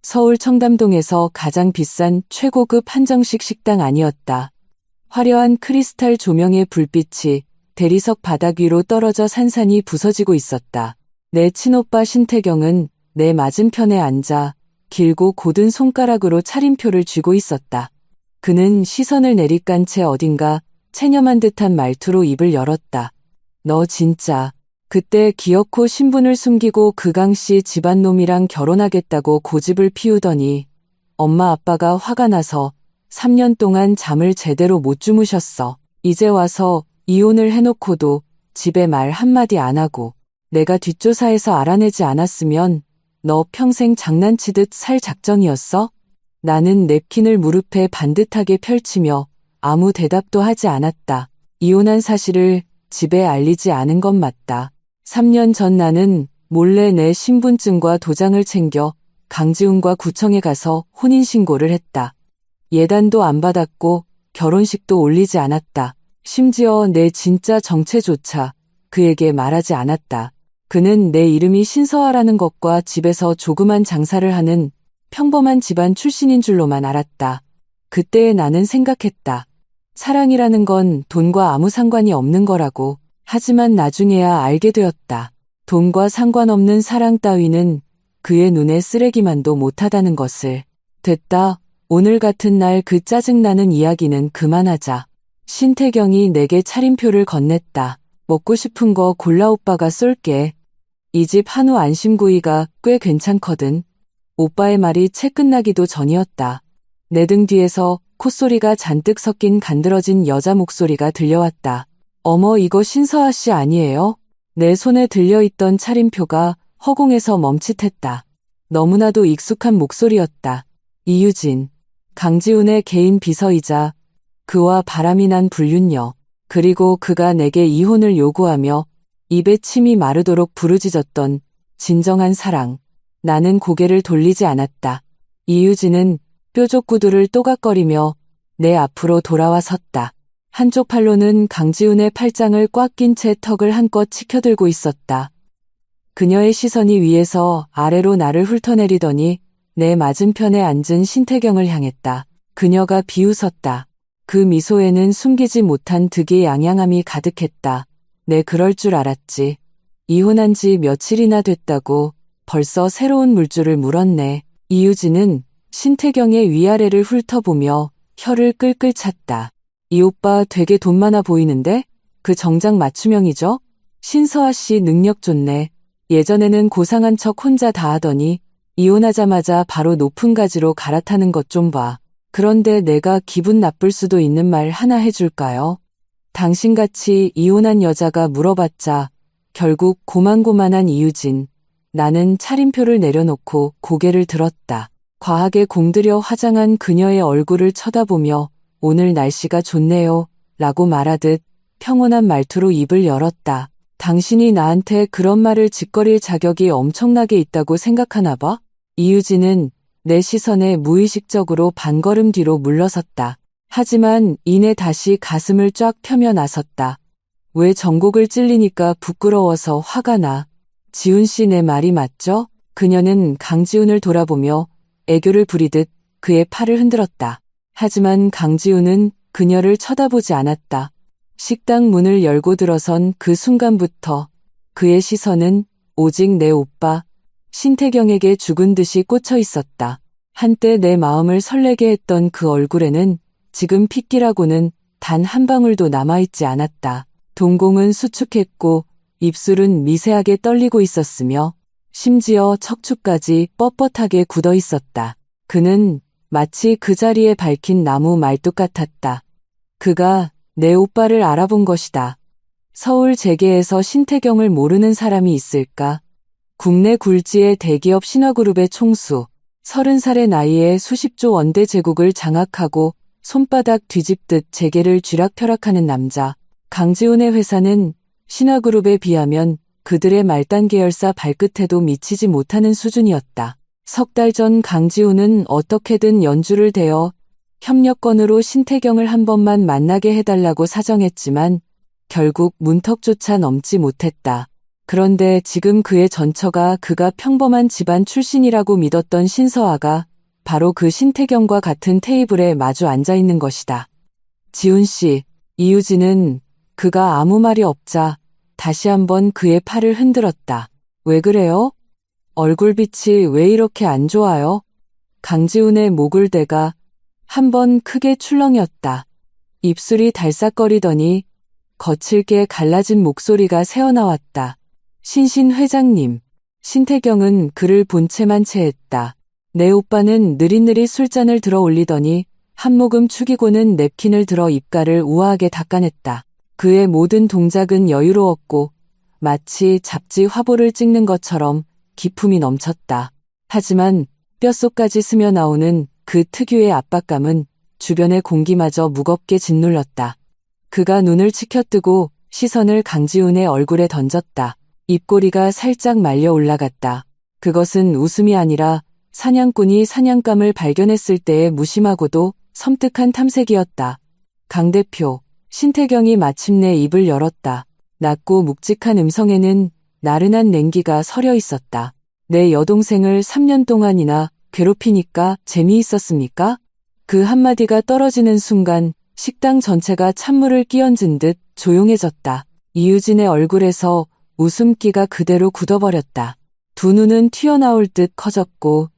서울 청담동에서 가장 비싼 최고급 한정식 식당 아니었다. 화려한 크리스탈 조명의 불빛이 대리석 바닥 위로 떨어져 산산이 부서지고 있었다. 내 친오빠 신태경은 내 맞은편에 앉아 길고 곧은 손가락으로 차림표를 쥐고 있었다. 그는 시선을 내리깐 채 어딘가 체념한 듯한 말투로 입을 열었다. 너 진짜 그때 기어코 신분을 숨기고 그강씨 집안놈이랑 결혼하겠다고 고집을 피우더니 엄마 아빠가 화가 나서 3년 동안 잠을 제대로 못 주무셨어. 이제 와서 이혼을 해놓고도 집에 말 한마디 안 하고 내가 뒷조사해서 알아내지 않았으면 너 평생 장난치듯 살 작정이었어? 나는 냅킨을 무릎에 반듯하게 펼치며 아무 대답도 하지 않았다. 이혼한 사실을 집에 알리지 않은 건 맞다. 3년 전 나는 몰래 내 신분증과 도장을 챙겨 강지훈과 구청에 가서 혼인신고를 했다. 예단도 안 받았고 결혼식도 올리지 않았다. 심지어 내 진짜 정체조차 그에게 말하지 않았다. 그는 내 이름이 신서아라는 것과 집에서 조그만 장사를 하는 평범한 집안 출신인 줄로만 알았다. 그때 나는 생각했다. 사랑이라는 건 돈과 아무 상관이 없는 거라고. 하지만 나중에야 알게 되었다. 돈과 상관없는 사랑 따위는 그의 눈에 쓰레기만도 못하다는 것을. 됐다. 오늘 같은 날 그 짜증나는 이야기는 그만하자. 신태경이 내게 차림표를 건넸다. 먹고 싶은 거 골라 오빠가 쏠게. 이 집 한우 안심구이가 꽤 괜찮거든. 오빠의 말이 채 끝나기도 전이었다. 내 등 뒤에서 콧소리가 잔뜩 섞인 간드러진 여자 목소리가 들려왔다. 어머, 이거 신서아 씨 아니에요? 내 손에 들려있던 차림표가 허공에서 멈칫했다. 너무나도 익숙한 목소리였다. 이유진, 강지훈의 개인 비서이자 그와 바람이 난 불륜녀. 그리고 그가 내게 이혼을 요구하며 입에 침이 마르도록 부르짖었던 진정한 사랑. 나는 고개를 돌리지 않았다. 이유진은 뾰족 구두를 또각거리며 내 앞으로 돌아와 섰다. 한쪽 팔로는 강지훈의 팔짱을 꽉 낀 채 턱을 한껏 치켜들고 있었다. 그녀의 시선이 위에서 아래로 나를 훑어내리더니 내 맞은편에 앉은 신태경을 향했다. 그녀가 비웃었다. 그 미소에는 숨기지 못한 득의 양양함이 가득했다. 내 그럴 줄 알았지. 이혼한 지 며칠이나 됐다고 벌써 새로운 물줄을 물었네. 이유진은 신태경의 위아래를 훑어보며 혀를 끌끌 찼다. 이 오빠 되게 돈 많아 보이는데? 그 정장 맞춤형이죠? 신서아 씨 능력 좋네. 예전에는 고상한 척 혼자 다 하더니 이혼하자마자 바로 높은 가지로 갈아타는 것 좀 봐. 그런데 내가 기분 나쁠 수도 있는 말 하나 해줄까요? 당신같이 이혼한 여자가 물어봤자 결국 고만고만한 이유진. 나는 차림표를 내려놓고 고개를 들었다. 과하게 공들여 화장한 그녀의 얼굴을 쳐다보며 오늘 날씨가 좋네요 라고 말하듯 평온한 말투로 입을 열었다. 당신이 나한테 그런 말을 짓거릴 자격이 엄청나게 있다고 생각하나 봐? 이유진은 내 시선에 무의식적으로 반걸음 뒤로 물러섰다. 하지만 이내 다시 가슴을 쫙 펴며 나섰다. 왜 전곡을 찔리니까 부끄러워서 화가 나. 지훈 씨 내 말이 맞죠? 그녀는 강지훈을 돌아보며 애교를 부리듯 그의 팔을 흔들었다. 하지만 강지훈은 그녀를 쳐다보지 않았다. 식당 문을 열고 들어선 그 순간부터 그의 시선은 오직 내 오빠 신태경에게 죽은 듯이 꽂혀 있었다. 한때 내 마음을 설레게 했던 그 얼굴에는 지금 핏기라고는 단 한 방울도 남아있지 않았다. 동공은 수축했고 입술은 미세하게 떨리고 있었으며 심지어 척추까지 뻣뻣하게 굳어 있었다. 그는 마치 그 자리에 밝힌 나무 말뚝 같았다. 그가 내 오빠를 알아본 것이다. 서울 재계에서 신태경을 모르는 사람이 있을까? 국내 굴지의 대기업 신화그룹의 총수, 30살의 나이에 수십조 원대 제국을 장악하고 손바닥 뒤집듯 재계를 쥐락펴락하는 남자. 강지훈의 회사는 신화그룹에 비하면 그들의 말단 계열사 발끝에도 미치지 못하는 수준이었다. 석 달 전 강지훈은 어떻게든 연주를 대어 협력건으로 신태경을 한 번만 만나게 해달라고 사정했지만 결국 문턱조차 넘지 못했다. 그런데 지금 그의 전처가 그가 평범한 집안 출신이라고 믿었던 신서아가 바로 그 신태경과 같은 테이블에 마주 앉아 있는 것이다. 지훈 씨, 이유진은 그가 아무 말이 없자 다시 한번 그의 팔을 흔들었다. 왜 그래요? 얼굴빛이 왜 이렇게 안 좋아요? 강지훈의 목을 대가 한번 크게 출렁였다. 입술이 달싹거리더니 거칠게 갈라진 목소리가 새어나왔다. 신신 회장님. 신태경은 그를 본 채만 채했다. 내 오빠는 느릿느릿 술잔을 들어 올리더니 한 모금 축이고는 냅킨을 들어 입가를 우아하게 닦아냈다. 그의 모든 동작은 여유로웠고 마치 잡지 화보를 찍는 것처럼 기품이 넘쳤다. 하지만 뼛속까지 스며나오는 그 특유의 압박감은 주변의 공기마저 무겁게 짓눌렀다. 그가 눈을 치켜뜨고 시선을 강지훈의 얼굴에 던졌다. 입꼬리가 살짝 말려 올라갔다. 그것은 웃음이 아니라 사냥꾼이 사냥감을 발견했을 때의 무심하고도 섬뜩한 탐색이었다. 강 대표, 신태경이 마침내 입을 열었다. 낮고 묵직한 음성에는 나른한 냉기가 서려 있었다. 내 여동생을 3년 동안이나 괴롭히니까 재미있었습니까? 그 한마디가 떨어지는 순간 식당 전체가 찬물을 끼얹은 듯 조용해졌다. 이유진의 얼굴에서 웃음기가 그대로 굳어버렸다. 두 눈은 튀어나올 듯 커졌고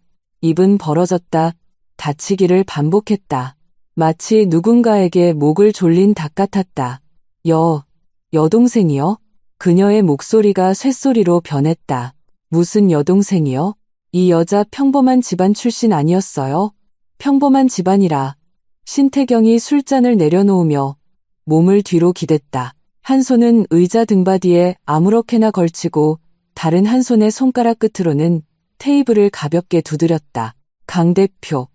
입은 벌어졌다. 다치기를 반복했다. 마치 누군가에게 목을 졸린 닭 같았다. 여동생이요? 그녀의 목소리가 쇳소리로 변했다. 무슨 여동생이요? 이 여자 평범한 집안 출신 아니었어요? 평범한 집안이라. 신태경이 술잔을 내려놓으며 몸을 뒤로 기댔다. 한 손은 의자 등받이에 아무렇게나 걸치고 다른 한 손의 손가락 끝으로는 테이블을 가볍게 두드렸다. 강 대표.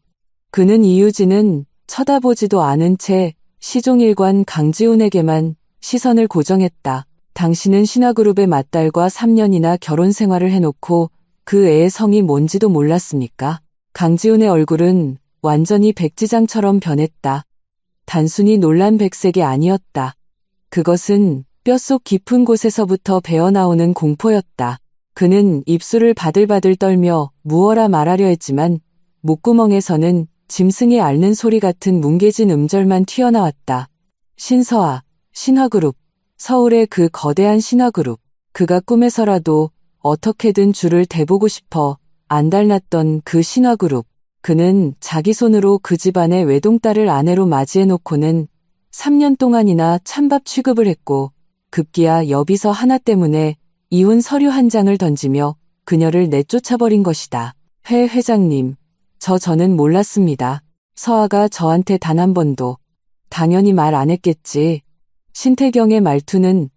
그는 이유진은 쳐다보지도 않은 채 시종일관 강지훈에게만 시선을 고정했다. 당신은 신화그룹의 맏딸과 3년이나 결혼 생활을 해놓고 그 애의 성이 뭔지도 몰랐습니까? 강지훈의 얼굴은 완전히 백지장처럼 변했다. 단순히 놀란 백색이 아니었다. 그것은 뼛속 깊은 곳에서부터 배어나오는 공포였다. 그는 입술을 바들바들 떨며 무어라 말하려 했지만 목구멍에서는 짐승이 앓는 소리 같은 뭉개진 음절만 튀어나왔다. 신서아, 신화그룹, 서울의 그 거대한 신화그룹. 그가 꿈에서라도 어떻게든 줄을 대보고 싶어 안달났던 그 신화그룹. 그는 자기 손으로 그 집안의 외동딸을 아내로 맞이해놓고는 3년 동안이나 찬밥 취급을 했고 급기야 여비서 하나 때문에 이혼 서류 한 장을 던지며 그녀를 내쫓아버린 것이다. 회장님, 저는 몰랐습니다. 서아가 저한테 단 한 번도. 당연히 말 안 했겠지. 신태경의 말투는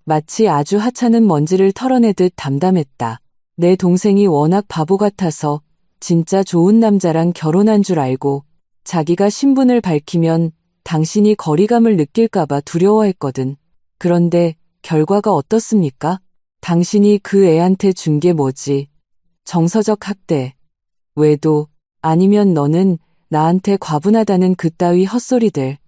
마치 아주 하찮은 먼지를 털어내듯 담담했다. 내 동생이 워낙 바보 같아서 진짜 좋은 남자랑 결혼한 줄 알고 자기가 신분을 밝히면 당신이 거리감을 느낄까봐 두려워했거든. 그런데 결과가 어떻습니까? 당신이 그 애한테 준 게 뭐지? 정서적 학대, 외도, 아니면 너는 나한테 과분하다는 그따위 헛소리들.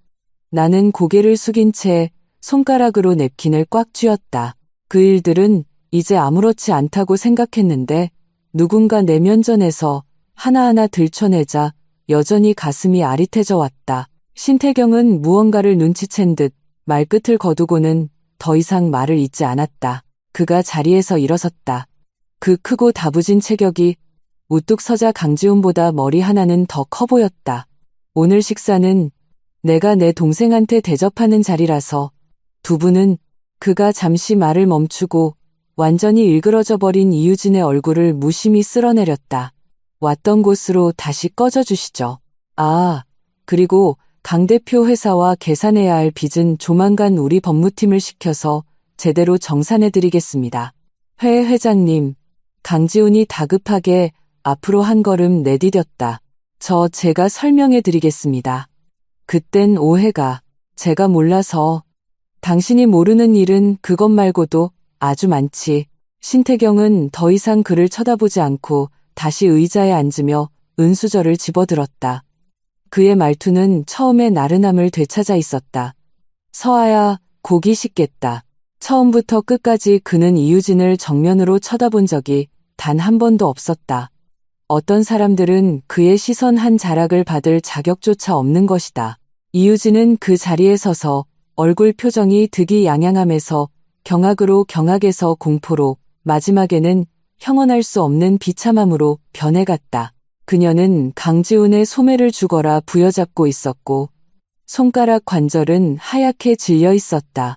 나는 고개를 숙인 채 손가락으로 냅킨을 꽉 쥐었다. 그 일들은 이제 아무렇지 않다고 생각했는데 누군가 내면전에서 하나하나 들춰내자 여전히 가슴이 아릿해져 왔다. 신태경은 무언가를 눈치챈 듯 말끝을 거두고는 더 이상 말을 잇지 않았다. 그가 자리에서 일어섰다. 그 크고 다부진 체격이 우뚝 서자 강지훈보다 머리 하나는 더 커 보였다. 오늘 식사는 내가 내 동생한테 대접하는 자리라서. 두 분은. 그가 잠시 말을 멈추고 완전히 일그러져 버린 이유진의 얼굴을 무심히 쓸어내렸다. 왔던 곳으로 다시 꺼져주시죠. 그리고 강 대표 회사와 계산해야 할 빚은 조만간 우리 법무팀을 시켜서 제대로 정산해드리겠습니다. 회장님. 강지훈이 다급하게 앞으로 한 걸음 내디뎠다. 제가 설명해드리겠습니다. 그땐 오해가. 제가 몰라서. 당신이 모르는 일은 그것 말고도 아주 많지. 신태경은 더 이상 그를 쳐다보지 않고 다시 의자에 앉으며 은수저를 집어들었다. 그의 말투는 처음의 나른함을 되찾아 있었다. 서아야, 고기 식겠다. 처음부터 끝까지 그는 이유진을 정면으로 쳐다본 적이 단 한 번도 없었다. 어떤 사람들은 그의 시선 한 자락을 받을 자격조차 없는 것이다. 이유진은 그 자리에 서서 얼굴 표정이 득이양양하면서 경악으로 경악에서 공포로 마지막에는 형언할 수 없는 비참함으로 변해갔다. 그녀는 강지훈의 소매를 죽어라 부여잡고 있었고 손가락 관절은 하얗게 질려 있었다.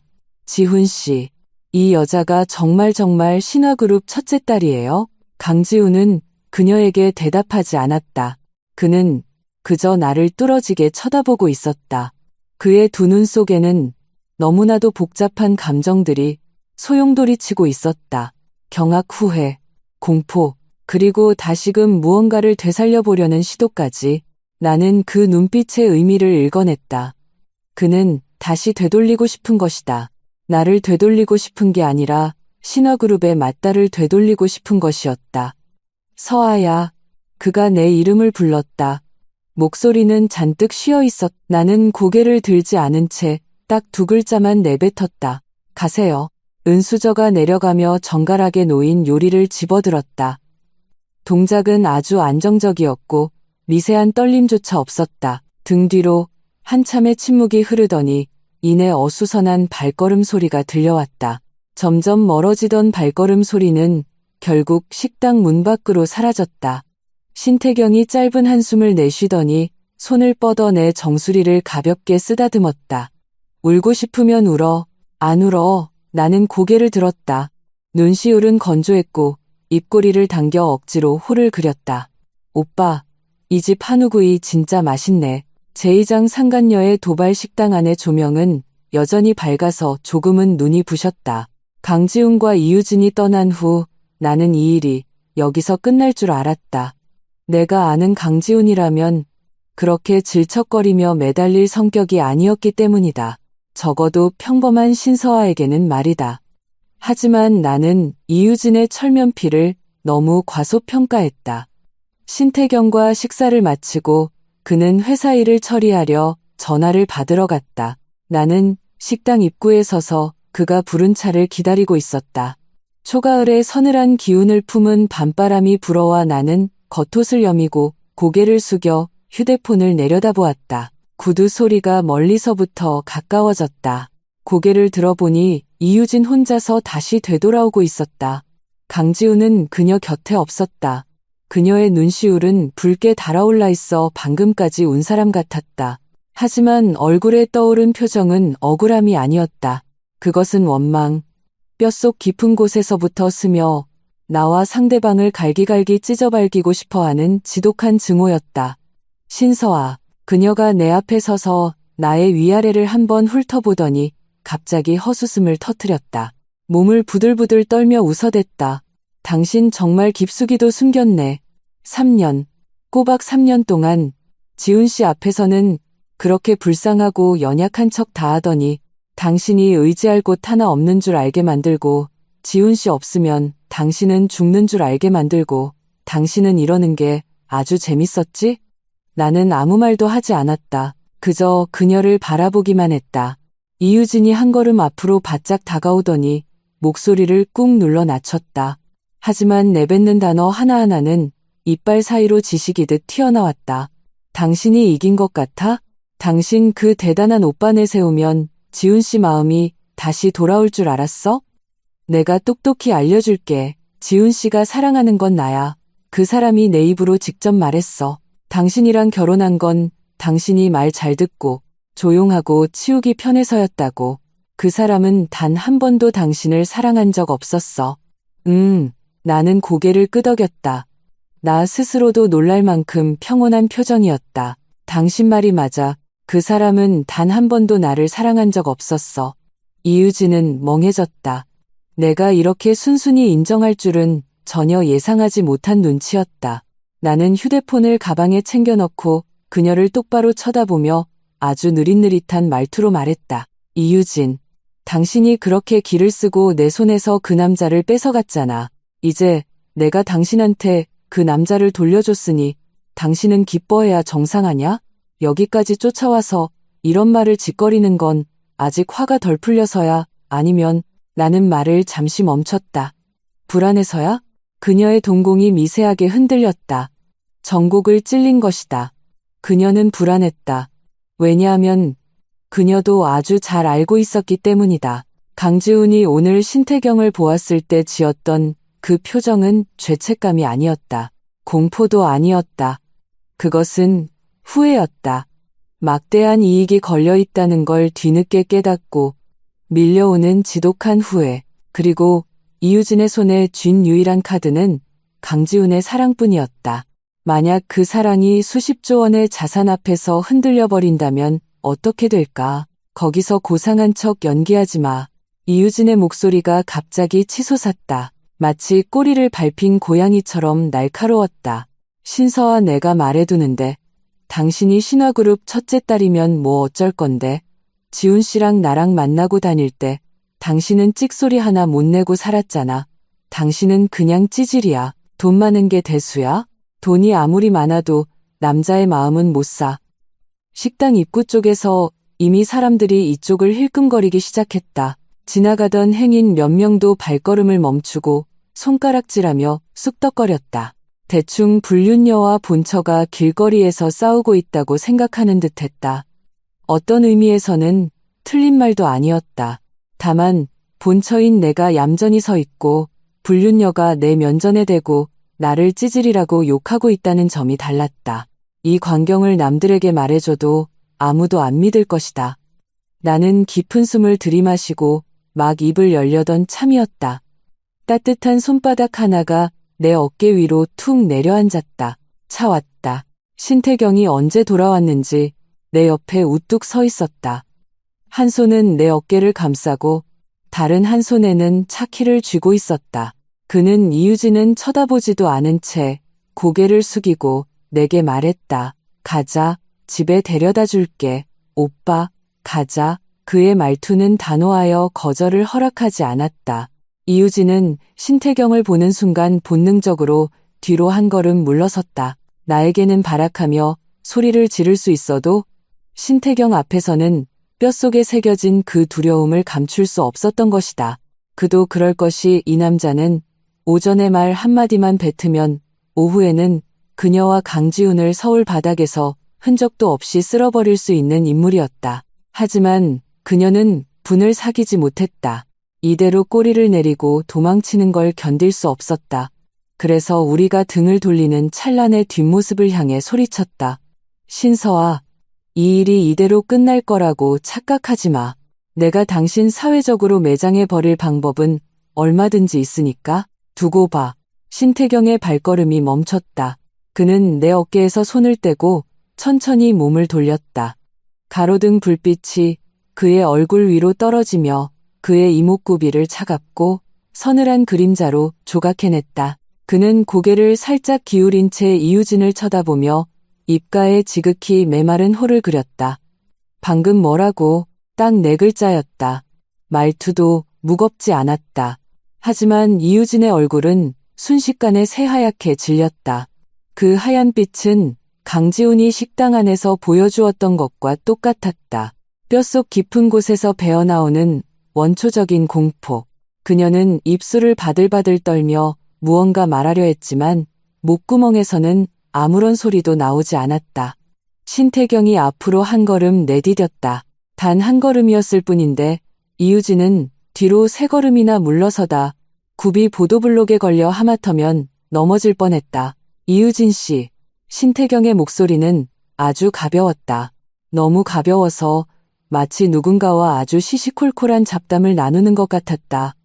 지훈 씨, 이 여자가 정말 신화그룹 첫째 딸이에요? 강지훈은 그녀에게 대답하지 않았다. 그는 그저 나를 뚫어지게 쳐다보고 있었다. 그의 두 눈 속에는 너무나도 복잡한 감정들이 소용돌이치고 있었다. 경악, 후회, 공포, 그리고 다시금 무언가를 되살려보려는 시도까지. 나는 그 눈빛의 의미를 읽어냈다. 그는 다시 되돌리고 싶은 것이다. 나를 되돌리고 싶은 게 아니라 신화그룹의 맞딸을 되돌리고 싶은 것이었다. 서아야, 그가 내 이름을 불렀다. 목소리는 잔뜩 쉬어 있었. 나는 고개를 들지 않은 채 딱 두 글자만 내뱉었다. 가세요. 은수저가 내려가며 정갈하게 놓인 요리를 집어들었다. 동작은 아주 안정적이었고 미세한 떨림조차 없었다. 등 뒤로 한참의 침묵이 흐르더니 이내 어수선한 발걸음 소리가 들려왔다. 점점 멀어지던 발걸음 소리는 결국 식당 문 밖으로 사라졌다. 신태경이 짧은 한숨을 내쉬더니 손을 뻗어내 정수리를 가볍게 쓰다듬었다. 울고 싶으면 울어. 안 울어. 나는 고개를 들었다. 눈시울은 건조했고 입꼬리를 당겨 억지로 호를 그렸다. 오빠, 이 집 한우구이 진짜 맛있네. 제2장 상간녀의 도발 식당 안의 조명은 여전히 밝아서 조금은 눈이 부셨다. 강지훈과 이유진이 떠난 후 나는 이 일이 여기서 끝날 줄 알았다. 내가 아는 강지훈이라면 그렇게 질척거리며 매달릴 성격이 아니었기 때문이다. 적어도 평범한 신서아에게는 말이다. 하지만 나는 이유진의 철면피를 너무 과소평가했다. 신태경과 식사를 마치고 그는 회사 일을 처리하려 전화를 받으러 갔다. 나는 식당 입구에 서서 그가 부른 차를 기다리고 있었다. 초가을의 서늘한 기운을 품은 밤바람이 불어와 나는 겉옷을 여미고 고개를 숙여 휴대폰을 내려다보았다. 구두 소리가 멀리서부터 가까워졌다. 고개를 들어보니 이유진 혼자서 다시 되돌아오고 있었다. 강지훈은 그녀 곁에 없었다. 그녀의 눈시울은 붉게 달아올라 있어 방금까지 운 사람 같았다. 하지만 얼굴에 떠오른 표정은 억울함이 아니었다. 그것은 원망, 뼛속 깊은 곳에서부터 스며 나와 상대방을 갈기갈기 찢어발기고 싶어하는 지독한 증오였다. 신서아, 그녀가 내 앞에 서서 나의 위아래를 한번 훑어보더니 갑자기 헛웃음을 터뜨렸다. 몸을 부들부들 떨며 웃어댔다. 당신 정말 깊숙이도 숨겼네. 3년, 꼬박 3년 동안 지훈 씨 앞에서는 그렇게 불쌍하고 연약한 척 다하더니 당신이 의지할 곳 하나 없는 줄 알게 만들고 지훈 씨 없으면 당신은 죽는 줄 알게 만들고 당신은 이러는 게 아주 재밌었지? 나는 아무 말도 하지 않았다. 그저 그녀를 바라보기만 했다. 이유진이 한 걸음 앞으로 바짝 다가오더니 목소리를 꾹 눌러 낮췄다. 하지만 내뱉는 단어 하나하나는 이빨 사이로 지식이듯 튀어나왔다. 당신이 이긴 것 같아? 당신 그 대단한 오빠 내세우면 지훈 씨 마음이 다시 돌아올 줄 알았어? 내가 똑똑히 알려줄게. 지훈 씨가 사랑하는 건 나야. 그 사람이 내 입으로 직접 말했어. 당신이랑 결혼한 건 당신이 말 잘 듣고 조용하고 치우기 편해서였다고. 그 사람은 단 한 번도 당신을 사랑한 적 없었어. 나는 고개를 끄덕였다. 나 스스로도 놀랄 만큼 평온한 표정이었다. 당신 말이 맞아. 그 사람은 단 한 번도 나를 사랑한 적 없었어. 이유진은 멍해졌다. 내가 이렇게 순순히 인정할 줄은 전혀 예상하지 못한 눈치였다. 나는 휴대폰을 가방에 챙겨 넣고 그녀를 똑바로 쳐다보며 아주 느릿느릿한 말투로 말했다. 이유진, 당신이 그렇게 기를 쓰고 내 손에서 그 남자를 뺏어갔잖아. 이제 내가 당신한테 그 남자를 돌려줬으니 당신은 기뻐해야 정상하냐? 여기까지 쫓아와서 이런 말을 짓거리는 건 아직 화가 덜 풀려서야, 아니면 나는 말을 잠시 멈췄다. 불안해서야? 그녀의 동공이 미세하게 흔들렸다. 정곡을 찔린 것이다. 그녀는 불안했다. 왜냐하면 그녀도 아주 잘 알고 있었기 때문이다. 강지훈이 오늘 신태경을 보았을 때 지었던 그 표정은 죄책감이 아니었다. 공포도 아니었다. 그것은 후회였다. 막대한 이익이 걸려 있다는 걸 뒤늦게 깨닫고 밀려오는 지독한 후회. 그리고 이유진의 손에 쥔 유일한 카드는 강지훈의 사랑뿐이었다. 만약 그 사랑이 수십조 원의 자산 앞에서 흔들려 버린다면 어떻게 될까? 거기서 고상한 척 연기하지 마. 이유진의 목소리가 갑자기 치솟았다. 마치 꼬리를 밟힌 고양이처럼 날카로웠다. 신서와 내가 말해두는데 당신이 신화그룹 첫째 딸이면 뭐 어쩔 건데. 지훈 씨랑 나랑 만나고 다닐 때 당신은 찍소리 하나 못 내고 살았잖아. 당신은 그냥 찌질이야. 돈 많은 게 대수야? 돈이 아무리 많아도 남자의 마음은 못 사. 식당 입구 쪽에서 이미 사람들이 이쪽을 힐끔거리기 시작했다. 지나가던 행인 몇 명도 발걸음을 멈추고 손가락질하며 쑥덕거렸다. 대충 불륜녀와 본처가 길거리에서 싸우고 있다고 생각하는 듯했다. 어떤 의미에서는 틀린 말도 아니었다. 다만 본처인 내가 얌전히 서 있고 불륜녀가 내 면전에 대고 나를 찌질이라고 욕하고 있다는 점이 달랐다. 이 광경을 남들에게 말해줘도 아무도 안 믿을 것이다. 나는 깊은 숨을 들이마시고 막 입을 열려던 참이었다. 따뜻한 손바닥 하나가 내 어깨 위로 툭 내려앉았다. 차 왔다. 신태경이 언제 돌아왔는지 내 옆에 우뚝 서 있었다. 한 손은 내 어깨를 감싸고 다른 한 손에는 차 키를 쥐고 있었다. 그는 이유진은 쳐다보지도 않은 채 고개를 숙이고 내게 말했다. 가자. 집에 데려다 줄게. 오빠, 가자. 그의 말투는 단호하여 거절을 허락하지 않았다. 이유진은 신태경을 보는 순간 본능적으로 뒤로 한 걸음 물러섰다. 나에게는 발악하며 소리를 지를 수 있어도 신태경 앞에서는 뼛속에 새겨진 그 두려움을 감출 수 없었던 것이다. 그도 그럴 것이. 이 남자는 오전에 말 한마디만 뱉으면 오후에는 그녀와 강지훈을 서울 바닥에서 흔적도 없이 쓸어버릴 수 있는 인물이었다. 하지만 그녀는 분을 사귀지 못했다. 이대로 꼬리를 내리고 도망치는 걸 견딜 수 없었다. 그래서 우리가 등을 돌리는 찰나의 뒷모습을 향해 소리쳤다. 신서아, 이 일이 이대로 끝날 거라고 착각하지 마. 내가 당신 사회적으로 매장해 버릴 방법은 얼마든지 있으니까 두고 봐. 신태경의 발걸음이 멈췄다. 그는 내 어깨에서 손을 떼고 천천히 몸을 돌렸다. 가로등 불빛이 그의 얼굴 위로 떨어지며 그의 이목구비를 차갑고 서늘한 그림자로 조각해냈다. 그는 고개를 살짝 기울인 채 이유진을 쳐다보며 입가에 지극히 메마른 호를 그렸다. 방금 뭐라고? 딱 4글자였다. 말투도 무겁지 않았다. 하지만 이유진의 얼굴은 순식간에 새하얗게 질렸다. 그 하얀 빛은 강지훈이 식당 안에서 보여주었던 것과 똑같았다. 뼛속 깊은 곳에서 배어나오는 원초적인 공포. 그녀는 입술을 바들바들 떨며 무언가 말하려 했지만 목구멍에서는 아무런 소리도 나오지 않았다. 신태경이 앞으로 한 걸음 내디뎠다. 단 한 걸음이었을 뿐인데 이유진은 뒤로 3걸음이나 물러서다 굽이 보도블록에 걸려 하마터면 넘어질 뻔했다. 이유진 씨. 신태경의 목소리는 아주 가벼웠다. 너무 가벼워서 마치 누군가와 아주 시시콜콜한 잡담을 나누는 것 같았다.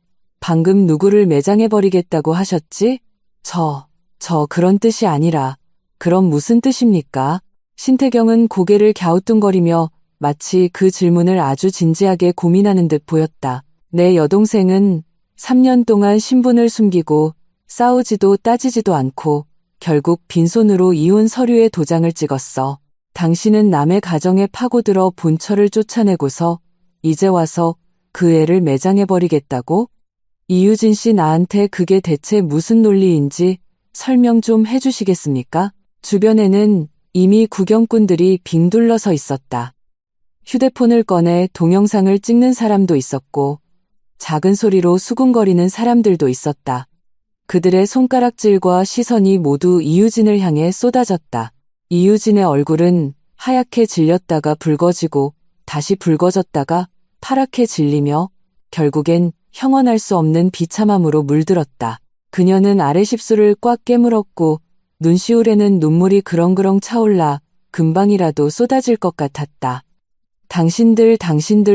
방금 누구를 매장해버리겠다고 하셨지? 저 그런 뜻이 아니라. 그럼 무슨 뜻입니까? 신태경은 고개를 갸우뚱거리며 마치 그 질문을 아주 진지하게 고민하는 듯 보였다. 내 여동생은 3년 동안 신분을 숨기고 싸우지도 따지지도 않고 결국 빈손으로 이혼 서류에 도장을 찍었어. 당신은 남의 가정에 파고들어 본처를 쫓아내고서 이제 와서 그 애를 매장해버리겠다고? 이유진 씨, 나한테 그게 대체 무슨 논리인지 설명 좀 해주시겠습니까? 주변에는 이미 구경꾼들이 빙둘러서 있었다. 휴대폰을 꺼내 동영상을 찍는 사람도 있었고 작은 소리로 수군거리는 사람들도 있었다. 그들의 손가락질과 시선이 모두 이유진을 향해 쏟아졌다. 이유진의 얼굴은 하얗게 질렸다가 붉어지고 다시 붉어졌다가 파랗게 질리며 결국엔 형언할 수 없는 비참함으로 물들었다. 그녀는 아랫입술을 꽉 깨물었고 눈시울에는 눈물이 그렁그렁 차올라 금방이라도 쏟아질 것 같았다. 당신들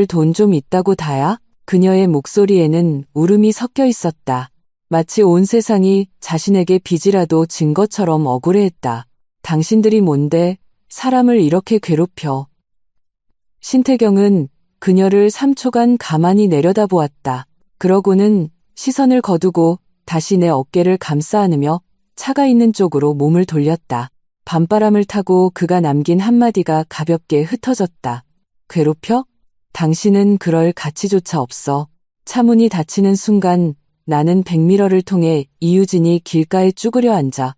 돈 좀 있다고 다야? 그녀의 목소리에는 울음이 섞여 있었다. 마치 온 세상이 자신에게 빚이라도 진 것처럼 억울해했다. 당신들이 뭔데 사람을 이렇게 괴롭혀. 신태경은 그녀를 3초간 가만히 내려다보았다. 그러고는 시선을 거두고 다시 내 어깨를 감싸 안으며 차가 있는 쪽으로 몸을 돌렸다. 밤바람을 타고 그가 남긴 한마디가 가볍게 흩어졌다. 괴롭혀? 당신은 그럴 가치조차 없어. 차문이 닫히는 순간 나는 백미러를 통해 이유진이 길가에 쭈그려 앉아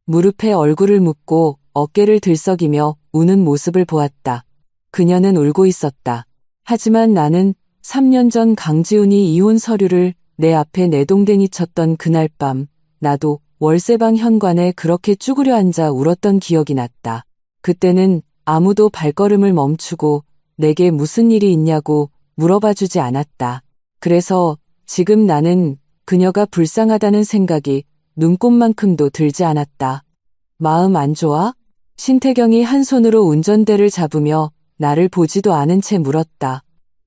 무릎에 얼굴을 묻고 어깨를 들썩이며 우는 모습을 보았다. 그녀는 울고 있었다. 하지만 나는 3년 전 강지훈이 이혼 서류를 내 앞에 내동댕이 쳤던 그날 밤 나도 월세방 현관에 그렇게 쭈그려 앉아 울었던 기억이 났다. 그때는 아무도 발걸음을 멈추고 내게 무슨 일이 있냐고 물어봐주지 않았다. 그래서 지금 나는 그녀가 불쌍하다는 생각이 눈꼽만큼도 들지 않았다. 마음 안 좋아? 신태경이 한 손으로 운전대를 잡으며 나를 보지도 않은 채 물었다.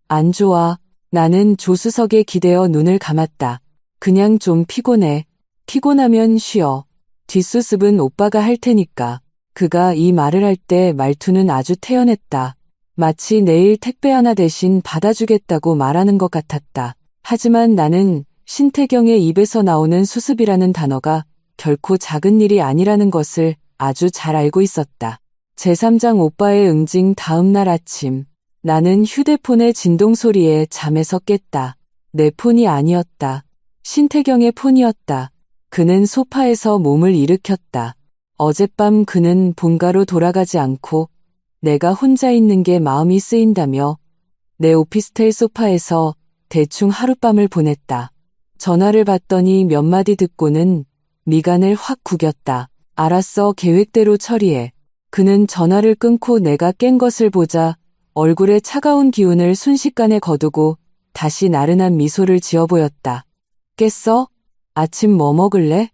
안 좋아. 나는 조수석에 기대어 눈을 감았다. 그냥 좀 피곤해. 피곤하면 쉬어. 뒷수습은 오빠가 할 테니까. 그가 이 말을 할 때 말투는 아주 태연했다. 마치 내일 택배 하나 대신 받아주겠다고 말하는 것 같았다. 하지만 나는 신태경의 입에서 나오는 수습이라는 단어가 결코 작은 일이 아니라는 것을 아주 잘 알고 있었다. 제3장 오빠의 응징 다음 날 아침 나는 휴대폰의 진동 소리에 잠에서 깼다. 내 폰이 아니었다. 신태경의 폰이었다. 그는 소파에서 몸을 일으켰다. 어젯밤 그는 본가로 돌아가지 않고 내가 혼자 있는 게 마음이 쓰인다며 내 오피스텔 소파에서 대충 하룻밤을 보냈다. 전화를 받더니 몇 마디 듣고는 미간을 확 구겼다. 알았어, 계획대로 처리해. 그는 전화를 끊고 내가 깬 것을 보자 얼굴에 차가운 기운을 순식간에 거두고 다시 나른한 미소를 지어 보였다. 깼어? 아침 뭐 먹을래?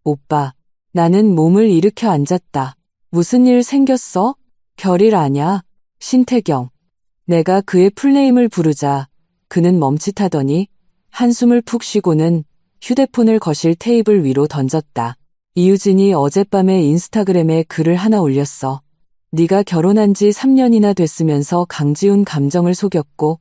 오빠. 나는 몸을 일으켜 앉았다. 무슨 일 생겼어? 별일 아냐? 신태경. 내가 그의 풀네임을 부르자 그는 멈칫하더니 한숨을 푹 쉬고는 휴대폰을 거실 테이블 위로 던졌다. 이유진이 어젯밤에 인스타그램에 글을 하나 올렸어. 네가 결혼한 지 3년이나 됐으면서 강지훈 감정을 속였고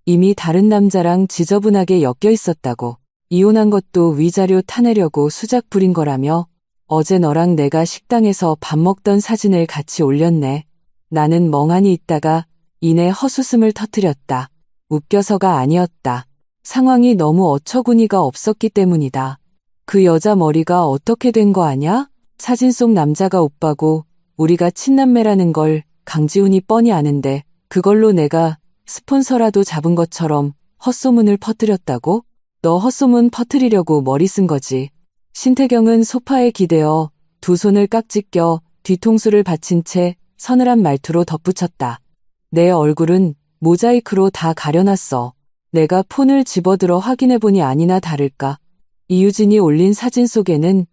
이미 다른 남자랑 지저분하게 엮여 있었다고. 이혼한 것도 위자료 타내려고 수작 부린 거라며 어제 너랑 내가 식당에서 밥 먹던 사진을 같이 올렸네. 나는 멍하니 있다가 이내 헛웃음을 터뜨렸다. 웃겨서가 아니었다. 상황이 너무 어처구니가 없었기 때문이다. 그 여자 머리가 어떻게 된 거 아냐? 사진 속 남자가 오빠고 우리가 친남매라는 걸 강지훈이 뻔히 아는데 그걸로 내가 스폰서라도 잡은 것처럼 헛소문을 퍼뜨렸다고? 너 헛소문 퍼뜨리려고 머리 쓴 거지. 신태경은 소파에 기대어 두 손을 깍지 껴 뒤통수를 받친 채 서늘한 말투로 덧붙였다. 내 얼굴은 모자이크로 다 가려놨어. 내가 폰을 집어들어 확인해보니 아니나 다를까. 이유진이 올린 사진 속에는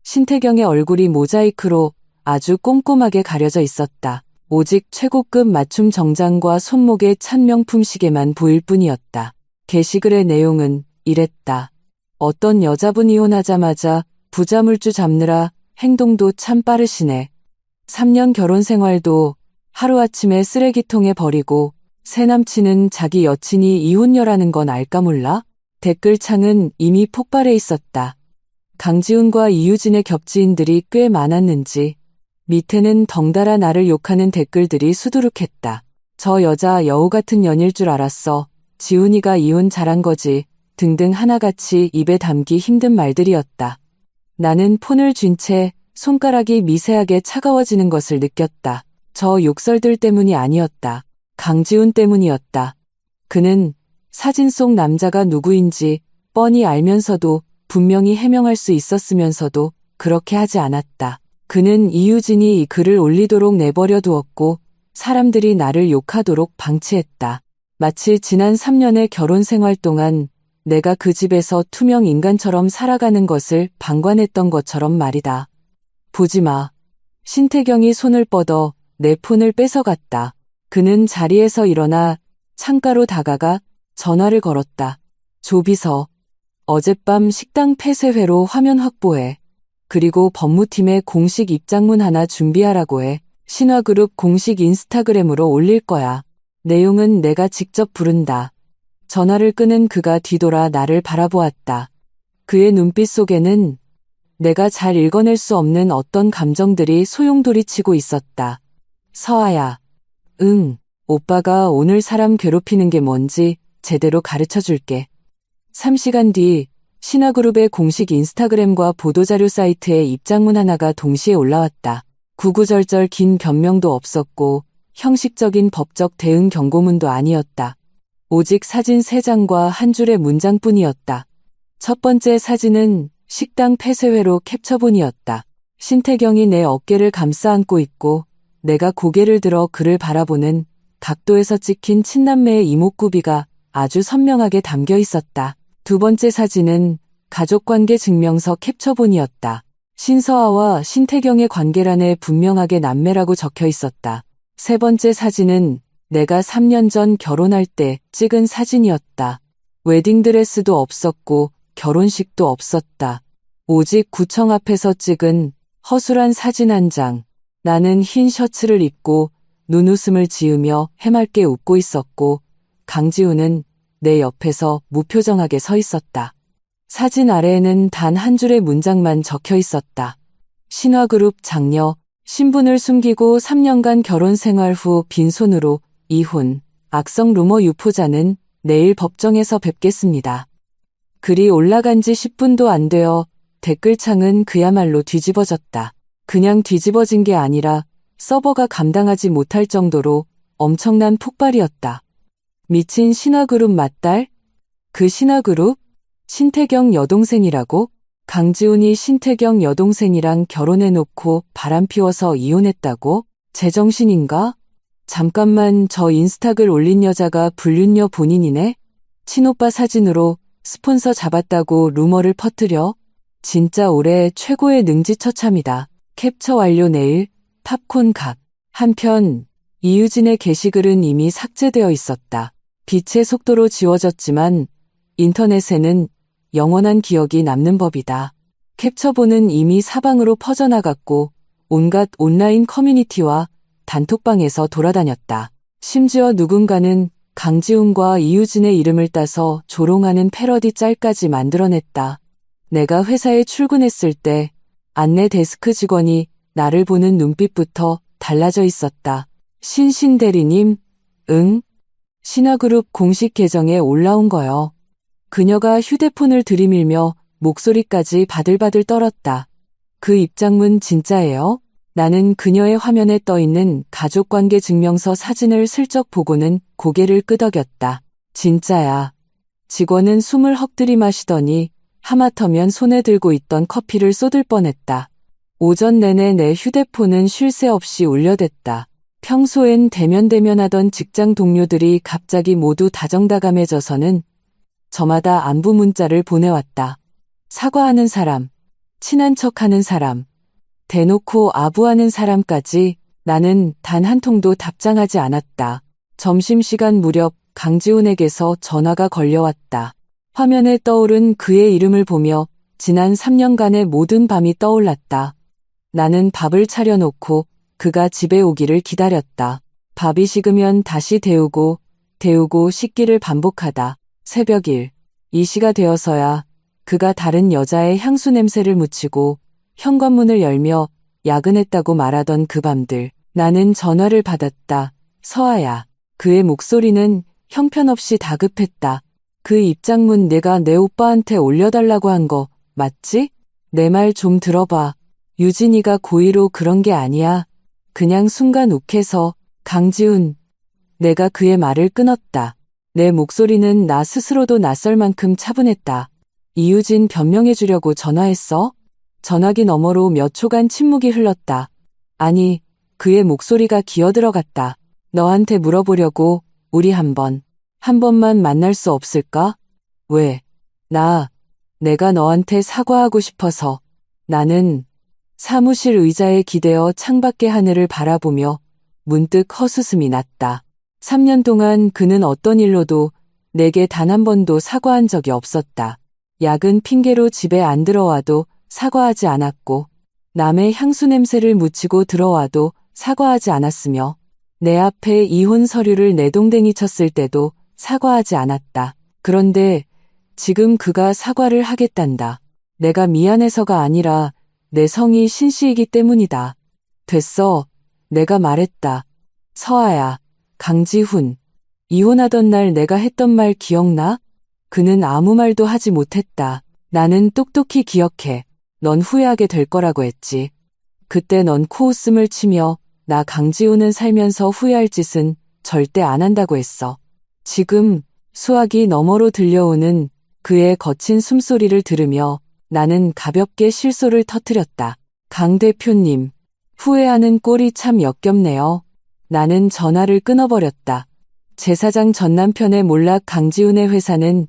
신태경의 얼굴이 모자이크로 아주 꼼꼼하게 가려져 있었다. 오직 최고급 맞춤 정장과 손목의 찬 명품 시계만 보일 뿐이었다. 게시글의 내용은 이랬다. 어떤 여자분 이혼하자마자 부자물주 잡느라 행동도 참 빠르시네. 3년 결혼 생활도 하루아침에 쓰레기통에 버리고 새 남친은 자기 여친이 이혼녀라는 건 알까 몰라? 댓글창은 이미 폭발해 있었다. 강지훈과 이유진의 겹지인들이 꽤 많았는지 밑에는 덩달아 나를 욕하는 댓글들이 수두룩했다. 저 여자 여우 같은 년일 줄 알았어. 지훈이가 이혼 잘한 거지. 등등 하나같이 입에 담기 힘든 말들이었다. 나는 폰을 쥔 채 손가락이 미세하게 차가워지는 것을 느꼈다. 저 욕설들 때문이 아니었다. 강지훈 때문이었다. 그는 사진 속 남자가 누구인지 뻔히 알면서도 분명히 해명할 수 있었으면서도 그렇게 하지 않았다. 그는 이유진이 이 글을 올리도록 내버려 두었고 사람들이 나를 욕하도록 방치했다. 마치 지난 3년의 결혼 생활 동안 내가 그 집에서 투명 인간처럼 살아가는 것을 방관했던 것처럼 말이다. 보지 마. 신태경이 손을 뻗어 내 폰을 뺏어갔다. 그는 자리에서 일어나 창가로 다가가 전화를 걸었다. 조비서. 어젯밤 식당 폐쇄회로 화면 확보해. 그리고 법무팀에 공식 입장문 하나 준비하라고 해. 신화그룹 공식 인스타그램으로 올릴 거야. 내용은 내가 직접 부른다. 전화를 끄는 그가 뒤돌아 나를 바라보았다. 그의 눈빛 속에는 내가 잘 읽어낼 수 없는 어떤 감정들이 소용돌이치고 있었다. 서아야. 응. 오빠가 오늘 사람 괴롭히는 게 뭔지 제대로 가르쳐 줄게. 3시간 뒤 신화그룹의 공식 인스타그램과 보도자료 사이트에 입장문 하나가 동시에 올라왔다. 구구절절 긴 변명도 없었고 형식적인 법적 대응 경고문도 아니었다. 오직 사진 3장과 한 줄의 문장뿐이었다. 첫 번째 사진은 식당 폐쇄회로 캡처본이었다. 신태경이 내 어깨를 감싸 안고 있고 내가 고개를 들어 그를 바라보는 각도에서 찍힌 친남매의 이목구비가 아주 선명하게 담겨 있었다. 두 번째 사진은 가족관계 증명서 캡처본이었다. 신서아와 신태경의 관계란에 분명하게 남매라고 적혀 있었다. 세 번째 사진은 내가 3년 전 결혼할 때 찍은 사진이었다. 웨딩드레스도 없었고 결혼식도 없었다. 오직 구청 앞에서 찍은 허술한 사진 한 장. 나는 흰 셔츠를 입고 눈웃음을 지으며 해맑게 웃고 있었고 강지우는 내 옆에서 무표정하게 서 있었다. 사진 아래에는 단 한 줄의 문장만 적혀 있었다. 신화그룹 장녀, 신분을 숨기고 3년간 결혼 생활 후 빈손으로 이혼, 악성 루머 유포자는 내일 법정에서 뵙겠습니다. 글이 올라간 지 10분도 안 되어 댓글창은 그야말로 뒤집어졌다. 그냥 뒤집어진 게 아니라 서버가 감당하지 못할 정도로 엄청난 폭발이었다. 미친 신화그룹 맞딸? 그 신화그룹? 신태경 여동생이라고? 강지훈이 신태경 여동생이랑 결혼해놓고 바람 피워서 이혼했다고? 제정신인가? 잠깐만, 저 인스타글 올린 여자가 불륜녀 본인이네? 친오빠 사진으로 스폰서 잡았다고 루머를 퍼뜨려? 진짜 올해 최고의 능지처참이다. 캡처 완료. 내일 팝콘 각. 한편 이유진의 게시글은 이미 삭제되어 있었다. 빛의 속도로 지워졌지만 인터넷에는 영원한 기억이 남는 법이다. 캡처본은 이미 사방으로 퍼져나갔고 온갖 온라인 커뮤니티와 단톡방에서 돌아다녔다. 심지어 누군가는 강지훈과 이유진의 이름을 따서 조롱하는 패러디 짤까지 만들어냈다. 내가 회사에 출근했을 때 안내 데스크 직원이 나를 보는 눈빛부터 달라져 있었다. 신신 대리님, 응? 신화그룹 공식 계정에 올라온 거요. 그녀가 휴대폰을 들이밀며 목소리까지 바들바들 떨었다. 그 입장문 진짜예요? 나는 그녀의 화면에 떠있는 가족관계 증명서 사진을 슬쩍 보고는 고개를 끄덕였다. 진짜야. 직원은 숨을 헉 들이마시더니 하마터면 손에 들고 있던 커피를 쏟을 뻔했다. 오전 내내 내 휴대폰은 쉴 새 없이 울려댔다. 평소엔 대면대면하던 직장 동료들이 갑자기 모두 다정다감해져서는 저마다 안부 문자를 보내왔다. 사과하는 사람, 친한 척하는 사람, 대놓고 아부하는 사람까지. 나는 단 한 통도 답장하지 않았다. 점심시간 무렵 강지훈에게서 전화가 걸려왔다. 화면에 떠오른 그의 이름을 보며 지난 3년간의 모든 밤이 떠올랐다. 나는 밥을 차려놓고 그가 집에 오기를 기다렸다. 밥이 식으면 다시 데우고 식기를 반복하다. 새벽 1. 이 시가 되어서야 그가 다른 여자의 향수 냄새를 묻히고 현관문을 열며 야근했다고 말하던 그 밤들. 나는 전화를 받았다. 서아야. 그의 목소리는 형편없이 다급했다. 그 입장문 내가 내 오빠한테 올려달라고 한 거 맞지? 내 말 좀 들어봐. 유진이가 고의로 그런 게 아니야. 그냥 순간 욱해서. 강지훈. 내가 그의 말을 끊었다. 내 목소리는 나 스스로도 낯설 만큼 차분했다. 이유진 변명해주려고 전화했어? 전화기 너머로 몇 초간 침묵이 흘렀다. 아니, 그의 목소리가 기어들어갔다. 너한테 물어보려고. 우리 한 번만 만날 수 없을까? 왜? 내가 너한테 사과하고 싶어서. 나는 사무실 의자에 기대어 창밖의 하늘을 바라보며 문득 헛웃음이 났다. 3년 동안 그는 어떤 일로도 내게 단 한 번도 사과한 적이 없었다. 야근 핑계로 집에 안 들어와도 사과하지 않았고, 남의 향수 냄새를 묻히고 들어와도 사과하지 않았으며, 내 앞에 이혼 서류를 내동댕이 쳤을 때도 사과하지 않았다. 그런데 지금 그가 사과를 하겠단다. 내가 미안해서가 아니라 내 성이 신씨이기 때문이다. 됐어. 내가 말했다. 서아야, 강지훈. 이혼하던 날 내가 했던 말 기억나? 그는 아무 말도 하지 못했다. 나는 똑똑히 기억해. 넌 후회하게 될 거라고 했지. 그때 넌 코웃음을 치며 나 강지훈은 살면서 후회할 짓은 절대 안 한다고 했어. 지금 수화기 너머로 들려오는 그의 거친 숨소리를 들으며 나는 가볍게 실소를 터뜨렸다. 강 대표님, 후회하는 꼴이 참 역겹네요. 나는 전화를 끊어버렸다. 제사장 전 남편의 몰락 강지훈의 회사는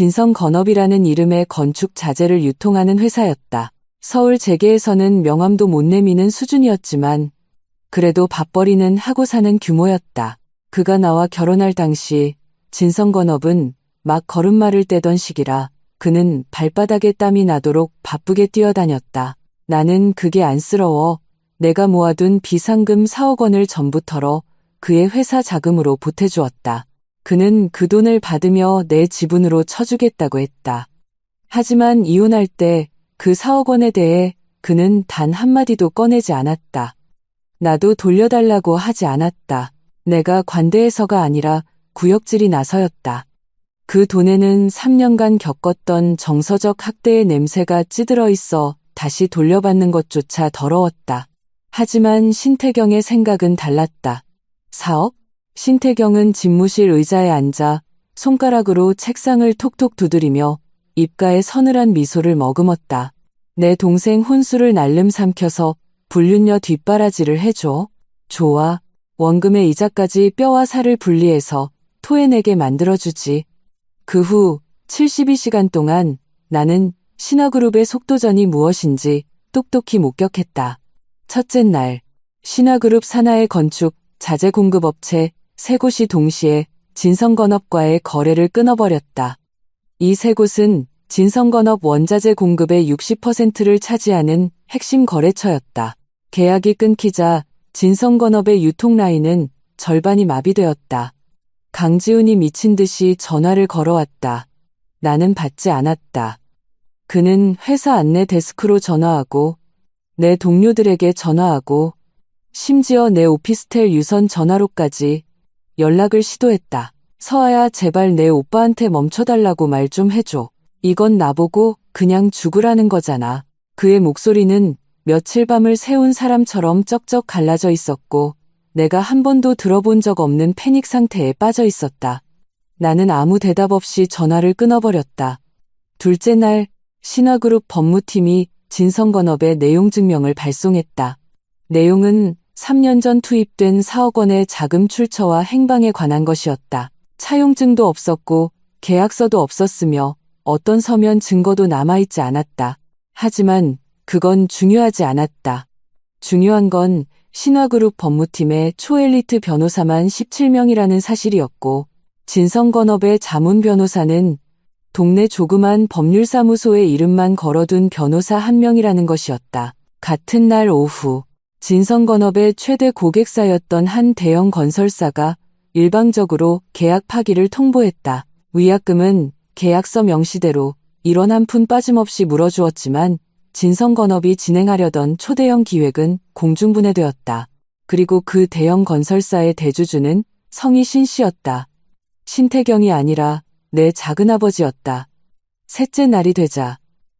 진성건업이라는 이름의 건축 자재를 유통하는 회사였다. 서울 재계에서는 명함도 못 내미는 수준이었지만 그래도 밥벌이는 하고 사는 규모였다. 그가 나와 결혼할 당시 진성건업은 막 걸음마를 떼던 시기라 그는 발바닥에 땀이 나도록 바쁘게 뛰어다녔다. 나는 그게 안쓰러워 내가 모아둔 비상금 4억 원을 전부 털어 그의 회사 자금으로 보태주었다. 그는 그 돈을 받으며 내 지분으로 쳐주겠다고 했다. 하지만 이혼할 때 그 4억 원에 대해 그는 단 한마디도 꺼내지 않았다. 나도 돌려달라고 하지 않았다. 내가 관대해서가 아니라 구역질이 나서였다. 그 돈에는 3년간 겪었던 정서적 학대의 냄새가 찌들어 있어 다시 돌려받는 것조차 더러웠다. 하지만 신태경의 생각은 달랐다. 4억? 신태경은 집무실 의자에 앉아 손가락으로 책상을 톡톡 두드리며 입가에 서늘한 미소를 머금었다. 내 동생 혼수를 날름 삼켜서 불륜녀 뒷바라지를 해줘. 좋아. 원금의 이자까지 뼈와 살을 분리해서 토해내게 만들어주지. 그 후 72시간 동안 나는 신화그룹의 속도전이 무엇인지 똑똑히 목격했다. 첫째 날, 신화그룹 산하의 건축, 자재 공급업체 세 곳이 동시에 진성건업과의 거래를 끊어버렸다. 이 세 곳은 진성건업 원자재 공급의 60%를 차지하는 핵심 거래처였다. 계약이 끊기자 진성건업의 유통라인은 절반이 마비되었다. 강지훈이 미친 듯이 전화를 걸어왔다. 나는 받지 않았다. 그는 회사 안내 데스크로 전화하고 내 동료들에게 전화하고 심지어 내 오피스텔 유선 전화로까지 연락을 시도했다. 서아야, 제발 내 오빠한테 멈춰달라고 말 좀 해줘. 이건 나보고 그냥 죽으라는 거잖아. 그의 목소리는 며칠 밤을 새운 사람처럼 쩍쩍 갈라져 있었고 내가 한 번도 들어본 적 없는 패닉 상태에 빠져 있었다. 나는 아무 대답 없이 전화를 끊어버렸다. 둘째 날, 신화그룹 법무팀이 진성건업의 내용 증명을 발송했다. 내용은 3년 전 투입된 4억 원의 자금 출처와 행방에 관한 것이었다. 차용증도 없었고 계약서도 없었으며 어떤 서면 증거도 남아있지 않았다. 하지만 그건 중요하지 않았다. 중요한 건 신화그룹 법무팀의 초엘리트 변호사만 17명이라는 사실이었고 진성건업의 자문 변호사는 동네 조그만 법률사무소에 이름만 걸어둔 변호사 한 명이라는 것이었다. 같은 날 오후 진성건업의 최대 고객사였던 한 대형 건설사가 일방적으로 계약 파기를 통보했다. 위약금은 계약서 명시대로 1원 한 푼 빠짐없이 물어주었지만 진성건업이 진행하려던 초대형 기획은 공중분해되었다. 그리고 그 대형 건설사의 대주주는 성이 신씨였다. 신태경이 아니라 내 작은아버지였다. 셋째 날이 되자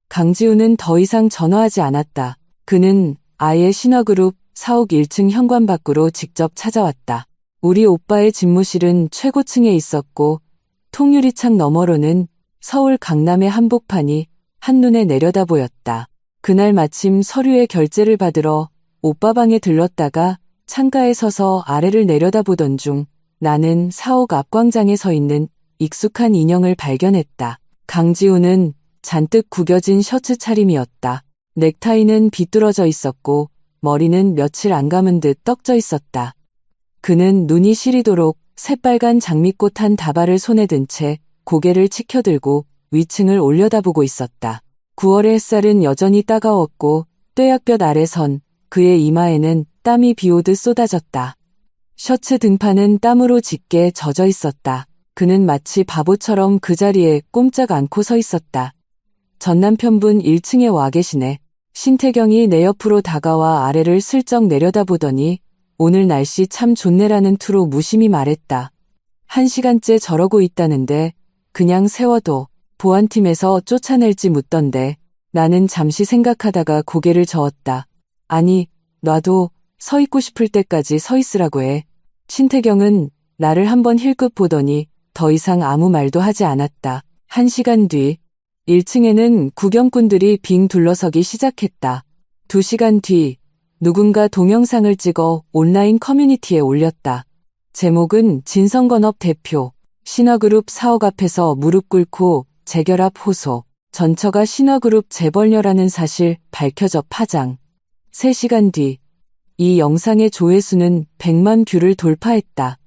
강지훈은 더 이상 전화하지 않았다. 그는 아예 신화그룹 사옥 1층 현관 밖으로 직접 찾아왔다. 우리 오빠의 집무실은 최고층에 있었고 통유리창 너머로는 서울 강남의 한복판이 한눈에 내려다 보였다. 그날 마침 서류의 결제를 받으러 오빠 방에 들렀다가 창가에 서서 아래를 내려다보던 중 나는 사옥 앞광장에 서 있는 익숙한 인형을 발견했다. 강지우는 잔뜩 구겨진 셔츠 차림이었다. 넥타이는 비뚤어져 있었고 머리는 며칠 안 감은 듯 떡져 있었다. 그는 눈이 시리도록 새빨간 장미꽃 한 다발을 손에 든 채 고개를 치켜들고 위층을 올려다보고 있었다. 9월의 햇살은 여전히 따가웠고 뙤약볕 아래 선 그의 이마에는 땀이 비오듯 쏟아졌다. 셔츠 등판은 땀으로 짙게 젖어 있었다. 그는 마치 바보처럼 그 자리에 꼼짝 않고 서 있었다. 전 남편분 1층에 와 계시네. 신태경이 내 옆으로 다가와 아래를 슬쩍 내려다보더니 오늘 날씨 참 좋네라는 투로 무심히 말했다. 1시간째 저러고 있다는데 그냥 세워도 보안팀에서 쫓아낼지 묻던데. 나는 잠시 생각하다가 고개를 저었다. 아니, 놔도 서 있고 싶을 때까지 서 있으라고 해. 신태경은 나를 한번 힐끗 보더니 더 이상 아무 말도 하지 않았다. 1시간 뒤 1층에는 구경꾼들이 빙 둘러서기 시작했다. 2시간 뒤 누군가 동영상을 찍어 온라인 커뮤니티에 올렸다. 제목은 진성건업 대표, 신화그룹 사옥 앞에서 무릎 꿇고 재결합 호소, 전처가 신화그룹 재벌녀라는 사실 밝혀져 파장. 3시간 뒤 이 영상의 조회수는 100만 뷰를 돌파했다.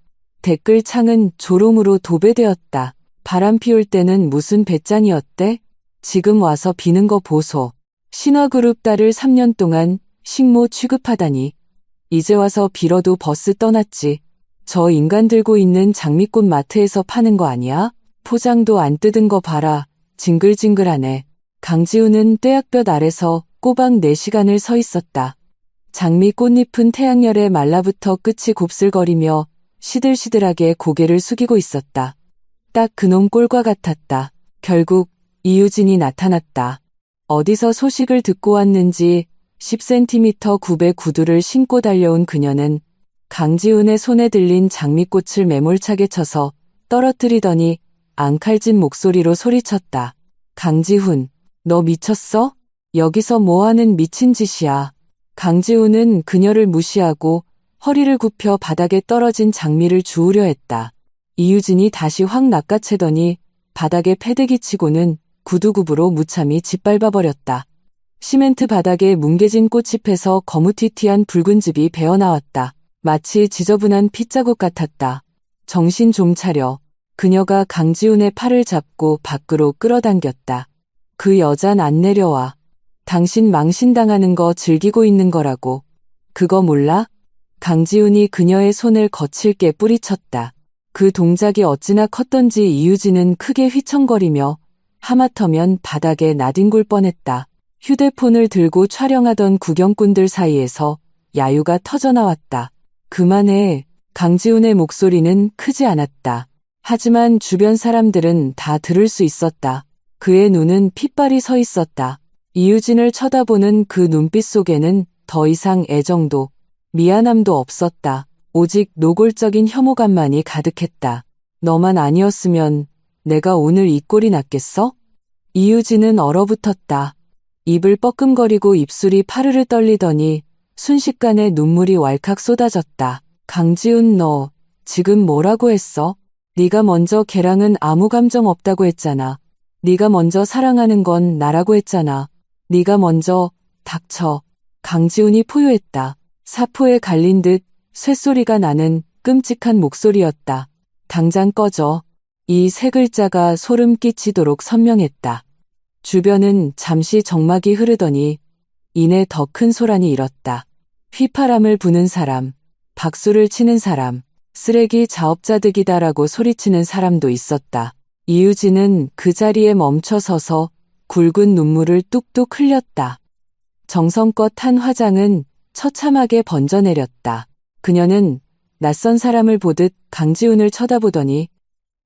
댓글창은 조롱으로 도배되었다. 바람 피울 때는 무슨 배짱이었대? 지금 와서 비는 거 보소. 신화그룹 딸을 3년 동안 식모 취급하다니. 이제 와서 빌어도 버스 떠났지. 저 인간 들고 있는 장미꽃 마트에서 파는 거 아니야? 포장도 안 뜯은 거 봐라. 징글징글하네. 강지우는 뙤약볕 아래서 꼬박 4시간을 서 있었다. 장미 꽃잎은 태양열에 말라붙어 끝이 곱슬거리며 시들시들하게 고개를 숙이고 있었다. 딱 그놈 꼴과 같았다. 결국 이유진이 나타났다. 어디서 소식을 듣고 왔는지 10cm 굽의 구두를 신고 달려온 그녀는 강지훈의 손에 들린 장미꽃을 매몰차게 쳐서 떨어뜨리더니 앙칼진 목소리로 소리쳤다. 강지훈, 너 미쳤어? 여기서 뭐하는 미친 짓이야. 강지훈은 그녀를 무시하고 허리를 굽혀 바닥에 떨어진 장미를 주우려 했다. 이유진이 다시 확 낚아채더니 바닥에 패대기 치고는 구두굽으로 무참히 짓밟아버렸다. 시멘트 바닥에 뭉개진 꽃잎에서 거무튀튀한 붉은 즙이 배어나왔다. 마치 지저분한 핏자국 같았다. 정신 좀 차려. 그녀가 강지훈의 팔을 잡고 밖으로 끌어당겼다. 그 여잔 안 내려와. 당신 망신당하는 거 즐기고 있는 거라고. 그거 몰라? 강지훈이 그녀의 손을 거칠게 뿌리쳤다. 그 동작이 어찌나 컸던지 이유진은 크게 휘청거리며 하마터면 바닥에 나뒹굴 뻔했다. 휴대폰을 들고 촬영하던 구경꾼들 사이에서 야유가 터져나왔다. 그만해. 강지훈의 목소리는 크지 않았다. 하지만 주변 사람들은 다 들을 수 있었다. 그의 눈은 핏발이 서 있었다. 이유진을 쳐다보는 그 눈빛 속에는 더 이상 애정도 미안함도 없었다. 오직 노골적인 혐오감만이 가득했다. 너만 아니었으면 내가 오늘 이 꼴이 났겠어? 이유진은 얼어붙었다. 입을 뻐끔거리고 입술이 파르르 떨리더니 순식간에 눈물이 왈칵 쏟아졌다. 강지훈, 너 지금 뭐라고 했어? 네가 먼저 걔랑은 아무 감정 없다고 했잖아. 네가 먼저 사랑하는 건 나라고 했잖아. 네가 먼저. 닥쳐. 강지훈이 포효했다. 사포에 갈린 듯 쇳소리가 나는 끔찍한 목소리였다. 당장 꺼져. 이 세 글자가 소름 끼치도록 선명했다. 주변은 잠시 정막이 흐르더니 이내 더 큰 소란이 일었다. 휘파람을 부는 사람, 박수를 치는 사람, 쓰레기 자업자득이다라고 소리치는 사람도 있었다. 이유진은 그 자리에 멈춰 서서 굵은 눈물을 뚝뚝 흘렸다. 정성껏 한 화장은 처참하게 번져내렸다. 그녀는 낯선 사람을 보듯 강지훈을 쳐다보더니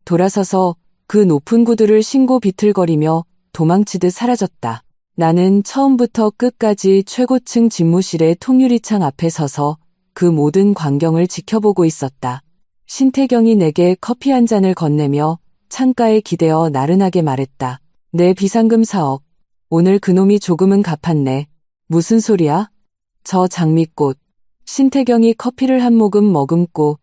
돌아서서 그 높은 구두를 신고 비틀거리며 도망치듯 사라졌다. 나는 처음부터 끝까지 최고층 집무실의 통유리창 앞에 서서 그 모든 광경을 지켜보고 있었다. 신태경이 내게 커피 한 잔을 건네며 창가에 기대어 나른하게 말했다. 내 비상금 4억. 오늘 그놈이 조금은 갚았네. 무슨 소리야? 저 장미꽃. 신태경이 커피를 한 모금 머금고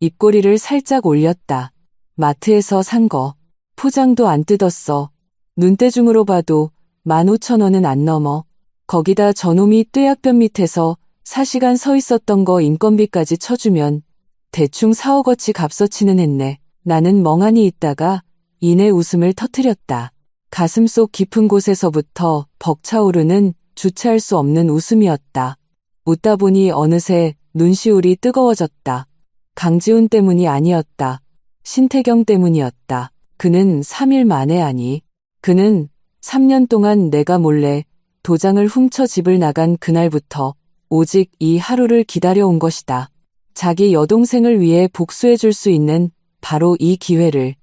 입꼬리를 살짝 올렸다. 마트에서 산 거. 포장도 안 뜯었어. 눈대중으로 봐도 15,000원은 안 넘어. 거기다 저놈이 뙤약볕 밑에서 4시간 서 있었던 거 인건비까지 쳐주면 대충 4억어치 값어치는 했네. 나는 멍하니 있다가 이내 웃음을 터뜨렸다. 가슴속 깊은 곳에서부터 벅차오르는 주체할 수 없는 웃음이었다. 웃다 보니 어느새 눈시울이 뜨거워졌다. 강지훈 때문이 아니었다. 신태경 때문이었다. 그는 3일 만에 아니. 그는 3년 동안 내가 몰래 도장을 훔쳐 집을 나간 그날부터 오직 이 하루를 기다려온 것이다. 자기 여동생을 위해 복수해 줄 수 있는 바로 이 기회를.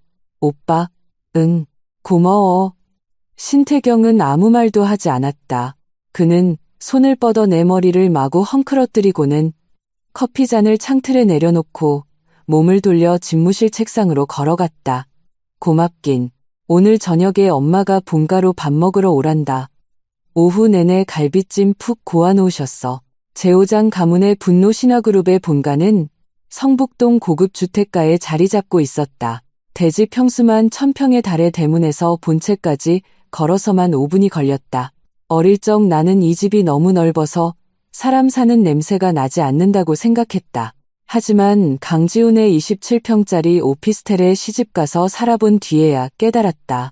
오빠, 응, 고마워. 신태경은 아무 말도 하지 않았다. 그는 손을 뻗어 내 머리를 마구 헝클어뜨리고는 커피잔을 창틀에 내려놓고 몸을 돌려 집무실 책상으로 걸어갔다. 고맙긴. 오늘 저녁에 엄마가 본가로 밥 먹으러 오란다. 오후 내내 갈비찜 푹 고아놓으셨어. 제오장 가문의 분노 신화그룹의 본가는 성북동 고급 주택가에 자리 잡고 있었다. 대지 평수만 1000평에 달해 대문에서 본체까지 걸어서만 5분이 걸렸다. 어릴 적 나는 이 집이 너무 넓어서 사람 사는 냄새가 나지 않는다고 생각했다. 하지만 강지훈의 27평짜리 오피스텔에 시집가서 살아본 뒤에야 깨달았다.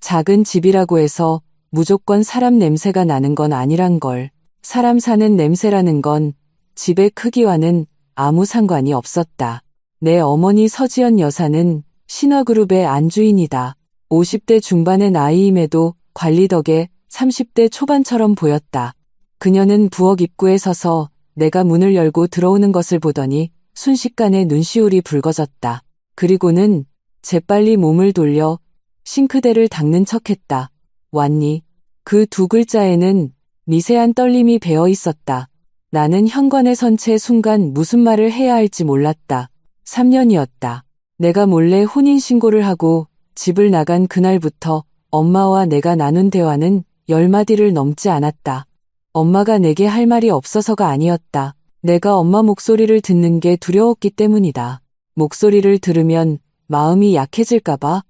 작은 집이라고 해서 무조건 사람 냄새가 나는 건 아니란 걸. 사람 사는 냄새라는 건 집의 크기와는 아무 상관이 없었다. 내 어머니 서지연 여사는 신화그룹의 안주인이다. 50대 중반의 나이임에도 관리 덕에 30대 초반처럼 보였다. 그녀는 부엌 입구에 서서 내가 문을 열고 들어오는 것을 보더니 순식간에 눈시울이 붉어졌다. 그리고는 재빨리 몸을 돌려 싱크대를 닦는 척했다. 왔니? 그 두 글자에는 미세한 떨림이 배어 있었다. 나는 현관에 선 채 순간 무슨 말을 해야 할지 몰랐다. 3년이었다. 내가 몰래 혼인신고를 하고 집을 나간 그날부터 엄마와 내가 나눈 대화는 10마디를 넘지 않았다. 엄마가 내게 할 말이 없어서가 아니었다. 내가 엄마 목소리를 듣는 게 두려웠기 때문이다. 목소리를 들으면 마음이 약해질까봐.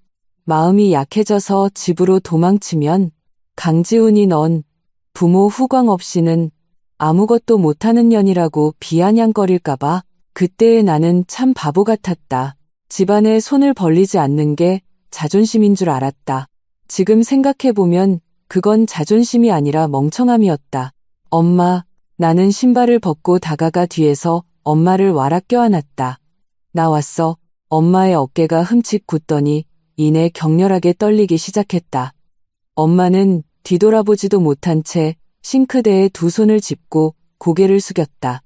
마음이 약해져서 집으로 도망치면 강지훈이 넌 부모 후광 없이는 아무것도 못하는 년이라고 비아냥거릴까봐. 그때의 나는 참 바보 같았다. 집안에 손을 벌리지 않는 게 자존심인 줄 알았다. 지금 생각해보면 그건 자존심이 아니라 멍청함이었다. 엄마, 나는 신발을 벗고 다가가 뒤에서 엄마를 와락 껴안았다. 나 왔어. 엄마의 어깨가 흠칫 굳더니 이내 격렬하게 떨리기 시작했다. 엄마는 뒤돌아보지도 못한 채 싱크대에 두 손을 짚고 고개를 숙였다.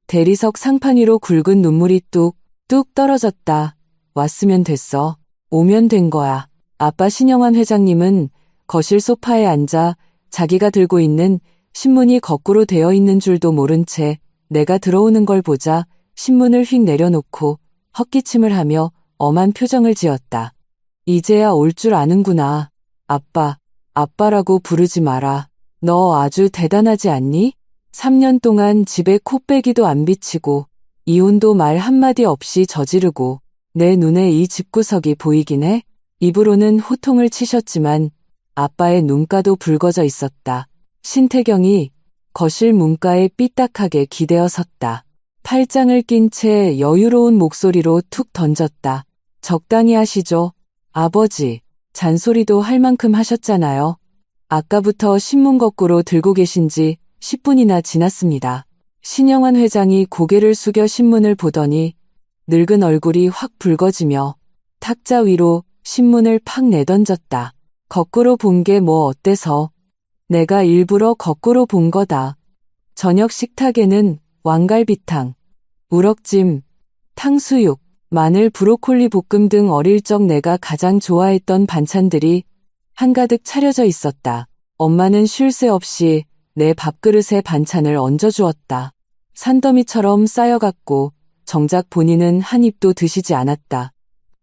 대리석 상판 위로 굵은 눈물이 뚝뚝 떨어졌다. 왔으면 됐어. 오면 된 거야. 아빠 신영환 회장님은 거실 소파에 앉아 자기가 들고 있는 신문이 거꾸로 되어 있는 줄도 모른 채 내가 들어오는 걸 보자 신문을 휙 내려놓고 헛기침을 하며 엄한 표정을 지었다. 이제야 올 줄 아는구나. 아빠, 아빠라고 부르지 마라. 너 아주 대단하지 않니? 3년 동안 집에 코빼기도 안 비치고 이혼도 말 한마디 없이 저지르고 내 눈에 이 집구석이 보이긴 해? 입으로는 호통을 치셨지만 아빠의 눈가도 붉어져 있었다. 신태경이 거실 문가에 삐딱하게 기대어 섰다. 팔짱을 낀 채 여유로운 목소리로 툭 던졌다. 적당히 하시죠. 아버지, 잔소리도 할 만큼 하셨잖아요. 아까부터 신문 거꾸로 들고 계신 지 10분이나 지났습니다. 신영환 회장이 고개를 숙여 신문을 보더니 늙은 얼굴이 확 붉어지며 탁자 위로 신문을 팍 내던졌다. 거꾸로 본 게 뭐 어때서? 내가 일부러 거꾸로 본 거다. 저녁 식탁에는 왕갈비탕, 우럭찜, 탕수육, 마늘 브로콜리 볶음 등 어릴 적 내가 가장 좋아했던 반찬들이 한가득 차려져 있었다. 엄마는 쉴 새 없이 내 밥그릇에 반찬을 얹어주었다. 산더미처럼 쌓여갔고 정작 본인은 한 입도 드시지 않았다.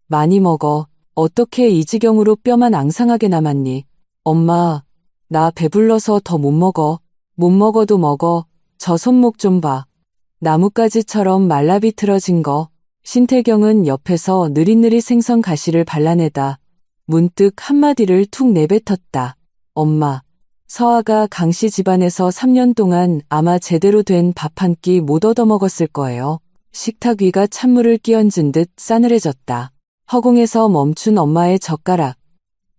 많이 먹어. 어떻게 이 지경으로 뼈만 앙상하게 남았니? 엄마, 나 배불러서 더 못 먹어. 못 먹어도 먹어. 저 손목 좀 봐. 나뭇가지처럼 말라비틀어진 거. 신태경은 옆에서 느릿느릿 생선 가시를 발라내다 문득 한마디를 툭 내뱉었다. 엄마, 서아가 강씨 집안에서 3년 동안 아마 제대로 된 밥 한 끼 못 얻어먹었을 거예요. 식탁 위가 찬물을 끼얹은 듯 싸늘해졌다. 허공에서 멈춘 엄마의 젓가락.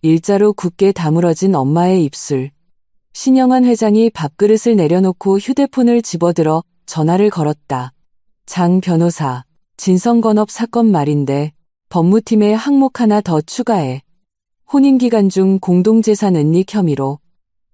일자로 굳게 다물어진 엄마의 입술. 신영환 회장이 밥그릇을 내려놓고 휴대폰을 집어들어 전화를 걸었다. 장 변호사, 진성건업 사건 말인데 법무팀에 항목 하나 더 추가해. 혼인기간 중 공동재산 은닉 혐의로.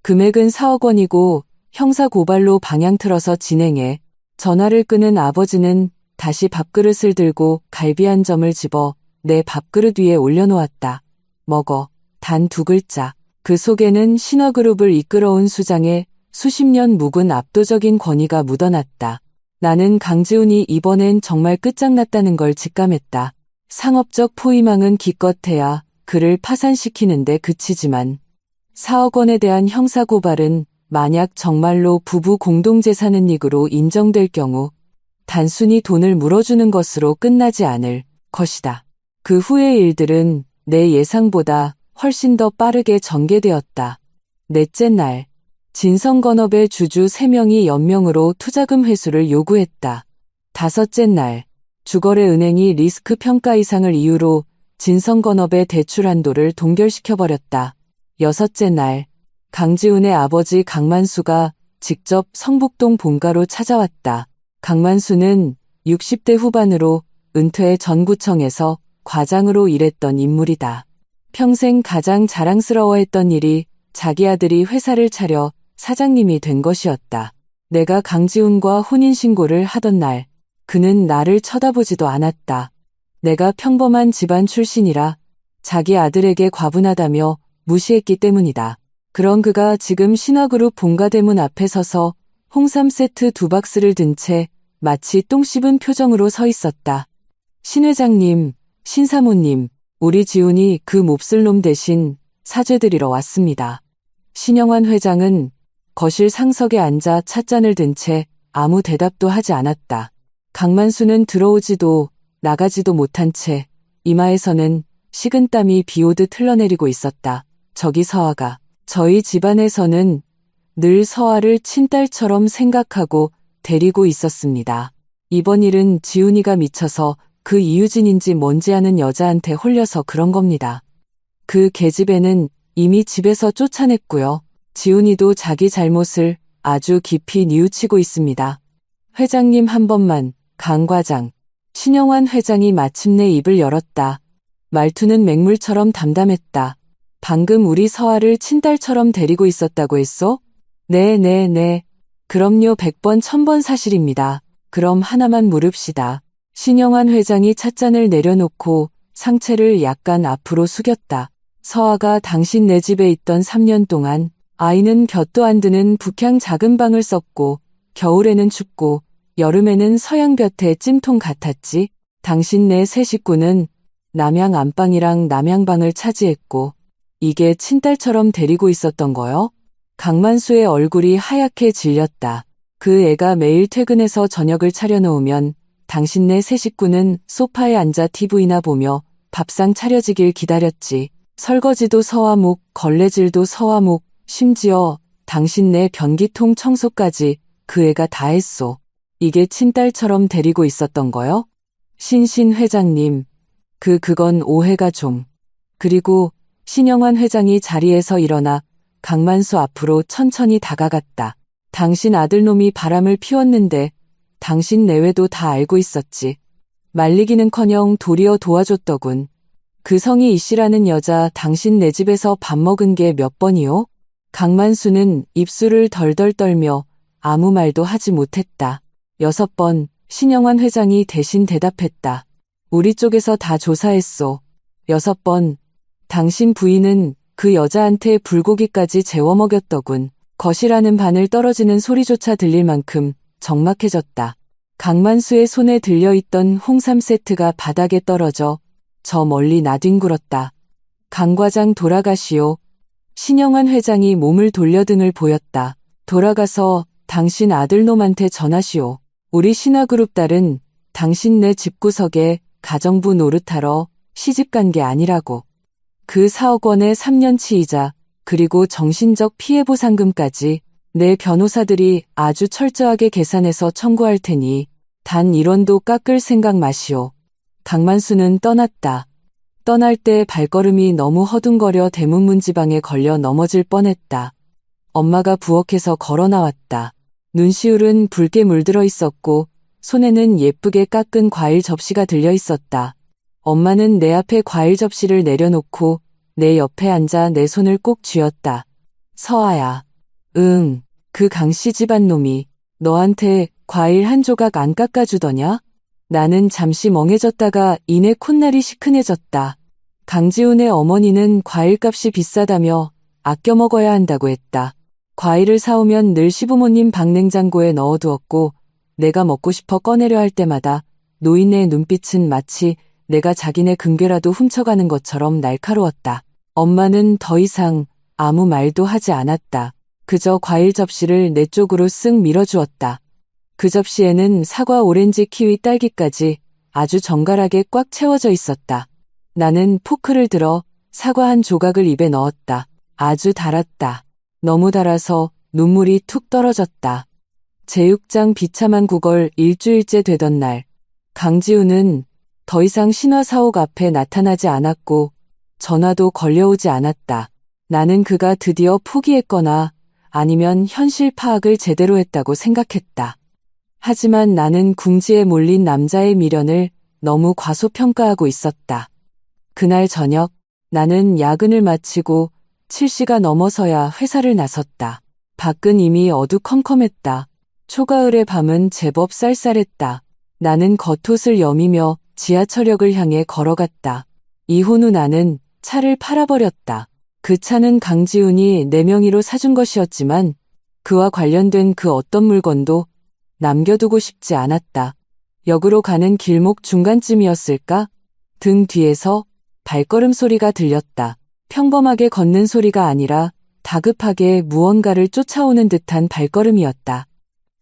금액은 4억 원이고 형사고발로 방향 틀어서 진행해. 전화를 끊은 아버지는 다시 밥그릇을 들고 갈비 한 점을 집어 내 밥그릇 위에 올려놓았다. 먹어. 단 2글자. 그 속에는 신화그룹을 이끌어온 수장의 수십 년 묵은 압도적인 권위가 묻어났다. 나는 강지훈이 이번엔 정말 끝장났다는 걸 직감했다. 상업적 포위망은 기껏해야 그를 파산시키는데 그치지만 4억 원에 대한 형사고발은 만약 정말로 부부 공동재산 은닉으로 인정될 경우 단순히 돈을 물어주는 것으로 끝나지 않을 것이다. 그 후의 일들은 내 예상보다 훨씬 더 빠르게 전개되었다. 넷째 날, 진성건업의 주주 3명이 연명으로 투자금 회수를 요구했다. 다섯째 날, 주거래은행이 리스크 평가 이상을 이유로 진성건업의 대출 한도를 동결시켜버렸다. 여섯째 날, 강지훈의 아버지 강만수가 직접 성북동 본가로 찾아왔다. 강만수는 60대 후반으로 은퇴 전 구청에서 과장으로 일했던 인물이다. 평생 가장 자랑스러워했던 일이 자기 아들이 회사를 차려 사장님이 된 것이었다. 내가 강지훈과 혼인신고를 하던 날, 그는 나를 쳐다보지도 않았다. 내가 평범한 집안 출신이라 자기 아들에게 과분하다며 무시했기 때문이다. 그런 그가 지금 신화그룹 본가대문 앞에 서서 홍삼 세트 2박스를 든 채 마치 똥 씹은 표정으로 서 있었다. 신 회장님, 신 사모님, 우리 지훈이 그 몹쓸 놈 대신 사죄드리러 왔습니다. 신영환 회장은 거실 상석에 앉아 찻잔을 든 채 아무 대답도 하지 않았다. 강만수는 들어오지도 나가지도 못한 채 이마에서는 식은땀이 비오듯 흘러내리고 있었다. 저기 서아가. 저희 집안에서는 늘 서아를 친딸처럼 생각하고 데리고 있었습니다. 이번 일은 지훈이가 미쳐서 그 이유진인지 뭔지 아는 여자한테 홀려서 그런 겁니다. 그 계집애는 이미 집에서 쫓아냈고요. 지훈이도 자기 잘못을 아주 깊이 뉘우치고 있습니다. 회장님 한 번만, 강 과장. 신영환 회장이 마침내 입을 열었다. 말투는 맹물처럼 담담했다. 방금 우리 서아를 친딸처럼 데리고 있었다고 했소? 네. 그럼요 100번 1000번 사실입니다. 그럼 하나만 물읍시다. 신영환 회장이 찻잔을 내려놓고 상체를 약간 앞으로 숙였다. 서아가 당신 내 집에 있던 3년 동안 아이는 볕도 안 드는 북향 작은 방을 썼고 겨울에는 춥고 여름에는 서양볕에 찜통 같았지. 당신 내 세 식구는 남양 안방이랑 남양방을 차지했고 이게 친딸처럼 데리고 있었던 거요? 강만수의 얼굴이 하얗게 질렸다. 그 애가 매일 퇴근해서 저녁을 차려놓으면 당신네 세 식구는 소파에 앉아 TV나 보며 밥상 차려지길 기다렸지. 설거지도 서화목, 걸레질도 서화목, 심지어 당신네 변기통 청소까지 그 애가 다 했소. 이게 친딸처럼 데리고 있었던 거요? 신신 회장님, 그건 오해가 좀. 그리고 신영환 회장이 자리에서 일어나 강만수 앞으로 천천히 다가갔다. 당신 아들놈이 바람을 피웠는데 당신 내외도 다 알고 있었지. 말리기는커녕 도리어 도와줬더군. 그 성이 이씨라는 여자 당신 내 집에서 밥 먹은 게 몇 번이요? 강만수는 입술을 덜덜 떨며 아무 말도 하지 못했다. 6번, 신영환 회장이 대신 대답했다. 우리 쪽에서 다 조사했소. 6번, 당신 부인은 그 여자한테 불고기까지 재워 먹였더군. 거실하는 바늘 떨어지는 소리조차 들릴 만큼 적막해졌다. 강만수의 손에 들려있던 홍삼 세트가 바닥에 떨어져 저 멀리 나뒹굴었다. 강 과장 돌아가시오. 신영환 회장이 몸을 돌려 등을 보였다. 돌아가서 당신 아들놈한테 전하시오. 우리 신화그룹 딸은 당신네 집구석에 가정부 노릇하러 시집간 게 아니라고. 그 4억 원의 3년치 이자 그리고 정신적 피해보상금까지 내 변호사들이 아주 철저하게 계산해서 청구할 테니 단 1원도 깎을 생각 마시오. 강만수는 떠났다. 떠날 때 발걸음이 너무 허둥거려 대문문지방에 걸려 넘어질 뻔했다. 엄마가 부엌에서 걸어 나왔다. 눈시울은 붉게 물들어 있었고 손에는 예쁘게 깎은 과일 접시가 들려 있었다. 엄마는 내 앞에 과일 접시를 내려놓고 내 옆에 앉아 내 손을 꼭 쥐었다. 서아야. 응, 그 강씨 집안 놈이 너한테 과일 한 조각 안 깎아주더냐? 나는 잠시 멍해졌다가 이내 콧날이 시큰해졌다. 강지훈의 어머니는 과일값이 비싸다며 아껴 먹어야 한다고 했다. 과일을 사오면 늘 시부모님 방냉장고에 넣어두었고 내가 먹고 싶어 꺼내려 할 때마다 노인네의 눈빛은 마치 내가 자기네 금괴라도 훔쳐가는 것처럼 날카로웠다. 엄마는 더 이상 아무 말도 하지 않았다. 그저 과일 접시를 내 쪽으로 쓱 밀어주었다. 그 접시에는 사과, 오렌지, 키위, 딸기까지 아주 정갈하게 꽉 채워져 있었다. 나는 포크를 들어 사과 한 조각을 입에 넣었다. 아주 달았다. 너무 달아서 눈물이 툭 떨어졌다. 제육장 비참한 구걸 일주일째 되던 날, 강지훈은 더 이상 신화사옥 앞에 나타나지 않았고 전화도 걸려오지 않았다. 나는 그가 드디어 포기했거나 아니면 현실 파악을 제대로 했다고 생각했다. 하지만 나는 궁지에 몰린 남자의 미련을 너무 과소평가하고 있었다. 그날 저녁 나는 야근을 마치고 7시가 넘어서야 회사를 나섰다. 밖은 이미 어두컴컴했다. 초가을의 밤은 제법 쌀쌀했다. 나는 겉옷을 여미며 지하철역을 향해 걸어갔다. 이혼 후 나는 차를 팔아버렸다. 그 차는 강지훈이 내 명의로 사준 것이었지만 그와 관련된 그 어떤 물건도 남겨두고 싶지 않았다. 역으로 가는 길목 중간쯤이었을까? 등 뒤에서 발걸음 소리가 들렸다. 평범하게 걷는 소리가 아니라 다급하게 무언가를 쫓아오는 듯한 발걸음이었다.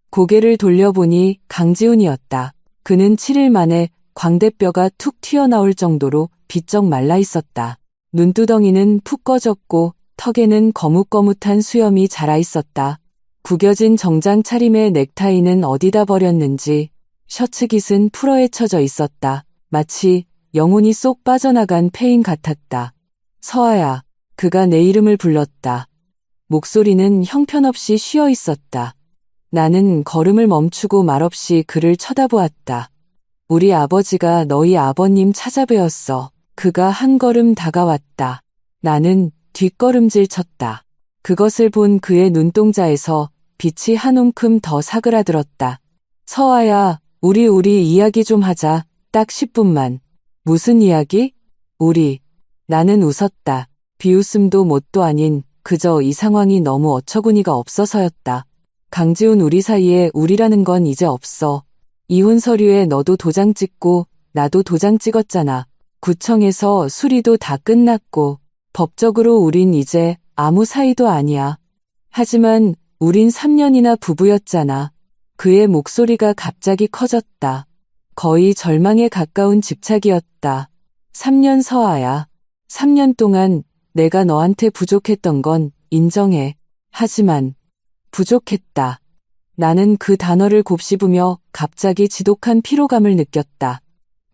고개를 돌려보니 강지훈이었다. 그는 7일 만에 광대뼈가 툭 튀어나올 정도로 비쩍 말라 있었다. 눈두덩이는 푹 꺼졌고 턱에는 거뭇거뭇한 수염이 자라 있었다. 구겨진 정장 차림의 넥타이는 어디다 버렸는지 셔츠 깃은 풀어헤쳐져 있었다. 마치 영혼이 쏙 빠져나간 폐인 같았다. 서아야. 그가 내 이름을 불렀다. 목소리는 형편없이 쉬어 있었다. 나는 걸음을 멈추고 말없이 그를 쳐다보았다. 우리 아버지가 너희 아버님 찾아뵈었어. 그가 한 걸음 다가왔다. 나는 뒷걸음질 쳤다. 그것을 본 그의 눈동자에서 빛이 한 움큼 더 사그라들었다. 서아야, 우리 이야기 좀 하자. 딱 10분만. 무슨 이야기? 우리. 나는 웃었다. 비웃음도 뭣도 아닌 그저 이 상황이 너무 어처구니가 없어서였다. 강지훈 우리 사이에 우리라는 건 이제 없어. 이혼 서류에 너도 도장 찍고 나도 도장 찍었잖아. 구청에서 수리도 다 끝났고 법적으로 우린 이제 아무 사이도 아니야. 하지만 우린 3년이나 부부였잖아. 그의 목소리가 갑자기 커졌다. 거의 절망에 가까운 집착이었다. 3년 서아야. 3년 동안 내가 너한테 부족했던 건 인정해. 하지만 부족했다. 나는 그 단어를 곱씹으며 갑자기 지독한 피로감을 느꼈다.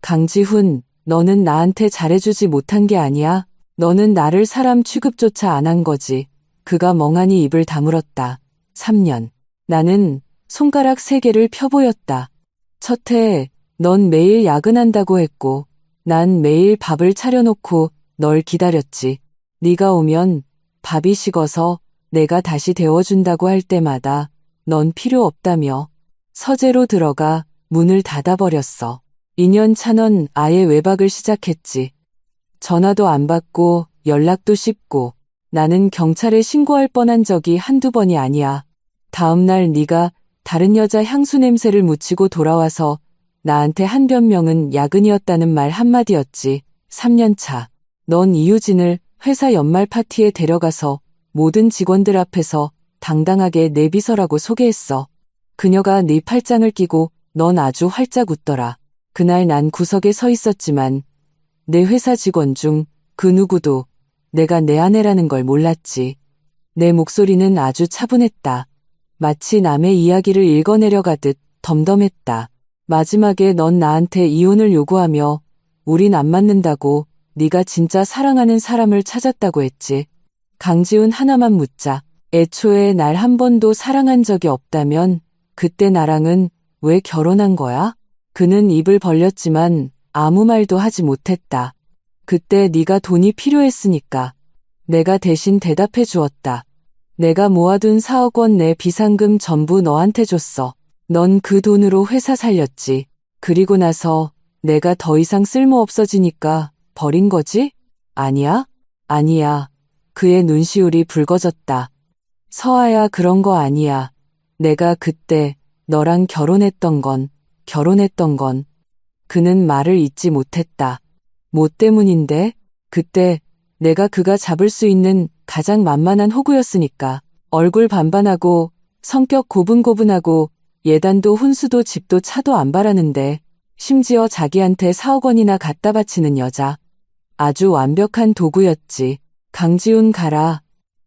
강지훈, 너는 나한테 잘해주지 못한 게 아니야. 너는 나를 사람 취급조차 안 한 거지. 그가 멍하니 입을 다물었다. 3년. 나는 손가락 3개를 펴보였다. 첫해, 넌 매일 야근한다고 했고, 난 매일 밥을 차려놓고 널 기다렸지. 네가 오면 밥이 식어서 내가 다시 데워준다고 할 때마다 넌 필요 없다며 서재로 들어가 문을 닫아버렸어. 2년 차 넌 아예 외박을 시작했지. 전화도 안 받고 연락도 씹고 나는 경찰에 신고할 뻔한 적이 한두 번이 아니야. 다음날 네가 다른 여자 향수 냄새를 묻히고 돌아와서 나한테 한 변명은 야근이었다는 말 한마디였지. 3년 차. 넌 이유진을 회사 연말 파티에 데려가서 모든 직원들 앞에서 당당하게 내 비서라고 소개했어. 그녀가 네 팔짱을 끼고 넌 아주 활짝 웃더라. 그날 난 구석에 서 있었지만 내 회사 직원 중 그 누구도 내가 내 아내라는 걸 몰랐지. 내 목소리는 아주 차분했다. 마치 남의 이야기를 읽어내려가듯 덤덤했다. 마지막에 넌 나한테 이혼을 요구하며 우린 안 맞는다고, 네가 진짜 사랑하는 사람을 찾았다고 했지. 강지훈 하나만 묻자. 애초에 날 한 번도 사랑한 적이 없다면 그때 나랑은 왜 결혼한 거야? 그는 입을 벌렸지만 아무 말도 하지 못했다. 그때 네가 돈이 필요했으니까 내가 대신 대답해 주었다. 내가 모아둔 4억 원 내 비상금 전부 너한테 줬어. 넌 그 돈으로 회사 살렸지. 그리고 나서 내가 더 이상 쓸모 없어지니까 버린 거지? 아니야? 아니야. 그의 눈시울이 붉어졌다. 서아야, 그런 거 아니야. 내가 그때 너랑 결혼했던 건. 그는 말을 잇지 못했다. 뭐 때문인데? 그때 내가 그가 잡을 수 있는 가장 만만한 호구였으니까. 얼굴 반반하고 성격 고분고분하고 예단도 혼수도 집도 차도 안 바라는데 심지어 자기한테 4억 원이나 갖다 바치는 여자. 아주 완벽한 도구였지. 강지훈 가라.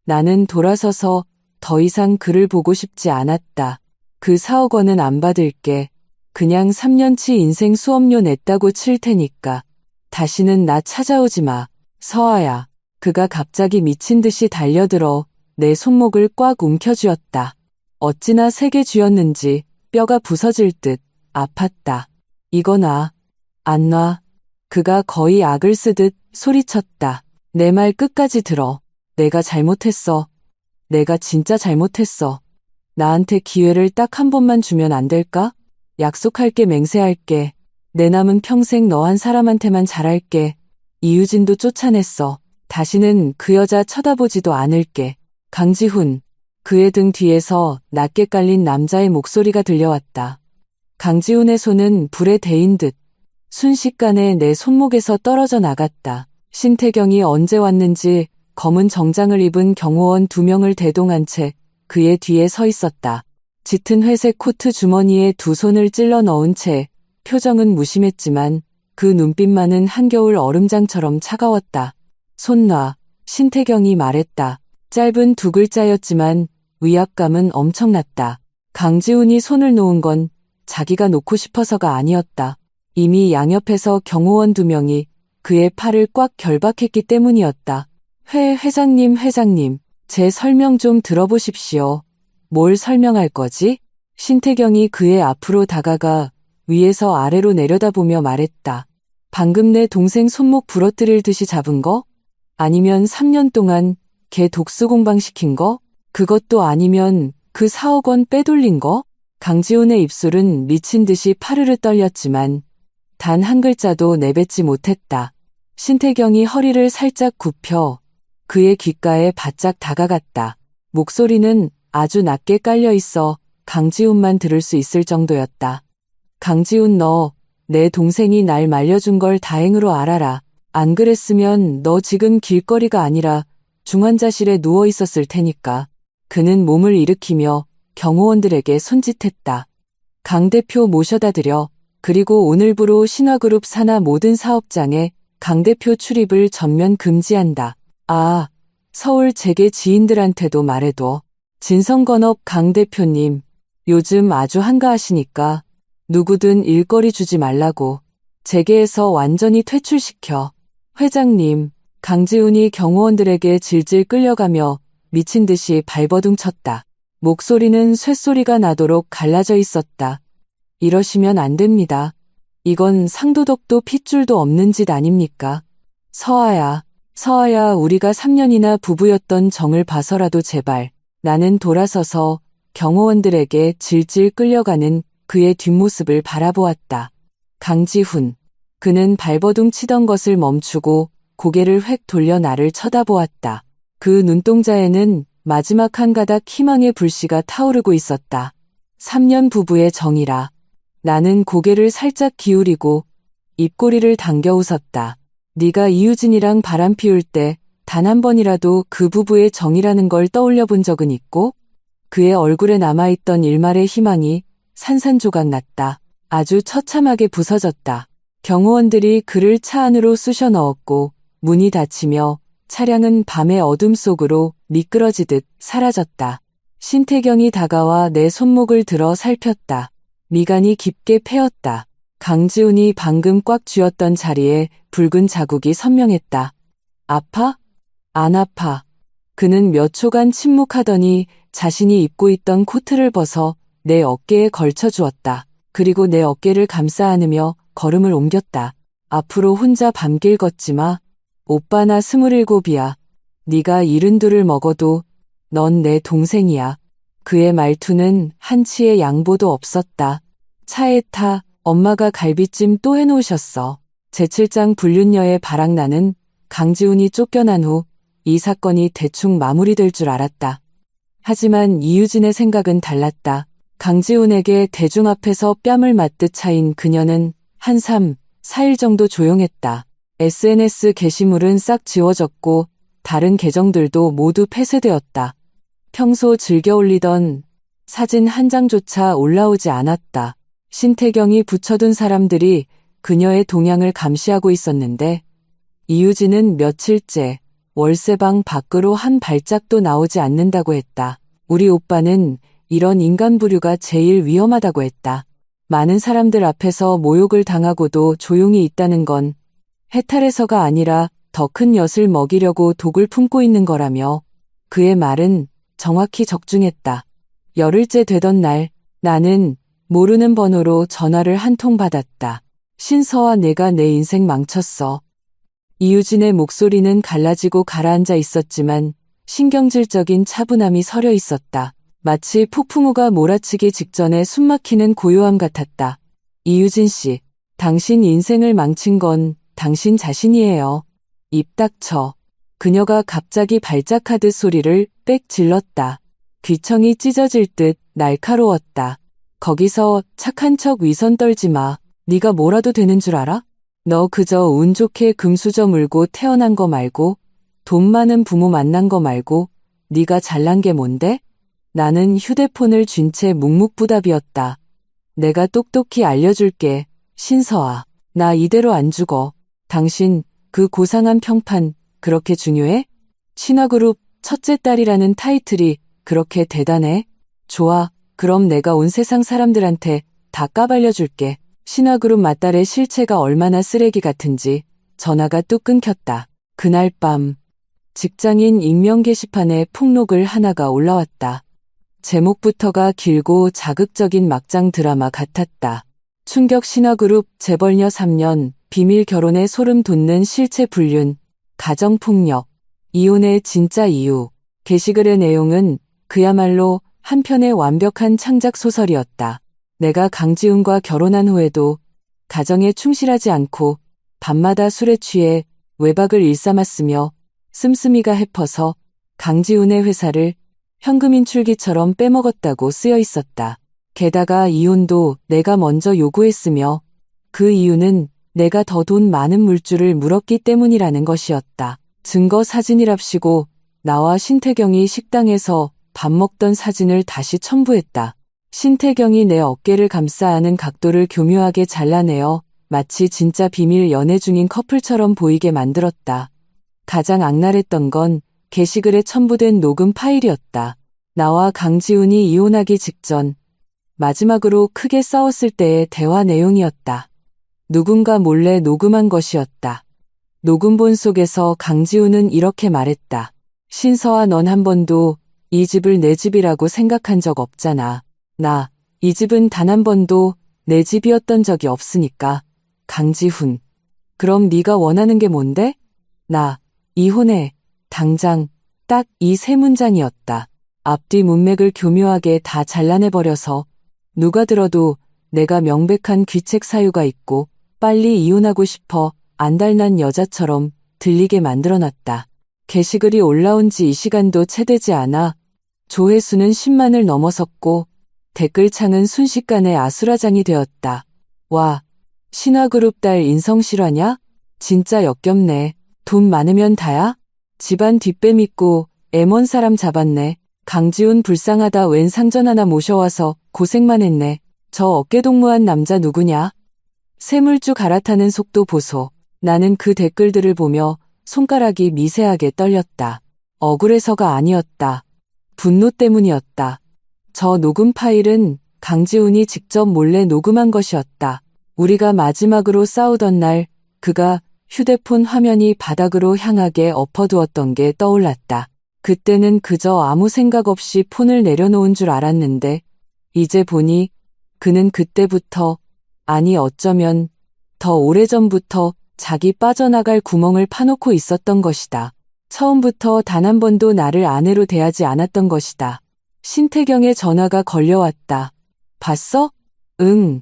나는 돌아서서 더 이상 그를 보고 싶지 않았다. 그 4억 원은 안 받을게. 그냥 3년치 인생 수업료 냈다고 칠 테니까. 다시는 나 찾아오지 마. 서아야. 그가 갑자기 미친 듯이 달려들어 내 손목을 꽉 움켜쥐었다. 어찌나 세게 쥐었는지 뼈가 부서질 듯 아팠다. 이거 놔. 안 놔. 그가 거의 악을 쓰듯 소리쳤다. 내 말 끝까지 들어. 내가 잘못했어. 내가 진짜 잘못했어. 나한테 기회를 딱 한 번만 주면 안 될까? 약속할게, 맹세할게. 내 남은 평생 너 한 사람한테만 잘할게. 이유진도 쫓아냈어. 다시는 그 여자 쳐다보지도 않을게. 강지훈. 그의 등 뒤에서 낮게 깔린 남자의 목소리가 들려왔다. 강지훈의 손은 불에 데인 듯 순식간에 내 손목에서 떨어져 나갔다. 신태경이 언제 왔는지 검은 정장을 입은 경호원 2명을 대동한 채 그의 뒤에 서 있었다. 짙은 회색 코트 주머니에 두 손을 찔러 넣은 채 표정은 무심했지만 그 눈빛만은 한겨울 얼음장처럼 차가웠다. 손 놔. 신태경이 말했다. 짧은 2글자였지만 위압감은 엄청났다. 강지훈이 손을 놓은 건 자기가 놓고 싶어서가 아니었다. 이미 양옆에서 경호원 2명이 그의 팔을 꽉 결박했기 때문이었다. 회장님, 제 설명 좀 들어보십시오. 뭘 설명할 거지? 신태경이 그의 앞으로 다가가 위에서 아래로 내려다보며 말했다. 방금 내 동생 손목 부러뜨릴 듯이 잡은 거? 아니면 3년 동안 걔 독수공방 시킨 거? 그것도 아니면 그 4억 원 빼돌린 거? 강지훈의 입술은 미친 듯이 파르르 떨렸지만 단 한 글자도 내뱉지 못했다. 신태경이 허리를 살짝 굽혀 그의 귓가에 바짝 다가갔다. 목소리는 아주 낮게 깔려 있어 강지훈만 들을 수 있을 정도였다. 강지훈, 너 내 동생이 날 말려준 걸 다행으로 알아라. 안 그랬으면 너 지금 길거리가 아니라 중환자실에 누워 있었을 테니까. 그는 몸을 일으키며 경호원들에게 손짓했다. 강 대표 모셔다 드려. 그리고 오늘부로 신화그룹 산하 모든 사업장에 강 대표 출입을 전면 금지한다. 아, 서울 재계 지인들한테도 말해둬. 진성건업 강 대표님, 요즘 아주 한가하시니까 누구든 일거리 주지 말라고. 재계에서 완전히 퇴출시켜. 회장님, 강지훈이 경호원들에게 질질 끌려가며 미친 듯이 발버둥 쳤다. 목소리는 쇳소리가 나도록 갈라져 있었다. 이러시면 안 됩니다. 이건 상도덕도 핏줄도 없는 짓 아닙니까? 서아야, 우리가 3년이나 부부였던 정을 봐서라도 제발. 나는 돌아서서 경호원들에게 질질 끌려가는 그의 뒷모습을 바라보았다. 강지훈. 그는 발버둥 치던 것을 멈추고 고개를 획 돌려 나를 쳐다보았다. 그 눈동자에는 마지막 한 가닥 희망의 불씨가 타오르고 있었다. 3년 부부의 정이라. 나는 고개를 살짝 기울이고 입꼬리를 당겨 웃었다. 네가 이유진이랑 바람 피울 때 단 한 번이라도 그 부부의 정이라는 걸 떠올려 본 적은 있고? 그의 얼굴에 남아있던 일말의 희망이 산산조각 났다. 아주 처참하게 부서졌다. 경호원들이 그를 차 안으로 쑤셔 넣었고 문이 닫히며 차량은 밤의 어둠 속으로 미끄러지듯 사라졌다. 신태경이 다가와 내 손목을 들어 살폈다. 미간이 깊게 패였다. 강지훈이 방금 꽉 쥐었던 자리에 붉은 자국이 선명했다. 아파? 안 아파. 그는 몇 초간 침묵하더니 자신이 입고 있던 코트를 벗어 내 어깨에 걸쳐 주었다. 그리고 내 어깨를 감싸 안으며 걸음을 옮겼다. 앞으로 혼자 밤길 걷지 마. 오빠 나 27이야. 네가 72를 먹어도 넌 내 동생이야. 그의 말투는 한치의 양보도 없었다. 차에 타. 엄마가 갈비찜 또 해놓으셨어. 제7장 불륜녀의 바락나는 강지훈이 쫓겨난 후 이 사건이 대충 마무리될 줄 알았다. 하지만 이유진의 생각은 달랐다. 강지훈에게 대중 앞에서 뺨을 맞듯 차인 그녀는 한 3, 4일 정도 조용했다. SNS 게시물은 싹 지워졌고 다른 계정들도 모두 폐쇄되었다. 평소 즐겨 올리던 사진 한 장조차 올라오지 않았다. 신태경이 붙여둔 사람들이 그녀의 동향을 감시하고 있었는데 이유진은 며칠째 월세방 밖으로 한 발짝도 나오지 않는다고 했다. 우리 오빠는 이런 인간 부류가 제일 위험하다고 했다. 많은 사람들 앞에서 모욕을 당하고도 조용히 있다는 건 해탈해서가 아니라 더 큰 엿을 먹이려고 독을 품고 있는 거라며 그의 말은 정확히 적중했다. 열흘째 되던 날 나는 모르는 번호로 전화를 한 통 받았다. 신서아 내가 내 인생 망쳤어. 이유진의 목소리는 갈라지고 가라앉아 있었지만 신경질적인 차분함이 서려 있었다. 마치 폭풍우가 몰아치기 직전에 숨막히는 고요함 같았다. 이유진 씨, 당신 인생을 망친 건 당신 자신이에요. 입 닥쳐. 그녀가 갑자기 발작하듯 소리를 빽 질렀다. 귀청이 찢어질 듯 날카로웠다. 거기서 착한 척 위선 떨지 마. 네가 뭐라도 되는 줄 알아? 너 그저 운 좋게 금수저 물고 태어난 거 말고 돈 많은 부모 만난 거 말고 네가 잘난 게 뭔데? 나는 휴대폰을 쥔 채 묵묵부답이었다. 내가 똑똑히 알려줄게. 신서아. 나 이대로 안 죽어. 당신 그 고상한 평판 그렇게 중요해? 신화그룹 첫째 딸이라는 타이틀이 그렇게 대단해? 좋아. 그럼 내가 온 세상 사람들한테 다 까발려줄게. 신화그룹 맏딸의 실체가 얼마나 쓰레기 같은지. 전화가 뚝 끊겼다. 그날 밤 직장인 익명 게시판에 폭로글 하나가 올라왔다. 제목부터가 길고 자극적인 막장 드라마 같았다. 충격 신화그룹 재벌녀 3년, 비밀 결혼에 소름 돋는 실체 불륜, 가정폭력, 이혼의 진짜 이유. 게시글의 내용은 그야말로 한편의 완벽한 창작 소설이었다. 내가 강지훈과 결혼한 후에도 가정에 충실하지 않고 밤마다 술에 취해 외박을 일삼았으며 씀씀이가 해퍼서 강지훈의 회사를 현금 인출기처럼 빼먹었다고 쓰여 있었다. 게다가 이혼도 내가 먼저 요구했으며 그 이유는 내가 더 돈 많은 물줄을 물었기 때문이라는 것이었다. 증거 사진이랍시고 나와 신태경이 식당에서 밥 먹던 사진을 다시 첨부했다. 신태경이 내 어깨를 감싸 안은 각도를 교묘하게 잘라내어 마치 진짜 비밀 연애 중인 커플처럼 보이게 만들었다. 가장 악랄했던 건 게시글에 첨부된 녹음 파일이었다. 나와 강지훈이 이혼하기 직전 마지막으로 크게 싸웠을 때의 대화 내용이었다. 누군가 몰래 녹음한 것이었다. 녹음본 속에서 강지훈은 이렇게 말했다. 신서아 넌 한 번도 이 집을 내 집이라고 생각한 적 없잖아. 나 이 집은 단 한 번도 내 집이었던 적이 없으니까. 강지훈. 그럼 네가 원하는 게 뭔데? 나 이혼해. 당장. 딱 이 세 문장이었다. 앞뒤 문맥을 교묘하게 다 잘라내버려서 누가 들어도 내가 명백한 귀책 사유가 있고 빨리 이혼하고 싶어 안달난 여자처럼 들리게 만들어놨다. 게시글이 올라온 지 이 시간도 채 되지 않아 조회수는 10만을 넘어섰고 댓글창은 순식간에 아수라장이 되었다. 와, 신화그룹 딸 인성실화냐? 진짜 역겹네. 돈 많으면 다야? 집안 뒷배 믿고 애먼 사람 잡았네. 강지훈 불쌍하다. 웬 상전 하나 모셔와서 고생만 했네. 저 어깨동무한 남자 누구냐? 쇠물주 갈아타는 속도 보소. 나는 그 댓글들을 보며 손가락이 미세하게 떨렸다. 억울해서가 아니었다. 분노 때문이었다. 저 녹음 파일은 강지훈이 직접 몰래 녹음한 것이었다. 우리가 마지막으로 싸우던 날 그가 휴대폰 화면이 바닥으로 향하게 엎어두었던 게 떠올랐다. 그때는 그저 아무 생각 없이 폰을 내려놓은 줄 알았는데 이제 보니 그는 그때부터, 아니 어쩌면 더 오래전부터 자기 빠져나갈 구멍을 파놓고 있었던 것이다. 처음부터 단 한 번도 나를 아내로 대하지 않았던 것이다. 신태경의 전화가 걸려왔다. 봤어? 응.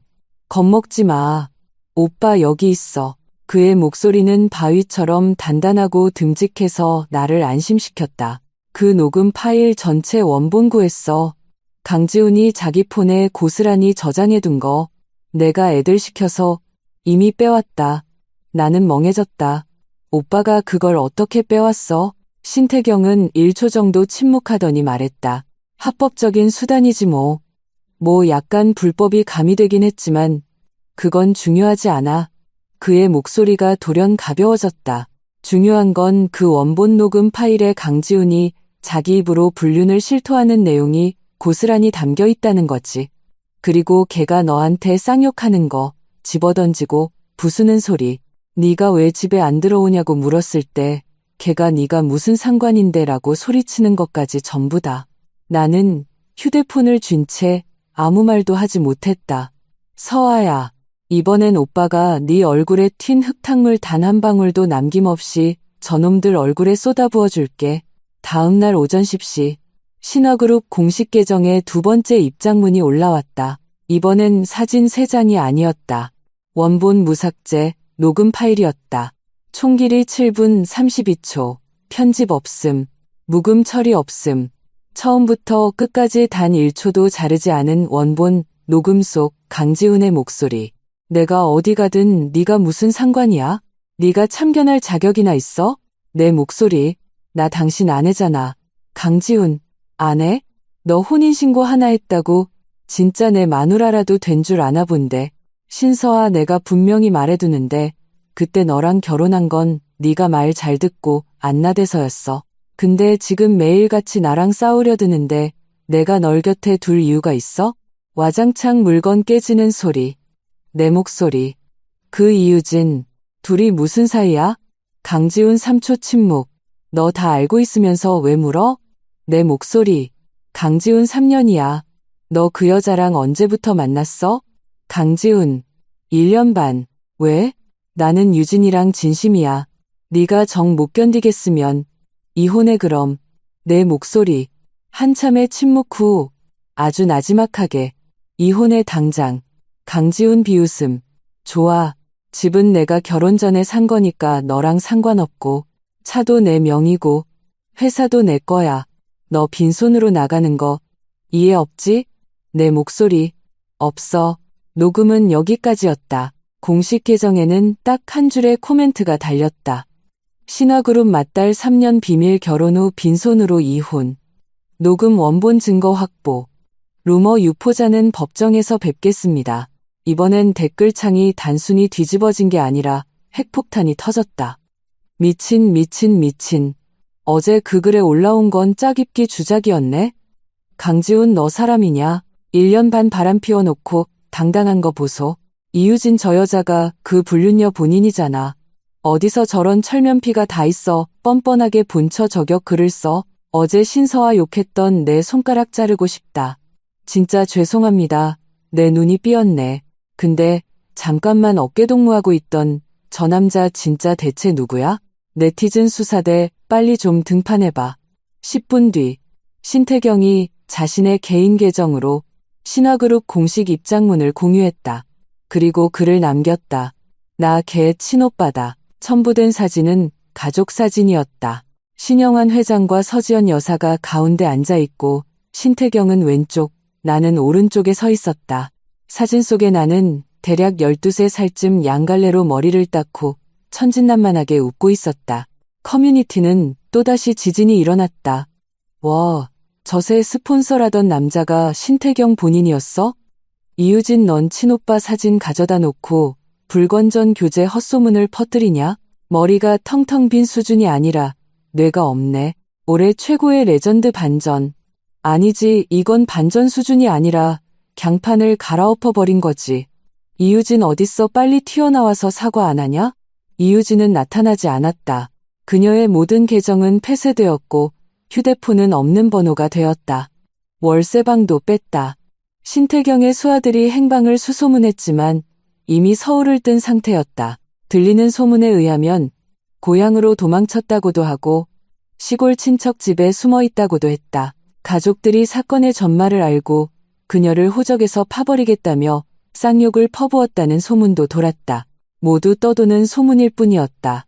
겁먹지 마. 오빠 여기 있어. 그의 목소리는 바위처럼 단단하고 듬직해서 나를 안심시켰다. 그 녹음 파일 전체 원본 구했어. 강지훈이 자기 폰에 고스란히 저장해둔 거. 내가 애들 시켜서 이미 빼왔다. 나는 멍해졌다. 오빠가 그걸 어떻게 빼왔어? 신태경은 1초 정도 침묵하더니 말했다. 합법적인 수단이지 뭐. 뭐 약간 불법이 가미되긴 했지만 그건 중요하지 않아. 그의 목소리가 돌연 가벼워졌다. 중요한 건 그 원본 녹음 파일에 강지훈이 자기 입으로 불륜을 실토하는 내용이 고스란히 담겨 있다는 거지. 그리고 걔가 너한테 쌍욕하는 거, 집어던지고 부수는 소리. 네가 왜 집에 안 들어오냐고 물었을 때 걔가 네가 무슨 상관인데 라고 소리치는 것까지 전부다. 나는 휴대폰을 쥔 채 아무 말도 하지 못했다. 서아야, 이번엔 오빠가 네 얼굴에 튄 흙탕물 단 한 방울도 남김없이 저놈들 얼굴에 쏟아부어 줄게. 다음 날 오전 10시 신화그룹 공식 계정에 두 번째 입장문이 올라왔다. 이번엔 사진 3장이 아니었다. 원본 무삭제, 녹음 파일이었다. 총 길이 7분 32초, 편집 없음, 묵음 처리 없음. 처음부터 끝까지 단 1초도 자르지 않은 원본 녹음 속 강지훈의 목소리. 내가 어디 가든 네가 무슨 상관이야? 네가 참견할 자격이나 있어? 내 목소리. 나 당신 아내잖아. 강지훈, 아내? 너 혼인신고 하나 했다고? 진짜 내 마누라라도 된 줄 아나 본데. 신서아, 내가 분명히 말해두는데 그때 너랑 결혼한 건 네가 말 잘 듣고 안 나대서였어. 근데 지금 매일같이 나랑 싸우려 드는데 내가 널 곁에 둘 이유가 있어? 와장창 물건 깨지는 소리. 내 목소리. 그 이유진. 둘이 무슨 사이야? 강지훈 3초 침묵. 너 다 알고 있으면서 왜 물어? 내 목소리. 강지훈 3년이야. 너 그 여자랑 언제부터 만났어? 강지훈. 1년 반. 왜? 나는 유진이랑 진심이야. 네가 정 못 견디겠으면 이혼해 그럼. 내 목소리. 한참의 침묵 후 아주 나지막하게. 이혼해 당장. 강지훈 비웃음. 좋아. 집은 내가 결혼 전에 산 거니까 너랑 상관없고 차도 내 명이고 회사도 내 거야. 너 빈손으로 나가는 거 이해 없지? 내 목소리. 없어. 녹음은 여기까지였다. 공식 계정에는 딱 한 줄의 코멘트가 달렸다. 신화그룹 맏딸 3년 비밀 결혼 후 빈손으로 이혼. 녹음 원본 증거 확보. 루머 유포자는 법정에서 뵙겠습니다. 이번엔 댓글창이 단순히 뒤집어진 게 아니라 핵폭탄이 터졌다. 미친. 어제 그 글에 올라온 건 짜깁기 주작이었네? 강지훈 너 사람이냐? 1년 반 바람 피워놓고 당당한 거 보소. 이유진 저 여자가 그 불륜녀 본인이잖아. 어디서 저런 철면피가 다 있어 뻔뻔하게 본처 저격 글을 써. 어제 신서아 욕했던 내 손가락 자르고 싶다. 진짜 죄송합니다. 내 눈이 삐었네. 근데 잠깐만 어깨동무하고 있던 저 남자 진짜 대체 누구야? 네티즌 수사대 빨리 좀 등판해봐. 10분 뒤 신태경이 자신의 개인 계정으로 신화그룹 공식 입장문을 공유했다. 그리고 글을 남겼다. 나 걔 친오빠다. 첨부된 사진은 가족 사진이었다. 신영환 회장과 서지연 여사가 가운데 앉아있고 신태경은 왼쪽, 나는 오른쪽에 서 있었다. 사진 속의 나는 대략 12세 살쯤 양갈래로 머리를 닦고 천진난만하게 웃고 있었다. 커뮤니티는 또다시 지진이 일어났다. 와, 저새 스폰서라던 남자가 신태경 본인이었어? 이유진 넌 친오빠 사진 가져다 놓고 불건전 교제 헛소문을 퍼뜨리냐? 머리가 텅텅 빈 수준이 아니라 뇌가 없네. 올해 최고의 레전드 반전. 아니지, 이건 반전 수준이 아니라 갱판을 갈아엎어버린 거지. 이유진 어딨어? 빨리 튀어나와서 사과 안 하냐? 이유진은 나타나지 않았다. 그녀의 모든 계정은 폐쇄되었고 휴대폰은 없는 번호가 되었다. 월세방도 뺐다. 신태경의 수아들이 행방을 수소문했지만 이미 서울을 뜬 상태였다. 들리는 소문에 의하면 고향으로 도망쳤다고도 하고 시골 친척 집에 숨어 있다고도 했다. 가족들이 사건의 전말을 알고 그녀를 호적에서 파버리겠다며 쌍욕을 퍼부었다는 소문도 돌았다. 모두 떠도는 소문일 뿐이었다.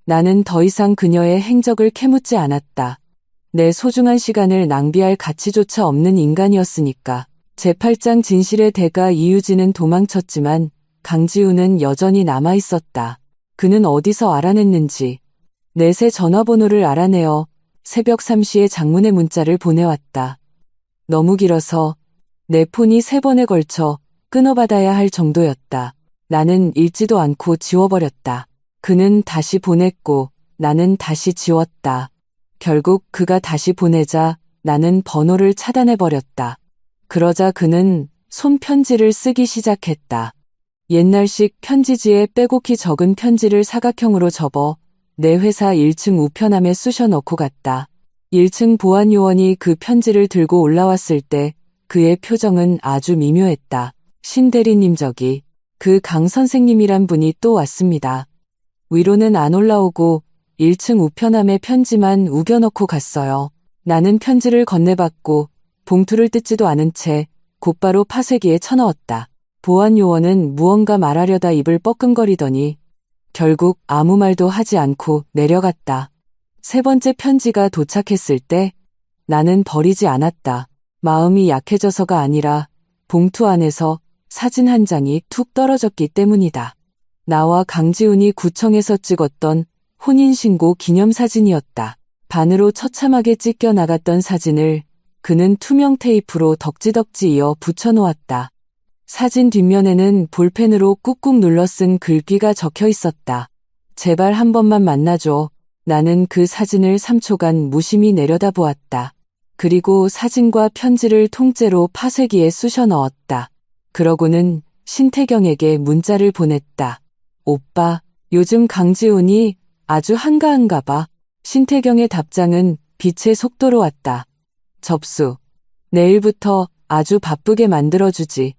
나는 더 이상 그녀의 행적을 캐묻지 않았다. 내 소중한 시간을 낭비할 가치조차 없는 인간이었으니까. 제8장 진실의 대가 이유진은 도망쳤지만 강지우는 여전히 남아있었다. 그는 어디서 알아냈는지 내 새 전화번호를 알아내어 새벽 3시에 장문의 문자를 보내왔다. 너무 길어서 내 폰이 3번에 걸쳐 끊어받아야 할 정도였다. 나는 읽지도 않고 지워버렸다. 그는 다시 보냈고 나는 다시 지웠다. 결국 그가 다시 보내자 나는 번호를 차단해버렸다. 그러자 그는 손편지를 쓰기 시작했다. 옛날식 편지지에 빼곡히 적은 편지를 사각형으로 접어 내 회사 1층 우편함에 쑤셔 넣고 갔다. 1층 보안요원이 그 편지를 들고 올라왔을 때 그의 표정은 아주 미묘했다. 신 대리님 저기 그 강 선생님이란 분이 또 왔습니다. 위로는 안 올라오고 1층 우편함에 편지만 우겨넣고 갔어요. 나는 편지를 건네받고 봉투를 뜯지도 않은 채 곧바로 파쇄기에 쳐넣었다. 보안요원은 무언가 말하려다 입을 뻐끔거리더니 결국 아무 말도 하지 않고 내려갔다. 3번째 편지가 도착했을 때 나는 버리지 않았다. 마음이 약해져서가 아니라 봉투 안에서 사진 한 장이 툭 떨어졌기 때문이다. 나와 강지훈이 구청에서 찍었던 혼인신고 기념사진이었다. 반으로 처참하게 찢겨 나갔던 사진을 그는 투명 테이프로 덕지덕지 이어 붙여놓았다. 사진 뒷면에는 볼펜으로 꾹꾹 눌러 쓴 글귀가 적혀 있었다. 제발 한 번만 만나줘. 나는 그 사진을 3초간 무심히 내려다보았다. 그리고 사진과 편지를 통째로 파쇄기에 쑤셔 넣었다. 그러고는 신태경에게 문자를 보냈다. 오빠, 요즘 강지훈이 아주 한가한가 봐. 신태경의 답장은 빛의 속도로 왔다. 접수. 내일부터 아주 바쁘게 만들어주지.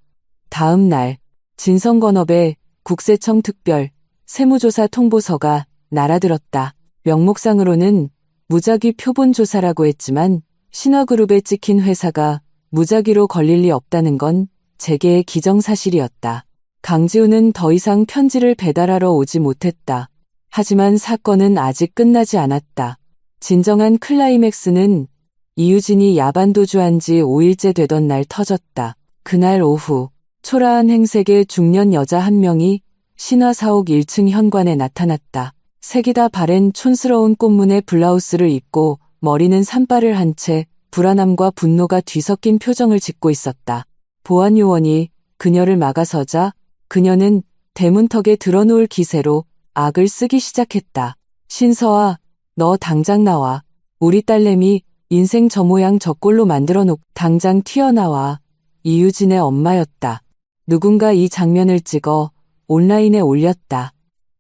다음 날, 진성건업의 국세청 특별 세무조사 통보서가 날아들었다. 명목상으로는 무작위 표본조사라고 했지만 신화그룹에 찍힌 회사가 무작위로 걸릴 리 없다는 건 재계의 기정사실이었다. 강지훈은 더 이상 편지를 배달하러 오지 못했다. 하지만 사건은 아직 끝나지 않았다. 진정한 클라이맥스는 이유진이 야반도주한 지 5일째 되던 날 터졌다. 그날 오후 초라한 행색의 중년 여자 한 명이 신화사옥 1층 현관에 나타났다. 색이다 바랜 촌스러운 꽃무늬 블라우스를 입고 머리는 산발을 한 채 불안함과 분노가 뒤섞인 표정을 짓고 있었다. 보안요원이 그녀를 막아서자 그녀는 대문턱에 드러누울 기세로 악을 쓰기 시작했다. 신서아, 너 당장 나와. 우리 딸내미 인생 저 모양 저 꼴로 만들어 놓고 당장 튀어나와. 이유진의 엄마였다. 누군가 이 장면을 찍어 온라인에 올렸다.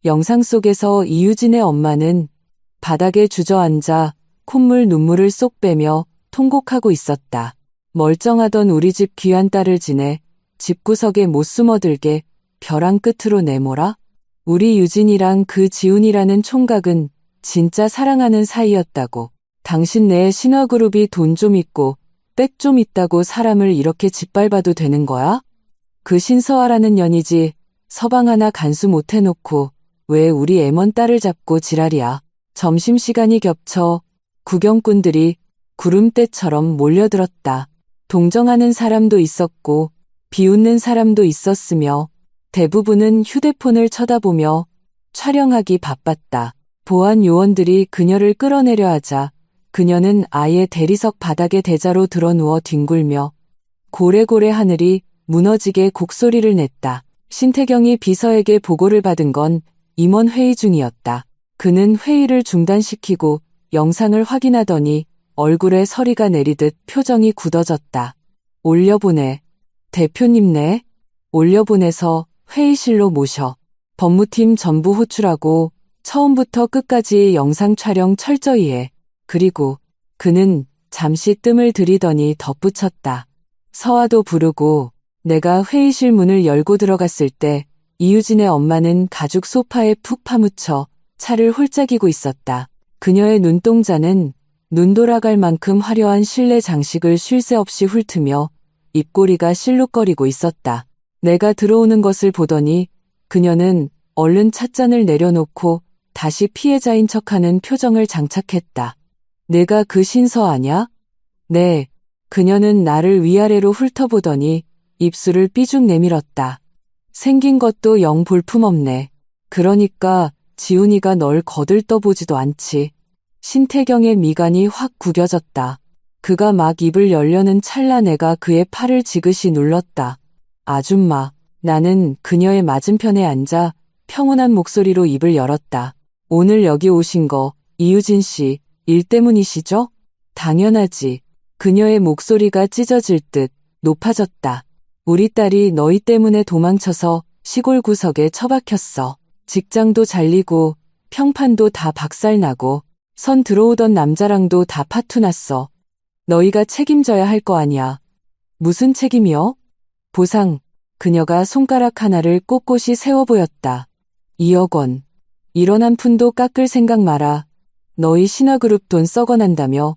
영상 속에서 이유진의 엄마는 바닥에 주저앉아 콧물 눈물을 쏙 빼며 통곡하고 있었다. 멀쩡하던 우리 집 귀한 딸을 지내 집구석에 못 숨어들게 벼랑 끝으로 내몰아? 우리 유진이랑 그 지훈이라는 총각은 진짜 사랑하는 사이였다고. 당신 내 신화그룹이 돈 좀 있고 백 좀 있다고 사람을 이렇게 짓밟아도 되는 거야? 그 신서아라는 년이지 서방 하나 간수 못 해놓고 왜 우리 애먼 딸을 잡고 지랄이야. 점심시간이 겹쳐 구경꾼들이 구름대처럼 몰려들었다. 동정하는 사람도 있었고 비웃는 사람도 있었으며 대부분은 휴대폰을 쳐다보며 촬영하기 바빴다. 보안 요원들이 그녀를 끌어내려 하자 그녀는 아예 대리석 바닥에 대자로 드러누워 뒹굴며 고래고래 하늘이 무너지게 곡소리를 냈다. 신태경이 비서에게 보고를 받은 건 임원 회의 중이었다. 그는 회의를 중단시키고 영상을 확인하더니 얼굴에 서리가 내리듯 표정이 굳어졌다. 올려보내. 대표님네. 올려보내서 회의실로 모셔. 법무팀 전부 호출하고 처음부터 끝까지 영상 촬영 철저히 해. 그리고 그는 잠시 뜸을 들이더니 덧붙였다. 서화도 부르고. 내가 회의실 문을 열고 들어갔을 때 이유진의 엄마는 가죽 소파에 푹 파묻혀 차를 홀짝이고 있었다. 그녀의 눈동자는 눈 돌아갈 만큼 화려한 실내 장식을 쉴 새 없이 훑으며 입꼬리가 실룩거리고 있었다. 내가 들어오는 것을 보더니 그녀는 얼른 찻잔을 내려놓고 다시 피해자인 척하는 표정을 장착했다. 내가 그 신서 아냐? 네. 그녀는 나를 위아래로 훑어보더니 입술을 삐죽 내밀었다. 생긴 것도 영 볼품없네. 그러니까 지훈이가 널 거들떠보지도 않지. 신태경의 미간이 확 구겨졌다. 그가 막 입을 열려는 찰나 내가 그의 팔을 지그시 눌렀다. 아줌마. 나는 그녀의 맞은편에 앉아 평온한 목소리로 입을 열었다. 오늘 여기 오신 거 이유진 씨 일 때문이시죠? 당연하지. 그녀의 목소리가 찢어질 듯 높아졌다. 우리 딸이 너희 때문에 도망쳐서 시골 구석에 처박혔어. 직장도 잘리고 평판도 다 박살나고 선 들어오던 남자랑도 다 파투났어. 너희가 책임져야 할 거 아니야. 무슨 책임이요? 보상. 그녀가 손가락 하나를 꼿꼿이 세워 보였다. 2억 원. 1원 한 푼도 깎을 생각 마라. 너희 신화그룹 돈 썩어난다며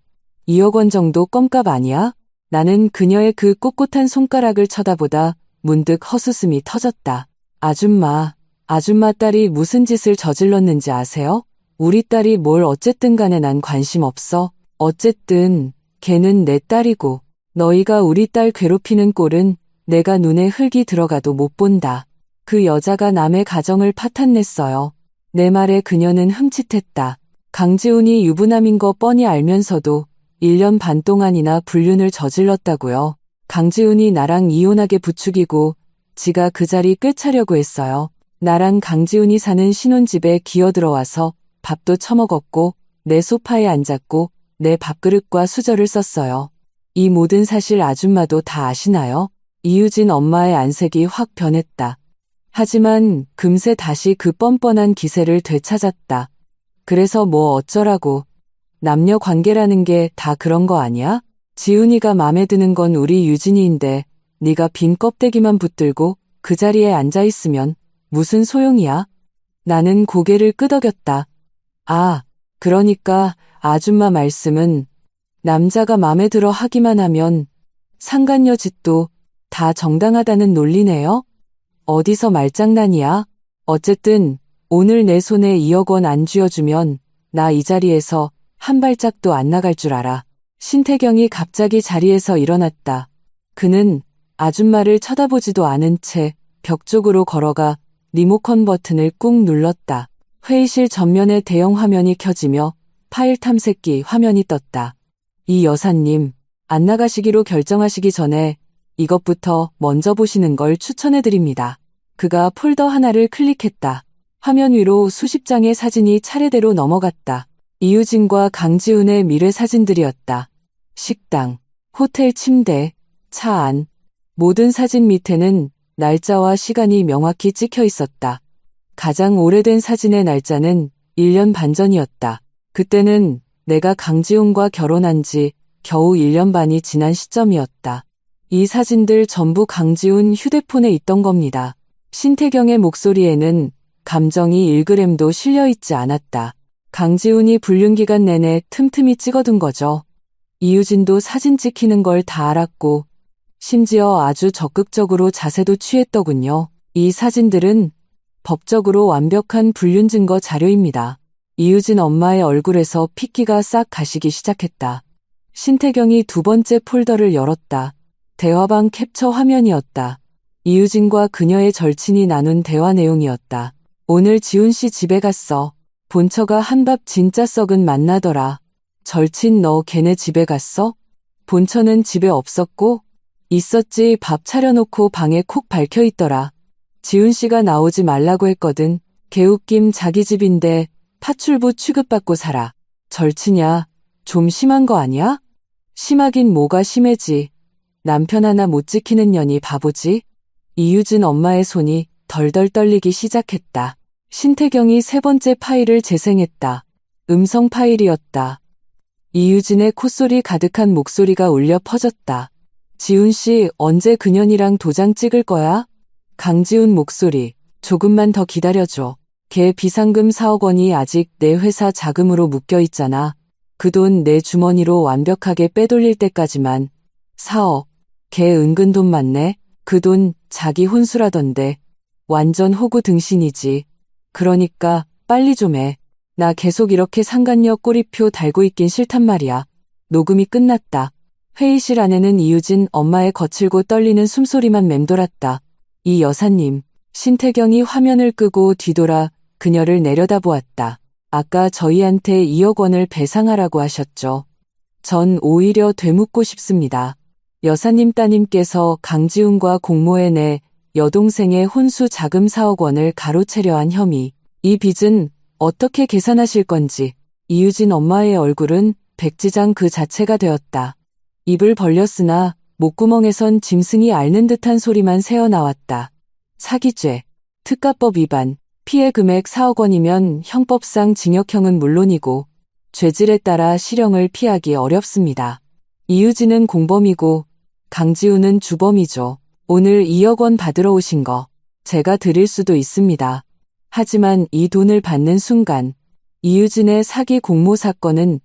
2억 원 정도 껌값 아니야? 나는 그녀의 그 꼿꼿한 손가락을 쳐다보다 문득 헛웃음이 터졌다. 아줌마 딸이 무슨 짓을 저질렀는지 아세요? 우리 딸이 뭘 어쨌든 간에 난 관심 없어. 어쨌든 걔는 내 딸이고 너희가 우리 딸 괴롭히는 꼴은 내가 눈에 흙이 들어가도 못 본다. 그 여자가 남의 가정을 파탄냈어요. 내 말에 그녀는 흠칫했다. 강지훈이 유부남인 거 뻔히 알면서도 1년 반 동안이나 불륜을 저질렀다고요. 강지훈이 나랑 이혼하게 부추기고 지가 그 자리 꿰차려고 했어요. 나랑 강지훈이 사는 신혼집에 기어들어와서 밥도 처먹었고 내 소파에 앉았고 내 밥그릇과 수저를 썼어요. 이 모든 사실 아줌마도 다 아시나요? 이유진 엄마의 안색이 확 변했다. 하지만 금세 다시 그 뻔뻔한 기세를 되찾았다. 그래서 뭐 어쩌라고. 남녀 관계라는 게 다 그런 거 아니야? 지훈이가 맘에 드는 건 우리 유진이인데 네가 빈 껍데기만 붙들고 그 자리에 앉아있으면 무슨 소용이야? 나는 고개를 끄덕였다. 아, 그러니까 아줌마 말씀은 남자가 맘에 들어 하기만 하면 상간녀 짓도 다 정당하다는 논리네요? 어디서 말장난이야? 어쨌든 오늘 내 손에 2억 원 안 쥐어주면 나 이 자리에서 한 발짝도 안 나갈 줄 알아. 신태경이 갑자기 자리에서 일어났다. 그는 아줌마를 쳐다보지도 않은 채 벽 쪽으로 걸어가 리모컨 버튼을 꾹 눌렀다. 회의실 전면에 대형 화면이 켜지며 파일 탐색기 화면이 떴다. 이 여사님, 안 나가시기로 결정하시기 전에 이것부터 먼저 보시는 걸 추천해드립니다. 그가 폴더 하나를 클릭했다. 화면 위로 수십 장의 사진이 차례대로 넘어갔다. 이유진과 강지훈의 미래 사진들이었다. 식당, 호텔 침대, 차 안. 모든 사진 밑에는 날짜와 시간이 명확히 찍혀 있었다. 가장 오래된 사진의 날짜는 1년 반 전이었다. 그때는 내가 강지훈과 결혼한 지 겨우 1년 반이 지난 시점이었다. 이 사진들 전부 강지훈 휴대폰에 있던 겁니다. 신태경의 목소리에는 감정이 1g도 실려있지 않았다. 강지훈이 불륜 기간 내내 틈틈이 찍어둔 거죠. 이유진도 사진 찍히는 걸 다 알았고 심지어 아주 적극적으로 자세도 취했더군요. 이 사진들은 법적으로 완벽한 불륜 증거 자료입니다. 이유진 엄마의 얼굴에서 핏기가 싹 가시기 시작했다. 신태경이 두 번째 폴더를 열었다. 대화방 캡처 화면이었다. 이유진과 그녀의 절친이 나눈 대화 내용이었다. 오늘 지훈 씨 집에 갔어. 본처가 한밥 진짜 썩은 맛나더라. 절친 너 걔네 집에 갔어? 본처는 집에 없었고? 있었지. 밥 차려놓고 방에 콕 박혀있더라. 지훈 씨가 나오지 말라고 했거든. 개웃김. 자기 집인데 파출부 취급받고 살아. 절친이야. 좀 심한 거 아니야? 심하긴 뭐가 심해지. 남편 하나 못 지키는 년이 바보지? 이유진 엄마의 손이 덜덜 떨리기 시작했다. 신태경이 세 번째 파일을 재생했다. 음성 파일이었다. 이유진의 콧소리 가득한 목소리가 울려 퍼졌다. 지훈 씨, 언제 그년이랑 도장 찍을 거야? 강지훈 목소리. 조금만 더 기다려줘. 걔 비상금 4억 원이 아직 내 회사 자금으로 묶여 있잖아. 그 돈 내 주머니로 완벽하게 빼돌릴 때까지만. 4억. 걔 은근 돈 많네. 그 돈 자기 혼수라던데. 완전 호구 등신이지. 그러니까 빨리 좀 해. 나 계속 이렇게 상간녀 꼬리표 달고 있긴 싫단 말이야. 녹음이 끝났다. 회의실 안에는 이유진 엄마의 거칠고 떨리는 숨소리만 맴돌았다. 이 여사님. 신태경이 화면을 끄고 뒤돌아 그녀를 내려다보았다. 아까 저희한테 2억 원을 배상하라고 하셨죠. 전 오히려 되묻고 싶습니다. 여사님 따님께서 강지훈과 공모해 여동생의 혼수 자금 4억 원을 가로채려 한 혐의. 이 빚은 어떻게 계산하실 건지. 이유진 엄마의 얼굴은 백지장 그 자체가 되었다. 입을 벌렸으나 목구멍에선 짐승이 앓는 듯한 소리만 새어나왔다. 사기죄, 특가법 위반, 피해 금액 4억 원이면 형법상 징역형은 물론이고 죄질에 따라 실형을 피하기 어렵습니다. 이유진은 공범이고 강지훈은 주범이죠. 오늘 2억 원 받으러 오신 거 제가 드릴 수도 있습니다. 하지만 이 돈을 받는 순간 이유진의 사기 공모 사건은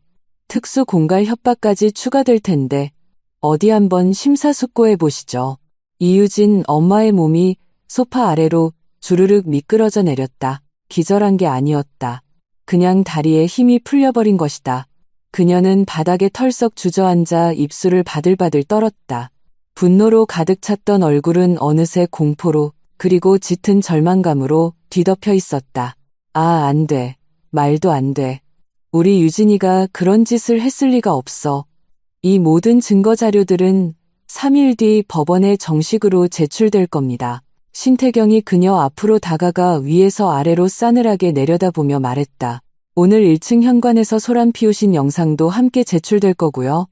특수 공갈 협박까지 추가될 텐데 어디 한번 심사숙고해 보시죠. 이유진 엄마의 몸이 소파 아래로 주르륵 미끄러져 내렸다. 기절한 게 아니었다. 그냥 다리에 힘이 풀려버린 것이다. 그녀는 바닥에 털썩 주저앉아 입술을 바들바들 떨었다. 분노로 가득 찼던 얼굴은 어느새 공포로 그리고 짙은 절망감으로 뒤덮여 있었다. 아, 안 돼. 말도 안 돼. 우리 유진이가 그런 짓을 했을 리가 없어. 이 모든 증거 자료들은 3일 뒤 법원에 정식으로 제출될 겁니다. 신태경이 그녀 앞으로 다가가 위에서 아래로 싸늘하게 내려다보며 말했다. 오늘 1층 현관에서 소란 피우신 영상도 함께 제출될 거고요.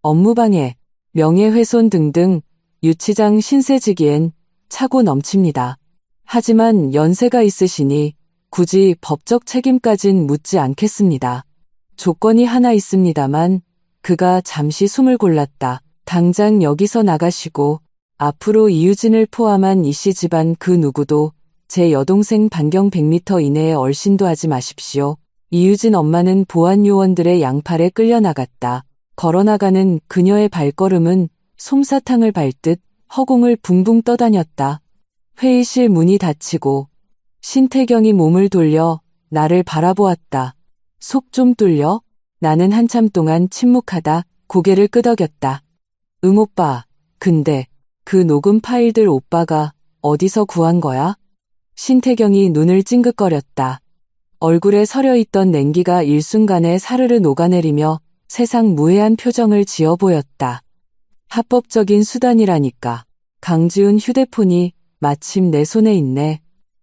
업무방해, 명예훼손 등등 유치장 신세지기엔 차고 넘칩니다. 하지만 연세가 있으시니 굳이 법적 책임까진 묻지 않겠습니다. 조건이 하나 있습니다만 그가 잠시 숨을 골랐다. 당장 여기서 나가시고 앞으로 이유진을 포함한 이씨 집안 그 누구도 제 여동생 반경 100m 이내에 얼씬도 하지 마십시오. 이유진 엄마는 보안 요원들의 양팔에 끌려나갔다. 걸어나가는 그녀의 발걸음은 솜사탕을 밟듯 허공을 붕붕 떠다녔다. 회의실 문이 닫히고 신태경이 몸을 돌려 나를 바라보았다. 속 좀 뚫려? 나는 한참 동안 침묵하다 고개를 끄덕였다. 응 오빠. 근데 그 녹음 파일들 오빠가 어디서 구한 거야? 신태경이 눈을 찡긋거렸다. 얼굴에 서려있던 냉기가 일순간에 사르르 녹아내리며 세상 무해한 표정을 지어 보였다. 합법적인 수단이라니까. 강지훈 휴대폰이 마침 내 손에 있네.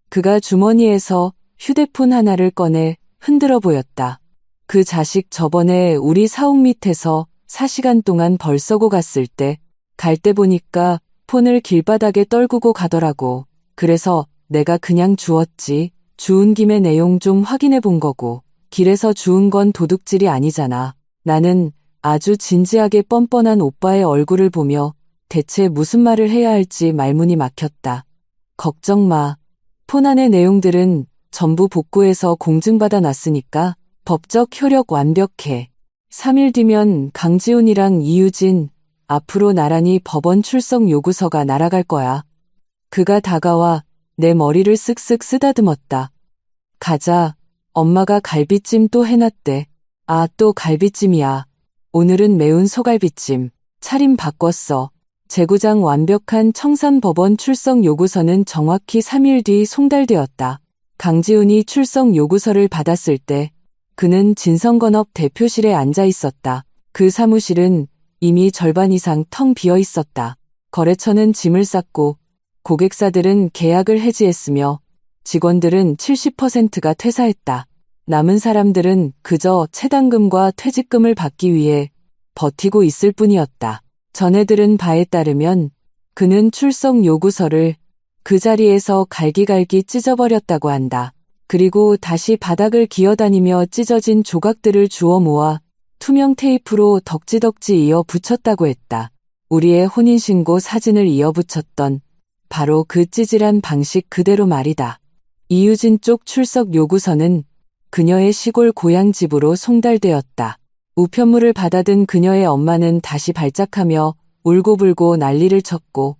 그가 주머니에서 휴대폰 하나를 꺼내 흔들어 보였다. 그 자식 저번에 우리 사옥 밑에서 4시간 동안 벌 쏘고 갔을 때 갈 때 보니까 폰을 길바닥에 떨구고 가더라고. 그래서 내가 그냥 주웠지. 주운 김에 내용 좀 확인해 본 거고. 길에서 주운 건 도둑질이 아니잖아. 나는 아주 진지하게 뻔뻔한 오빠의 얼굴을 보며 대체 무슨 말을 해야 할지 말문이 막혔다. 걱정 마. 폰 안의 내용들은 전부 복구해서 공증받아 놨으니까 법적 효력 완벽해. 3일 뒤면 강지훈이랑 이유진 앞으로 나란히 법원 출석 요구서가 날아갈 거야. 그가 다가와 내 머리를 쓱쓱 쓰다듬었다. 가자. 엄마가 갈비찜 또 해놨대. 아, 또 갈비찜이야. 오늘은 매운 소갈비찜. 차림 바꿨어. 재구장 완벽한 청산법원 출석 요구서는 정확히 3일 뒤 송달되었다. 강지훈이 출석 요구서를 받았을 때 그는 진성건업 대표실에 앉아 있었다. 그 사무실은 이미 절반 이상 텅 비어 있었다. 거래처는 짐을 쌌고 고객사들은 계약을 해지했으며 직원들은 70%가 퇴사했다. 남은 사람들은 그저 체당금과 퇴직금을 받기 위해 버티고 있을 뿐이었다. 전해 들은 바에 따르면 그는 출석 요구서를 그 자리에서 갈기갈기 찢어버렸다고 한다. 그리고 다시 바닥을 기어다니며 찢어진 조각들을 주워 모아 투명 테이프로 덕지덕지 이어 붙였다고 했다. 우리의 혼인신고 사진을 이어 붙였던 바로 그 찌질한 방식 그대로 말이다. 이유진 쪽 출석 요구서는 그녀의 시골 고향 집으로 송달되었다. 우편물을 받아든 그녀의 엄마는 다시 발작하며 울고불고 난리를 쳤고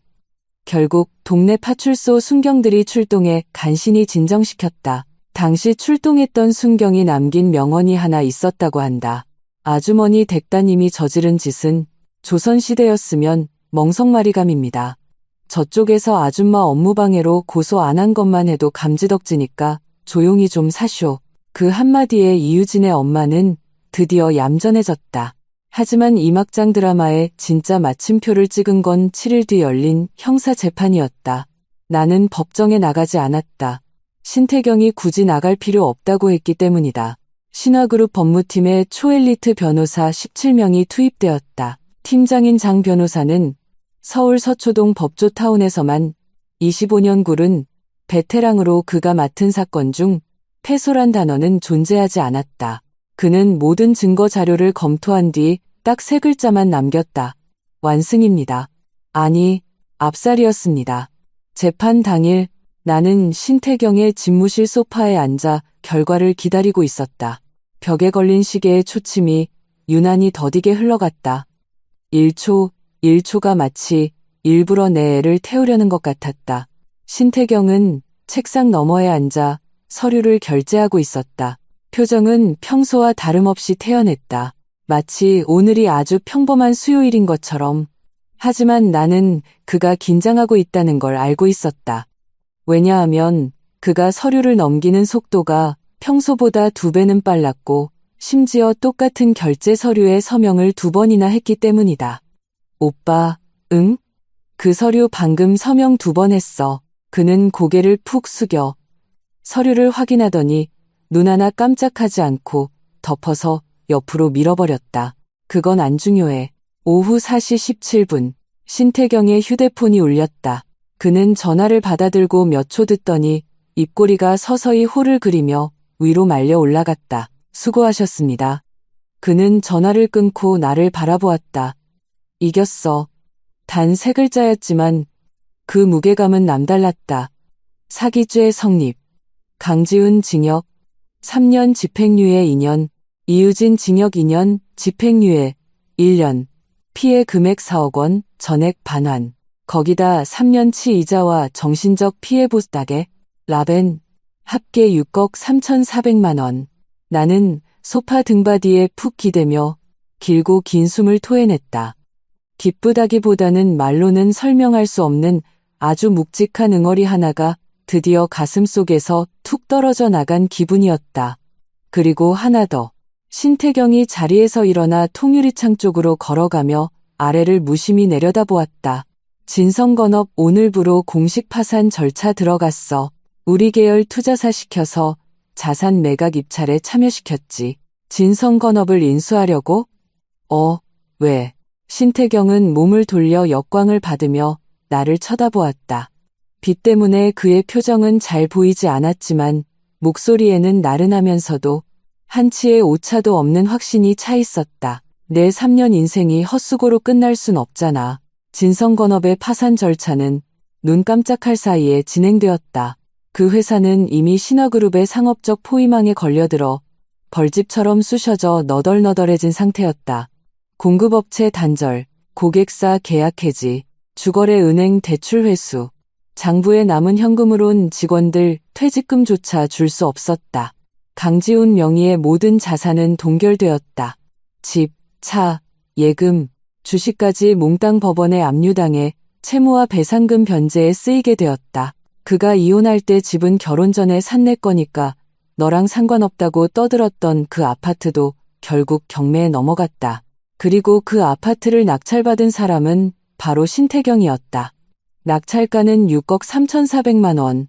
결국 동네 파출소 순경들이 출동해 간신히 진정시켰다. 당시 출동했던 순경이 남긴 명언이 하나 있었다고 한다. 아주머니 댁따님이 저지른 짓은 조선시대였으면 멍석마리감입니다. 저쪽에서 아줌마 업무방해로 고소 안 한 것만 해도 감지덕지니까 조용히 좀 사쇼. 그 한마디에 이유진의 엄마는 드디어 얌전해졌다. 하지만 이 막장 드라마의 진짜 마침표를 찍은 건 7일 뒤 열린 형사재판이었다. 나는 법정에 나가지 않았다. 신태경이 굳이 나갈 필요 없다고 했기 때문이다. 신화그룹 법무팀에 초엘리트 변호사 17명이 투입되었다. 팀장인 장 변호사는 서울 서초동 법조타운에서만 25년 굴은 베테랑으로 그가 맡은 사건 중 패소란 단어는 존재하지 않았다. 그는 모든 증거 자료를 검토한 뒤 딱 3글자만 남겼다. 완승입니다. 아니, 압살이었습니다. 재판 당일 나는 신태경의 집무실 소파에 앉아 결과를 기다리고 있었다. 벽에 걸린 시계의 초침이 유난히 더디게 흘러갔다. 1초, 1초가 마치 일부러 내 애를 태우려는 것 같았다. 신태경은 책상 너머에 앉아 서류를 결제하고 있었다. 표정은 평소와 다름없이 태연했다. 마치 오늘이 아주 평범한 수요일인 것처럼. 하지만 나는 그가 긴장하고 있다는 걸 알고 있었다. 왜냐하면 그가 서류를 넘기는 속도가 평소보다 2배는 빨랐고 심지어 똑같은 결제 서류에 서명을 2번이나 했기 때문이다. 오빠, 응? 그 서류 방금 서명 2번 했어. 그는 고개를 푹 숙여 서류를 확인하더니 눈 하나 깜짝하지 않고 덮어서 옆으로 밀어버렸다. 그건 안 중요해. 오후 4시 17분 신태경의 휴대폰이 울렸다. 그는 전화를 받아들고 몇 초 듣더니 입꼬리가 서서히 호를 그리며 위로 말려 올라갔다. 수고하셨습니다. 그는 전화를 끊고 나를 바라보았다. 이겼어. 단 3글자였지만 그 무게감은 남달랐다. 사기죄 성립. 강지훈 징역 3년 집행유예 2년, 이유진 징역 2년, 집행유예 1년, 피해 금액 4억 원, 전액 반환. 거기다 3년치 이자와 정신적 피해 보상액, 라벤, 합계 6억 3,400만 원. 나는 소파 등받이에 푹 기대며 길고 긴 숨을 토해냈다. 기쁘다기보다는 말로는 설명할 수 없는 아주 묵직한 응어리 하나가 드디어 가슴 속에서 툭 떨어져 나간 기분이었다. 그리고 하나 더. 신태경이 자리에서 일어나 통유리창 쪽으로 걸어가며 아래를 무심히 내려다보았다. 진성건업 오늘부로 공식 파산 절차 들어갔어. 우리 계열 투자사 시켜서 자산 매각 입찰에 참여시켰지. 진성건업을 인수하려고? 왜? 신태경은 몸을 돌려 역광을 받으며 나를 쳐다보았다. 빛 때문에 그의 표정은 잘 보이지 않았지만 목소리에는 나른하면서도 한치의 오차도 없는 확신이 차 있었다. 내 3년 인생이 헛수고로 끝날 순 없잖아. 진성건업의 파산 절차는 눈 깜짝할 사이에 진행되었다. 그 회사는 이미 신화그룹의 상업적 포위망에 걸려들어 벌집처럼 쑤셔져 너덜너덜해진 상태였다. 공급업체 단절, 고객사 계약 해지, 주거래 은행 대출 회수, 장부에 남은 현금으론 직원들 퇴직금조차 줄 수 없었다. 강지훈 명의의 모든 자산은 동결되었다. 집, 차, 예금, 주식까지 몽땅 법원에 압류당해 채무와 배상금 변제에 쓰이게 되었다. 그가 이혼할 때 집은 결혼 전에 산 내 거니까 너랑 상관없다고 떠들었던 그 아파트도 결국 경매에 넘어갔다. 그리고 그 아파트를 낙찰받은 사람은 바로 신태경이었다. 낙찰가는 6억 3,400만 원.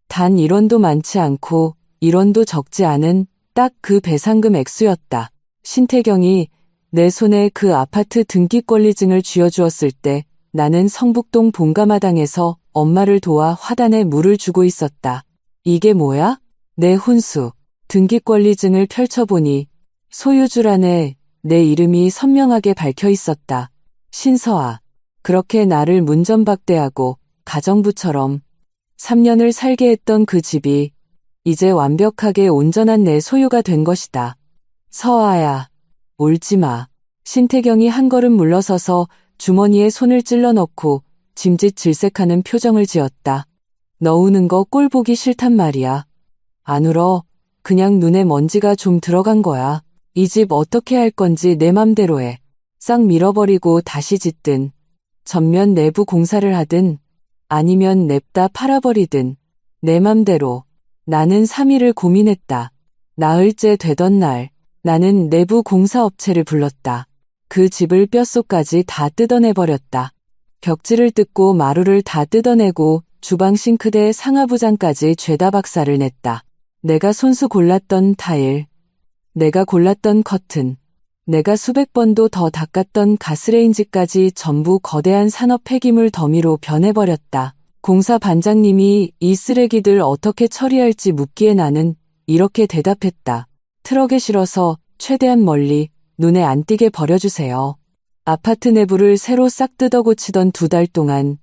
단 1원도 많지 않고 1원도 적지 않은 딱 그 배상금 액수였다. 신태경이 내 손에 그 아파트 등기권리증을 쥐어주었을 때 나는 성북동 본가마당에서 엄마를 도와 화단에 물을 주고 있었다. 이게 뭐야? 내 혼수. 등기권리증을 펼쳐보니 소유주란에 내 이름이 선명하게 박혀 있었다. 신서아. 그렇게 나를 문전박대하고 가정부처럼 3년을 살게 했던 그 집이 이제 완벽하게 온전한 내 소유가 된 것이다. 서아야, 울지마. 신태경이 한 걸음 물러서서 주머니에 손을 찔러 넣고 짐짓 질색하는 표정을 지었다. 너 우는 거 꼴 보기 싫단 말이야. 안 울어. 그냥 눈에 먼지가 좀 들어간 거야. 이 집 어떻게 할 건지 내 맘대로 해. 싹 밀어버리고 다시 짓든, 전면 내부 공사를 하든, 아니면 냅다 팔아버리든, 내 맘대로. 나는 3일을 고민했다. 나흘째 되던 날, 나는 내부 공사업체를 불렀다. 그 집을 뼛속까지 다 뜯어내버렸다. 벽지를 뜯고 마루를 다 뜯어내고 주방 싱크대 상하부장까지 죄다 박살을 냈다. 내가 손수 골랐던 타일, 내가 골랐던 커튼, 내가 수백 번도 더 닦았던 가스레인지까지 전부 거대한 산업 폐기물 더미로 변해버렸다. 공사 반장님이 이 쓰레기들 어떻게 처리할지 묻기에 나는 이렇게 대답했다. 트럭에 실어서 최대한 멀리 눈에 안 띄게 버려주세요. 아파트 내부를 새로 싹 뜯어 고치던 2달 동안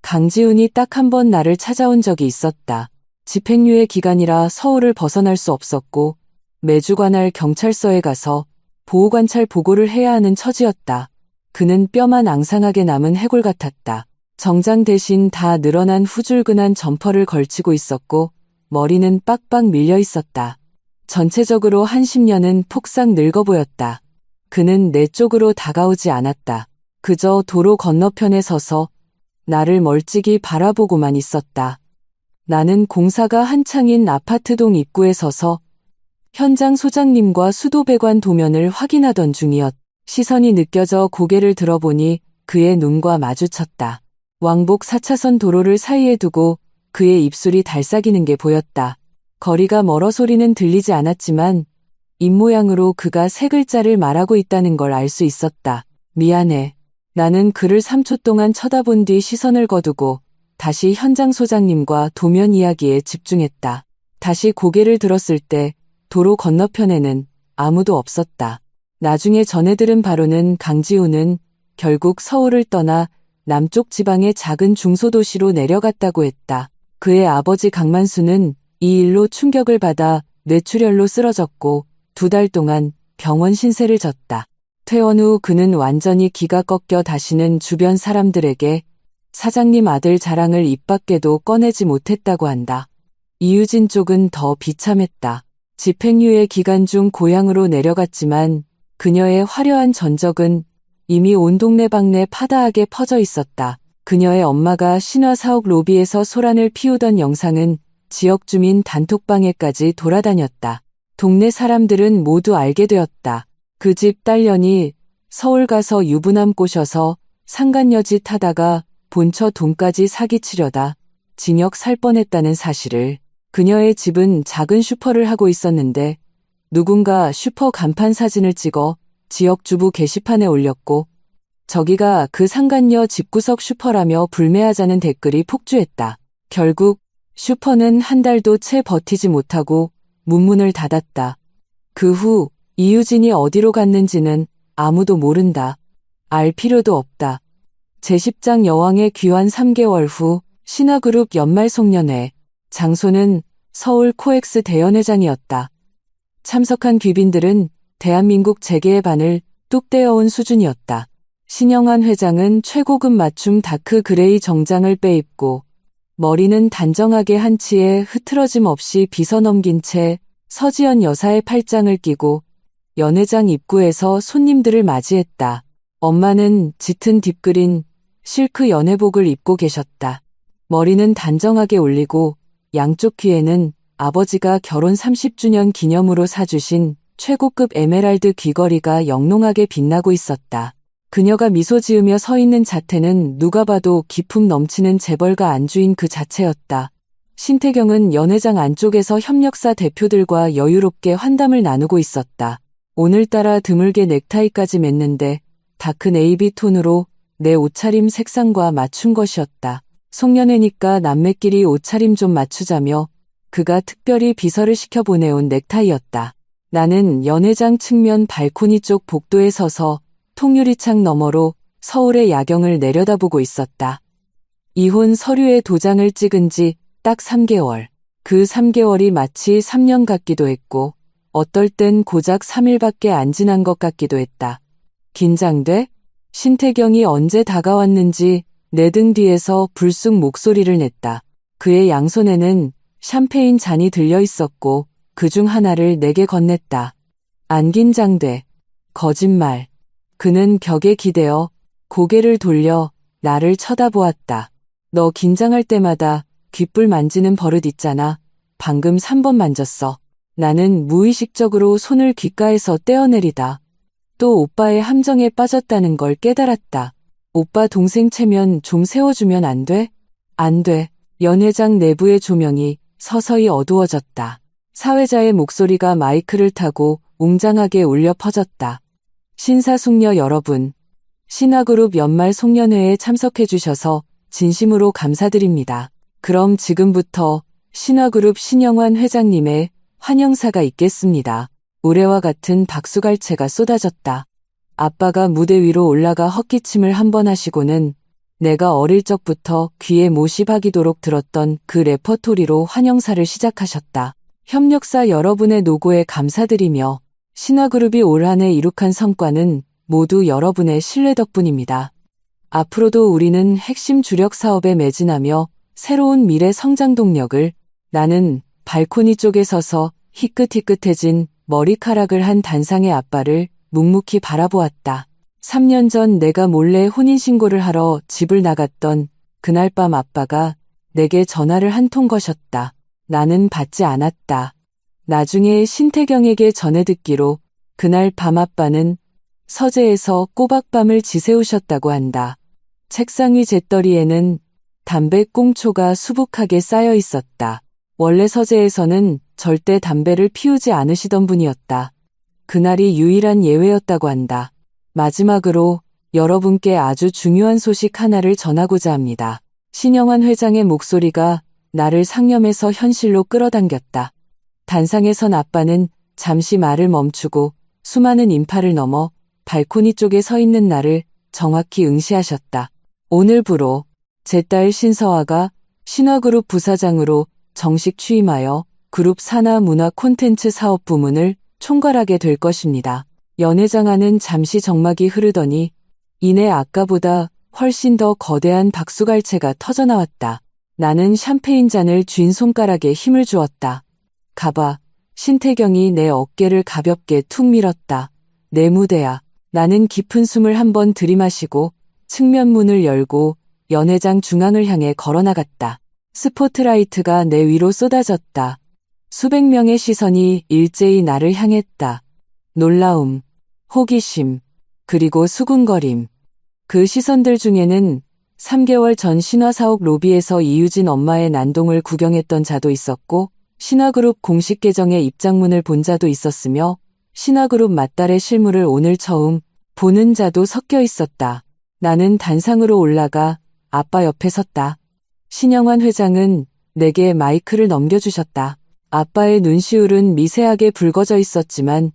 강지훈이 딱 한 번 나를 찾아온 적이 있었다. 집행유예 기간이라 서울을 벗어날 수 없었고 매주 관할 경찰서에 가서 보호관찰 보고를 해야 하는 처지였다. 그는 뼈만 앙상하게 남은 해골 같았다. 정장 대신 다 늘어난 후줄근한 점퍼를 걸치고 있었고 머리는 빡빡 밀려 있었다. 전체적으로 한 10년은 폭삭 늙어 보였다. 그는 내 쪽으로 다가오지 않았다. 그저 도로 건너편에 서서 나를 멀찍이 바라보고만 있었다. 나는 공사가 한창인 아파트동 입구에 서서 현장 소장님과 수도배관 도면을 확인하던 중이었다. 시선이 느껴져 고개를 들어보니 그의 눈과 마주쳤다. 왕복 4차선 도로를 사이에 두고 그의 입술이 달싹이는 게 보였다. 거리가 멀어 소리는 들리지 않았지만 입모양으로 그가 3글자를 말하고 있다는 걸 알 수 있었다. 미안해. 나는 그를 3초 동안 쳐다본 뒤 시선을 거두고 다시 현장 소장님과 도면 이야기에 집중했다. 다시 고개를 들었을 때 도로 건너편에는 아무도 없었다. 나중에 전해 들은 바로는 강지훈은 결국 서울을 떠나 남쪽 지방의 작은 중소도시로 내려갔다고 했다. 그의 아버지 강만수는 이 일로 충격을 받아 뇌출혈로 쓰러졌고 2달 동안 병원 신세를 졌다. 퇴원 후 그는 완전히 기가 꺾여 다시는 주변 사람들에게 사장님 아들 자랑을 입 밖에도 꺼내지 못했다고 한다. 이유진 쪽은 더 비참했다. 집행유예 기간 중 고향으로 내려갔지만 그녀의 화려한 전적은 이미 온 동네방네 파다하게 퍼져 있었다. 그녀의 엄마가 신화사옥 로비에서 소란을 피우던 영상은 지역 주민 단톡방에까지 돌아다녔다. 동네 사람들은 모두 알게 되었다. 그 집 딸년이 서울 가서 유부남 꼬셔서 상간여짓 하다가 본처 돈까지 사기치려다 징역 살 뻔했다는 사실을. 그녀의 집은 작은 슈퍼를 하고 있었는데 누군가 슈퍼 간판 사진을 찍어 지역 주부 게시판에 올렸고 저기가 그 상간녀 집구석 슈퍼라며 불매하자는 댓글이 폭주했다. 결국 슈퍼는 한 달도 채 버티지 못하고 문문을 닫았다. 그 후 이유진이 어디로 갔는지는 아무도 모른다. 알 필요도 없다. 제10장 여왕의 귀환 3개월 후 신화그룹 연말송년회. 장소는 서울 코엑스 대연회장이었다. 참석한 귀빈들은 대한민국 재계의 반을 뚝 떼어온 수준이었다. 신영환 회장은 최고급 맞춤 다크 그레이 정장을 빼입고 머리는 단정하게 한치에 흐트러짐 없이 빗어넘긴 채 서지연 여사의 팔짱을 끼고 연회장 입구에서 손님들을 맞이했다. 엄마는 짙은 딥그린 실크 연회복을 입고 계셨다. 머리는 단정하게 올리고 양쪽 귀에는 아버지가 결혼 30주년 기념으로 사주신 최고급 에메랄드 귀걸이가 영롱하게 빛나고 있었다. 그녀가 미소 지으며 서 있는 자태는 누가 봐도 기품 넘치는 재벌가 안주인 그 자체였다. 신태경은 연회장 안쪽에서 협력사 대표들과 여유롭게 환담을 나누고 있었다. 오늘따라 드물게 넥타이까지 맸는데 다크 네이비 톤으로 내 옷차림 색상과 맞춘 것이었다. 송년회니까 남매끼리 옷차림 좀 맞추자며 그가 특별히 비서를 시켜 보내온 넥타이였다. 나는 연회장 측면 발코니 쪽 복도에 서서 통유리창 너머로 서울의 야경을 내려다보고 있었다. 이혼 서류에 도장을 찍은 지 딱 3개월. 그 3개월이 마치 3년 같기도 했고 어떨 땐 고작 3일밖에 안 지난 것 같기도 했다. 긴장돼? 신태경이 언제 다가왔는지 내 등 뒤에서 불쑥 목소리를 냈다. 그의 양손에는 샴페인 잔이 들려 있었고 그중 하나를 내게 건넸다. 안 긴장돼. 거짓말. 그는 벽에 기대어 고개를 돌려 나를 쳐다보았다. 너 긴장할 때마다 귓불 만지는 버릇 있잖아. 방금 3번 만졌어. 나는 무의식적으로 손을 귓가에서 떼어내리다. 또 오빠의 함정에 빠졌다는 걸 깨달았다. 오빠 동생 체면 좀 세워주면 안 돼? 안 돼. 연회장 내부의 조명이 서서히 어두워졌다. 사회자의 목소리가 마이크를 타고 웅장하게 울려 퍼졌다. 신사숙녀 여러분, 신화그룹 연말 송년회에 참석해 주셔서 진심으로 감사드립니다. 그럼 지금부터 신화그룹 신영환 회장님의 환영사가 있겠습니다. 우레와 같은 박수갈채가 쏟아졌다. 아빠가 무대 위로 올라가 헛기침을 한 번 하시고는 내가 어릴 적부터 귀에 못이 박이도록 들었던 그 레퍼토리로 환영사를 시작하셨다. 협력사 여러분의 노고에 감사드리며 신화그룹이 올 한 해 이룩한 성과는 모두 여러분의 신뢰 덕분입니다. 앞으로도 우리는 핵심 주력 사업에 매진하며 새로운 미래 성장 동력을. 나는 발코니 쪽에 서서 희끗희끗해진 머리카락을 한 단상의 아빠를 묵묵히 바라보았다. 3년 전 내가 몰래 혼인신고를 하러 집을 나갔던 그날 밤 아빠가 내게 전화를 한 통 거셨다. 나는 받지 않았다. 나중에 신태경에게 전해 듣기로 그날 밤 아빠는 서재에서 꼬박밤을 지새우셨다고 한다. 책상 위 잿더리에는 담배 꽁초가 수북하게 쌓여 있었다. 원래 서재에서는 절대 담배를 피우지 않으시던 분이었다. 그날이 유일한 예외였다고 한다. 마지막으로 여러분께 아주 중요한 소식 하나를 전하고자 합니다. 신영환 회장의 목소리가 나를 상념에서 현실로 끌어당겼다. 단상에 선 아빠는 잠시 말을 멈추고 수많은 인파를 넘어 발코니 쪽에 서 있는 나를 정확히 응시하셨다. 오늘부로 제 딸 신서아가 신화그룹 부사장으로 정식 취임하여 그룹 산하 문화 콘텐츠 사업 부문을 총괄하게 될 것입니다. 연회장 안은 잠시 정막이 흐르더니 이내 아까보다 훨씬 더 거대한 박수갈채가 터져나왔다. 나는 샴페인 잔을 쥔 손가락에 힘을 주었다. 가봐. 신태경이 내 어깨를 가볍게 툭 밀었다. 내 무대야. 나는 깊은 숨을 한번 들이마시고 측면 문을 열고 연회장 중앙을 향해 걸어나갔다. 스포트라이트가 내 위로 쏟아졌다. 수백 명의 시선이 일제히 나를 향했다. 놀라움, 호기심, 그리고 수군거림. 그 시선들 중에는 3개월 전 신화사옥 로비에서 이유진 엄마의 난동을 구경했던 자도 있었고 신화그룹 공식 계정의 입장문을 본 자도 있었으며 신화그룹 맏딸의 실물을 오늘 처음 보는 자도 섞여 있었다. 나는 단상으로 올라가 아빠 옆에 섰다. 신영환 회장은 내게 마이크를 넘겨주셨다. 아빠의 눈시울은 미세하게 붉어져 있었지만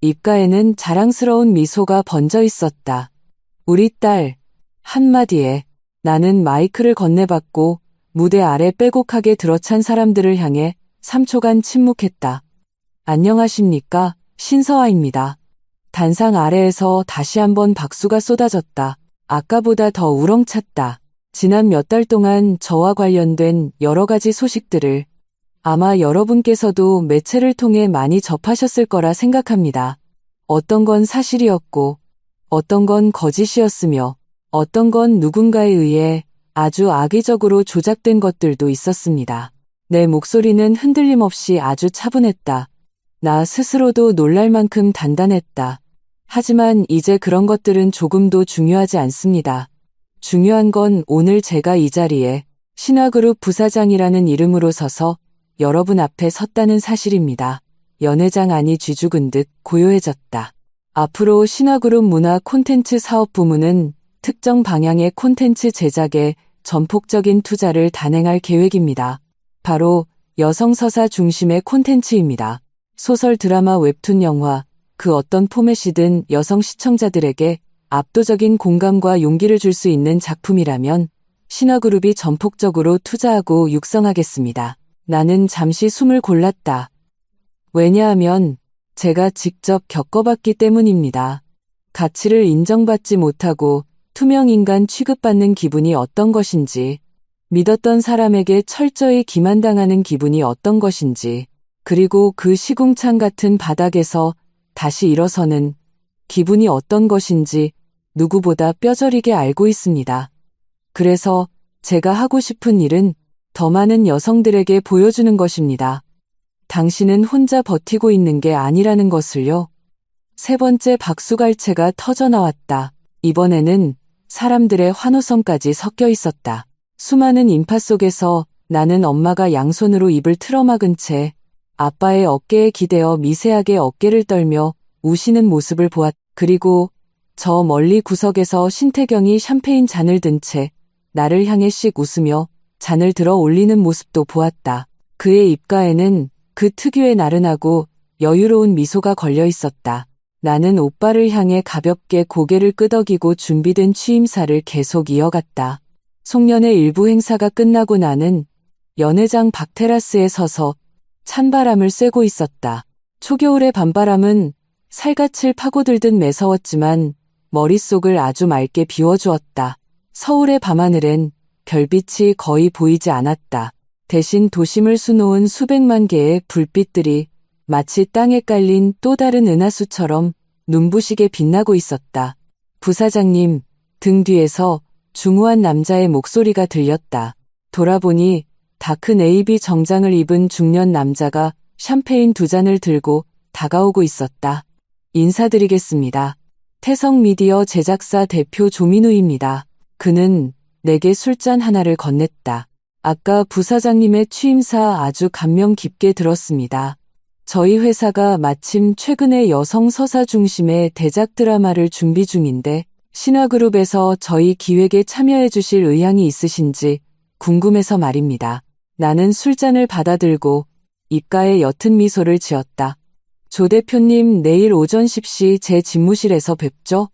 입가에는 자랑스러운 미소가 번져 있었다. 우리 딸, 한마디에 나는 마이크를 건네받고 무대 아래 빼곡하게 들어찬 사람들을 향해 3초간 침묵했다. 안녕하십니까? 신서아입니다. 단상 아래에서 다시 한번 박수가 쏟아졌다. 아까보다 더 우렁찼다. 지난 몇 달 동안 저와 관련된 여러 가지 소식들을 아마 여러분께서도 매체를 통해 많이 접하셨을 거라 생각합니다. 어떤 건 사실이었고, 어떤 건 거짓이었으며, 어떤 건 누군가에 의해 아주 악의적으로 조작된 것들도 있었습니다. 내 목소리는 흔들림 없이 아주 차분했다. 나 스스로도 놀랄 만큼 단단했다. 하지만 이제 그런 것들은 조금도 중요하지 않습니다. 중요한 건 오늘 제가 이 자리에 신화그룹 부사장이라는 이름으로 서서 여러분 앞에 섰다는 사실입니다. 연회장 안이 쥐죽은 듯 고요해졌다. 앞으로 신화그룹 문화 콘텐츠 사업 부문은 특정 방향의 콘텐츠 제작에 전폭적인 투자를 단행할 계획입니다. 바로 여성 서사 중심의 콘텐츠입니다. 소설, 드라마, 웹툰, 영화, 그 어떤 포맷이든 여성 시청자들에게 압도적인 공감과 용기를 줄 수 있는 작품이라면 신화그룹이 전폭적으로 투자하고 육성하겠습니다. 나는 잠시 숨을 골랐다. 왜냐하면 제가 직접 겪어봤기 때문입니다. 가치를 인정받지 못하고 투명 인간 취급받는 기분이 어떤 것인지, 믿었던 사람에게 철저히 기만당하는 기분이 어떤 것인지, 그리고 그 시궁창 같은 바닥에서 다시 일어서는 기분이 어떤 것인지 누구보다 뼈저리게 알고 있습니다. 그래서 제가 하고 싶은 일은 더 많은 여성들에게 보여주는 것입니다. 당신은 혼자 버티고 있는 게 아니라는 것을요. 세 번째 박수갈채가 터져나왔다. 이번에는 사람들의 환호성까지 섞여 있었다. 수많은 인파 속에서 나는 엄마가 양손으로 입을 틀어막은 채 아빠의 어깨에 기대어 미세하게 어깨를 떨며 우시는 모습을 보았다. 그리고 저 멀리 구석에서 신태경이 샴페인 잔을 든 채 나를 향해 씩 웃으며 잔을 들어 올리는 모습도 보았다. 그의 입가에는 그 특유의 나른하고 여유로운 미소가 걸려 있었다. 나는 오빠를 향해 가볍게 고개를 끄덕이고 준비된 취임사를 계속 이어갔다. 송년회 일부 행사가 끝나고 나는 연회장 박테라스에 서서 찬바람을 쐬고 있었다. 초겨울의 밤바람은 살갗을 파고들듯 매서웠지만 머릿속을 아주 맑게 비워주었다. 서울의 밤하늘엔 별빛이 거의 보이지 않았다. 대신 도심을 수놓은 수백만 개의 불빛들이 마치 땅에 깔린 또 다른 은하수처럼 눈부시게 빛나고 있었다. 부사장님, 등 뒤에서 중후한 남자의 목소리가 들렸다. 돌아보니 다크 네이비 정장을 입은 중년 남자가 샴페인 2잔을 들고 다가오고 있었다. 인사드리겠습니다. 태성미디어 제작사 대표 조민우입니다. 그는 내게 술잔 하나를 건넸다. 아까 부사장님의 취임사 아주 감명 깊게 들었습니다. 저희 회사가 마침 최근에 여성 서사 중심의 대작 드라마를 준비 중인데 신화그룹에서 저희 기획에 참여해 주실 의향이 있으신지 궁금해서 말입니다. 나는 술잔을 받아들고 입가에 옅은 미소를 지었다. 조 대표님, 내일 오전 10시 제 집무실에서 뵙죠?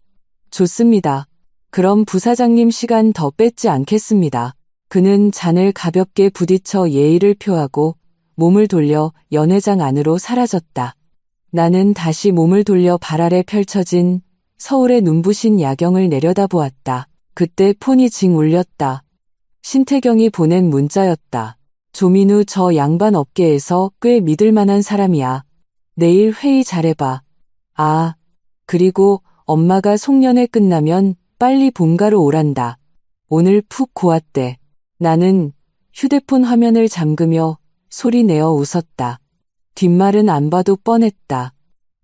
좋습니다. 그럼 부사장님 시간 더 뺏지 않겠습니다. 그는 잔을 가볍게 부딪혀 예의를 표하고 몸을 돌려 연회장 안으로 사라졌다. 나는 다시 몸을 돌려 발 아래 펼쳐진 서울의 눈부신 야경을 내려다보았다. 그때 폰이 징 울렸다. 신태경이 보낸 문자였다. 조민우, 저 양반 업계에서 꽤 믿을만한 사람이야. 내일 회의 잘해봐. 아, 그리고 엄마가 송년회 끝나면 빨리 본가로 오란다. 오늘 푹 고왔대. 나는 휴대폰 화면을 잠그며 소리내어 웃었다. 뒷말은 안 봐도 뻔했다.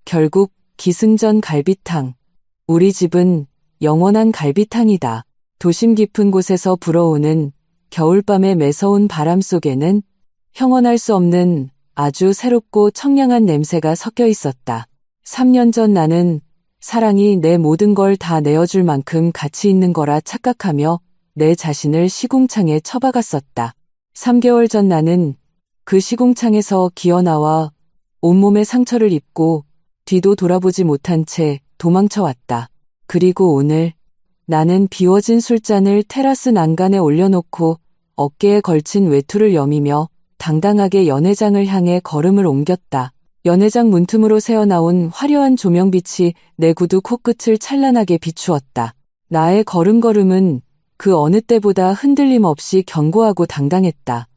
결국 기승전 갈비탕. 우리 집은 영원한 갈비탕이다. 도심 깊은 곳에서 불어오는 겨울밤의 매서운 바람 속에는 형언할 수 없는 아주 새롭고 청량한 냄새가 섞여 있었다. 3년 전 나는 사랑이 내 모든 걸 다 내어줄 만큼 가치 있는 거라 착각하며 내 자신을 시궁창에 처박았었다. 3개월 전 나는 그 시궁창에서 기어나와 온몸에 상처를 입고 뒤도 돌아보지 못한 채 도망쳐왔다. 그리고 오늘 나는 비워진 술잔을 테라스 난간에 올려놓고 어깨에 걸친 외투를 여미며 당당하게 연회장을 향해 걸음을 옮겼다. 연회장 문틈으로 새어나온 화려한 조명빛이 내 구두 코끝을 찬란하게 비추었다. 나의 걸음걸음은 그 어느 때보다 흔들림 없이 견고하고 당당했다.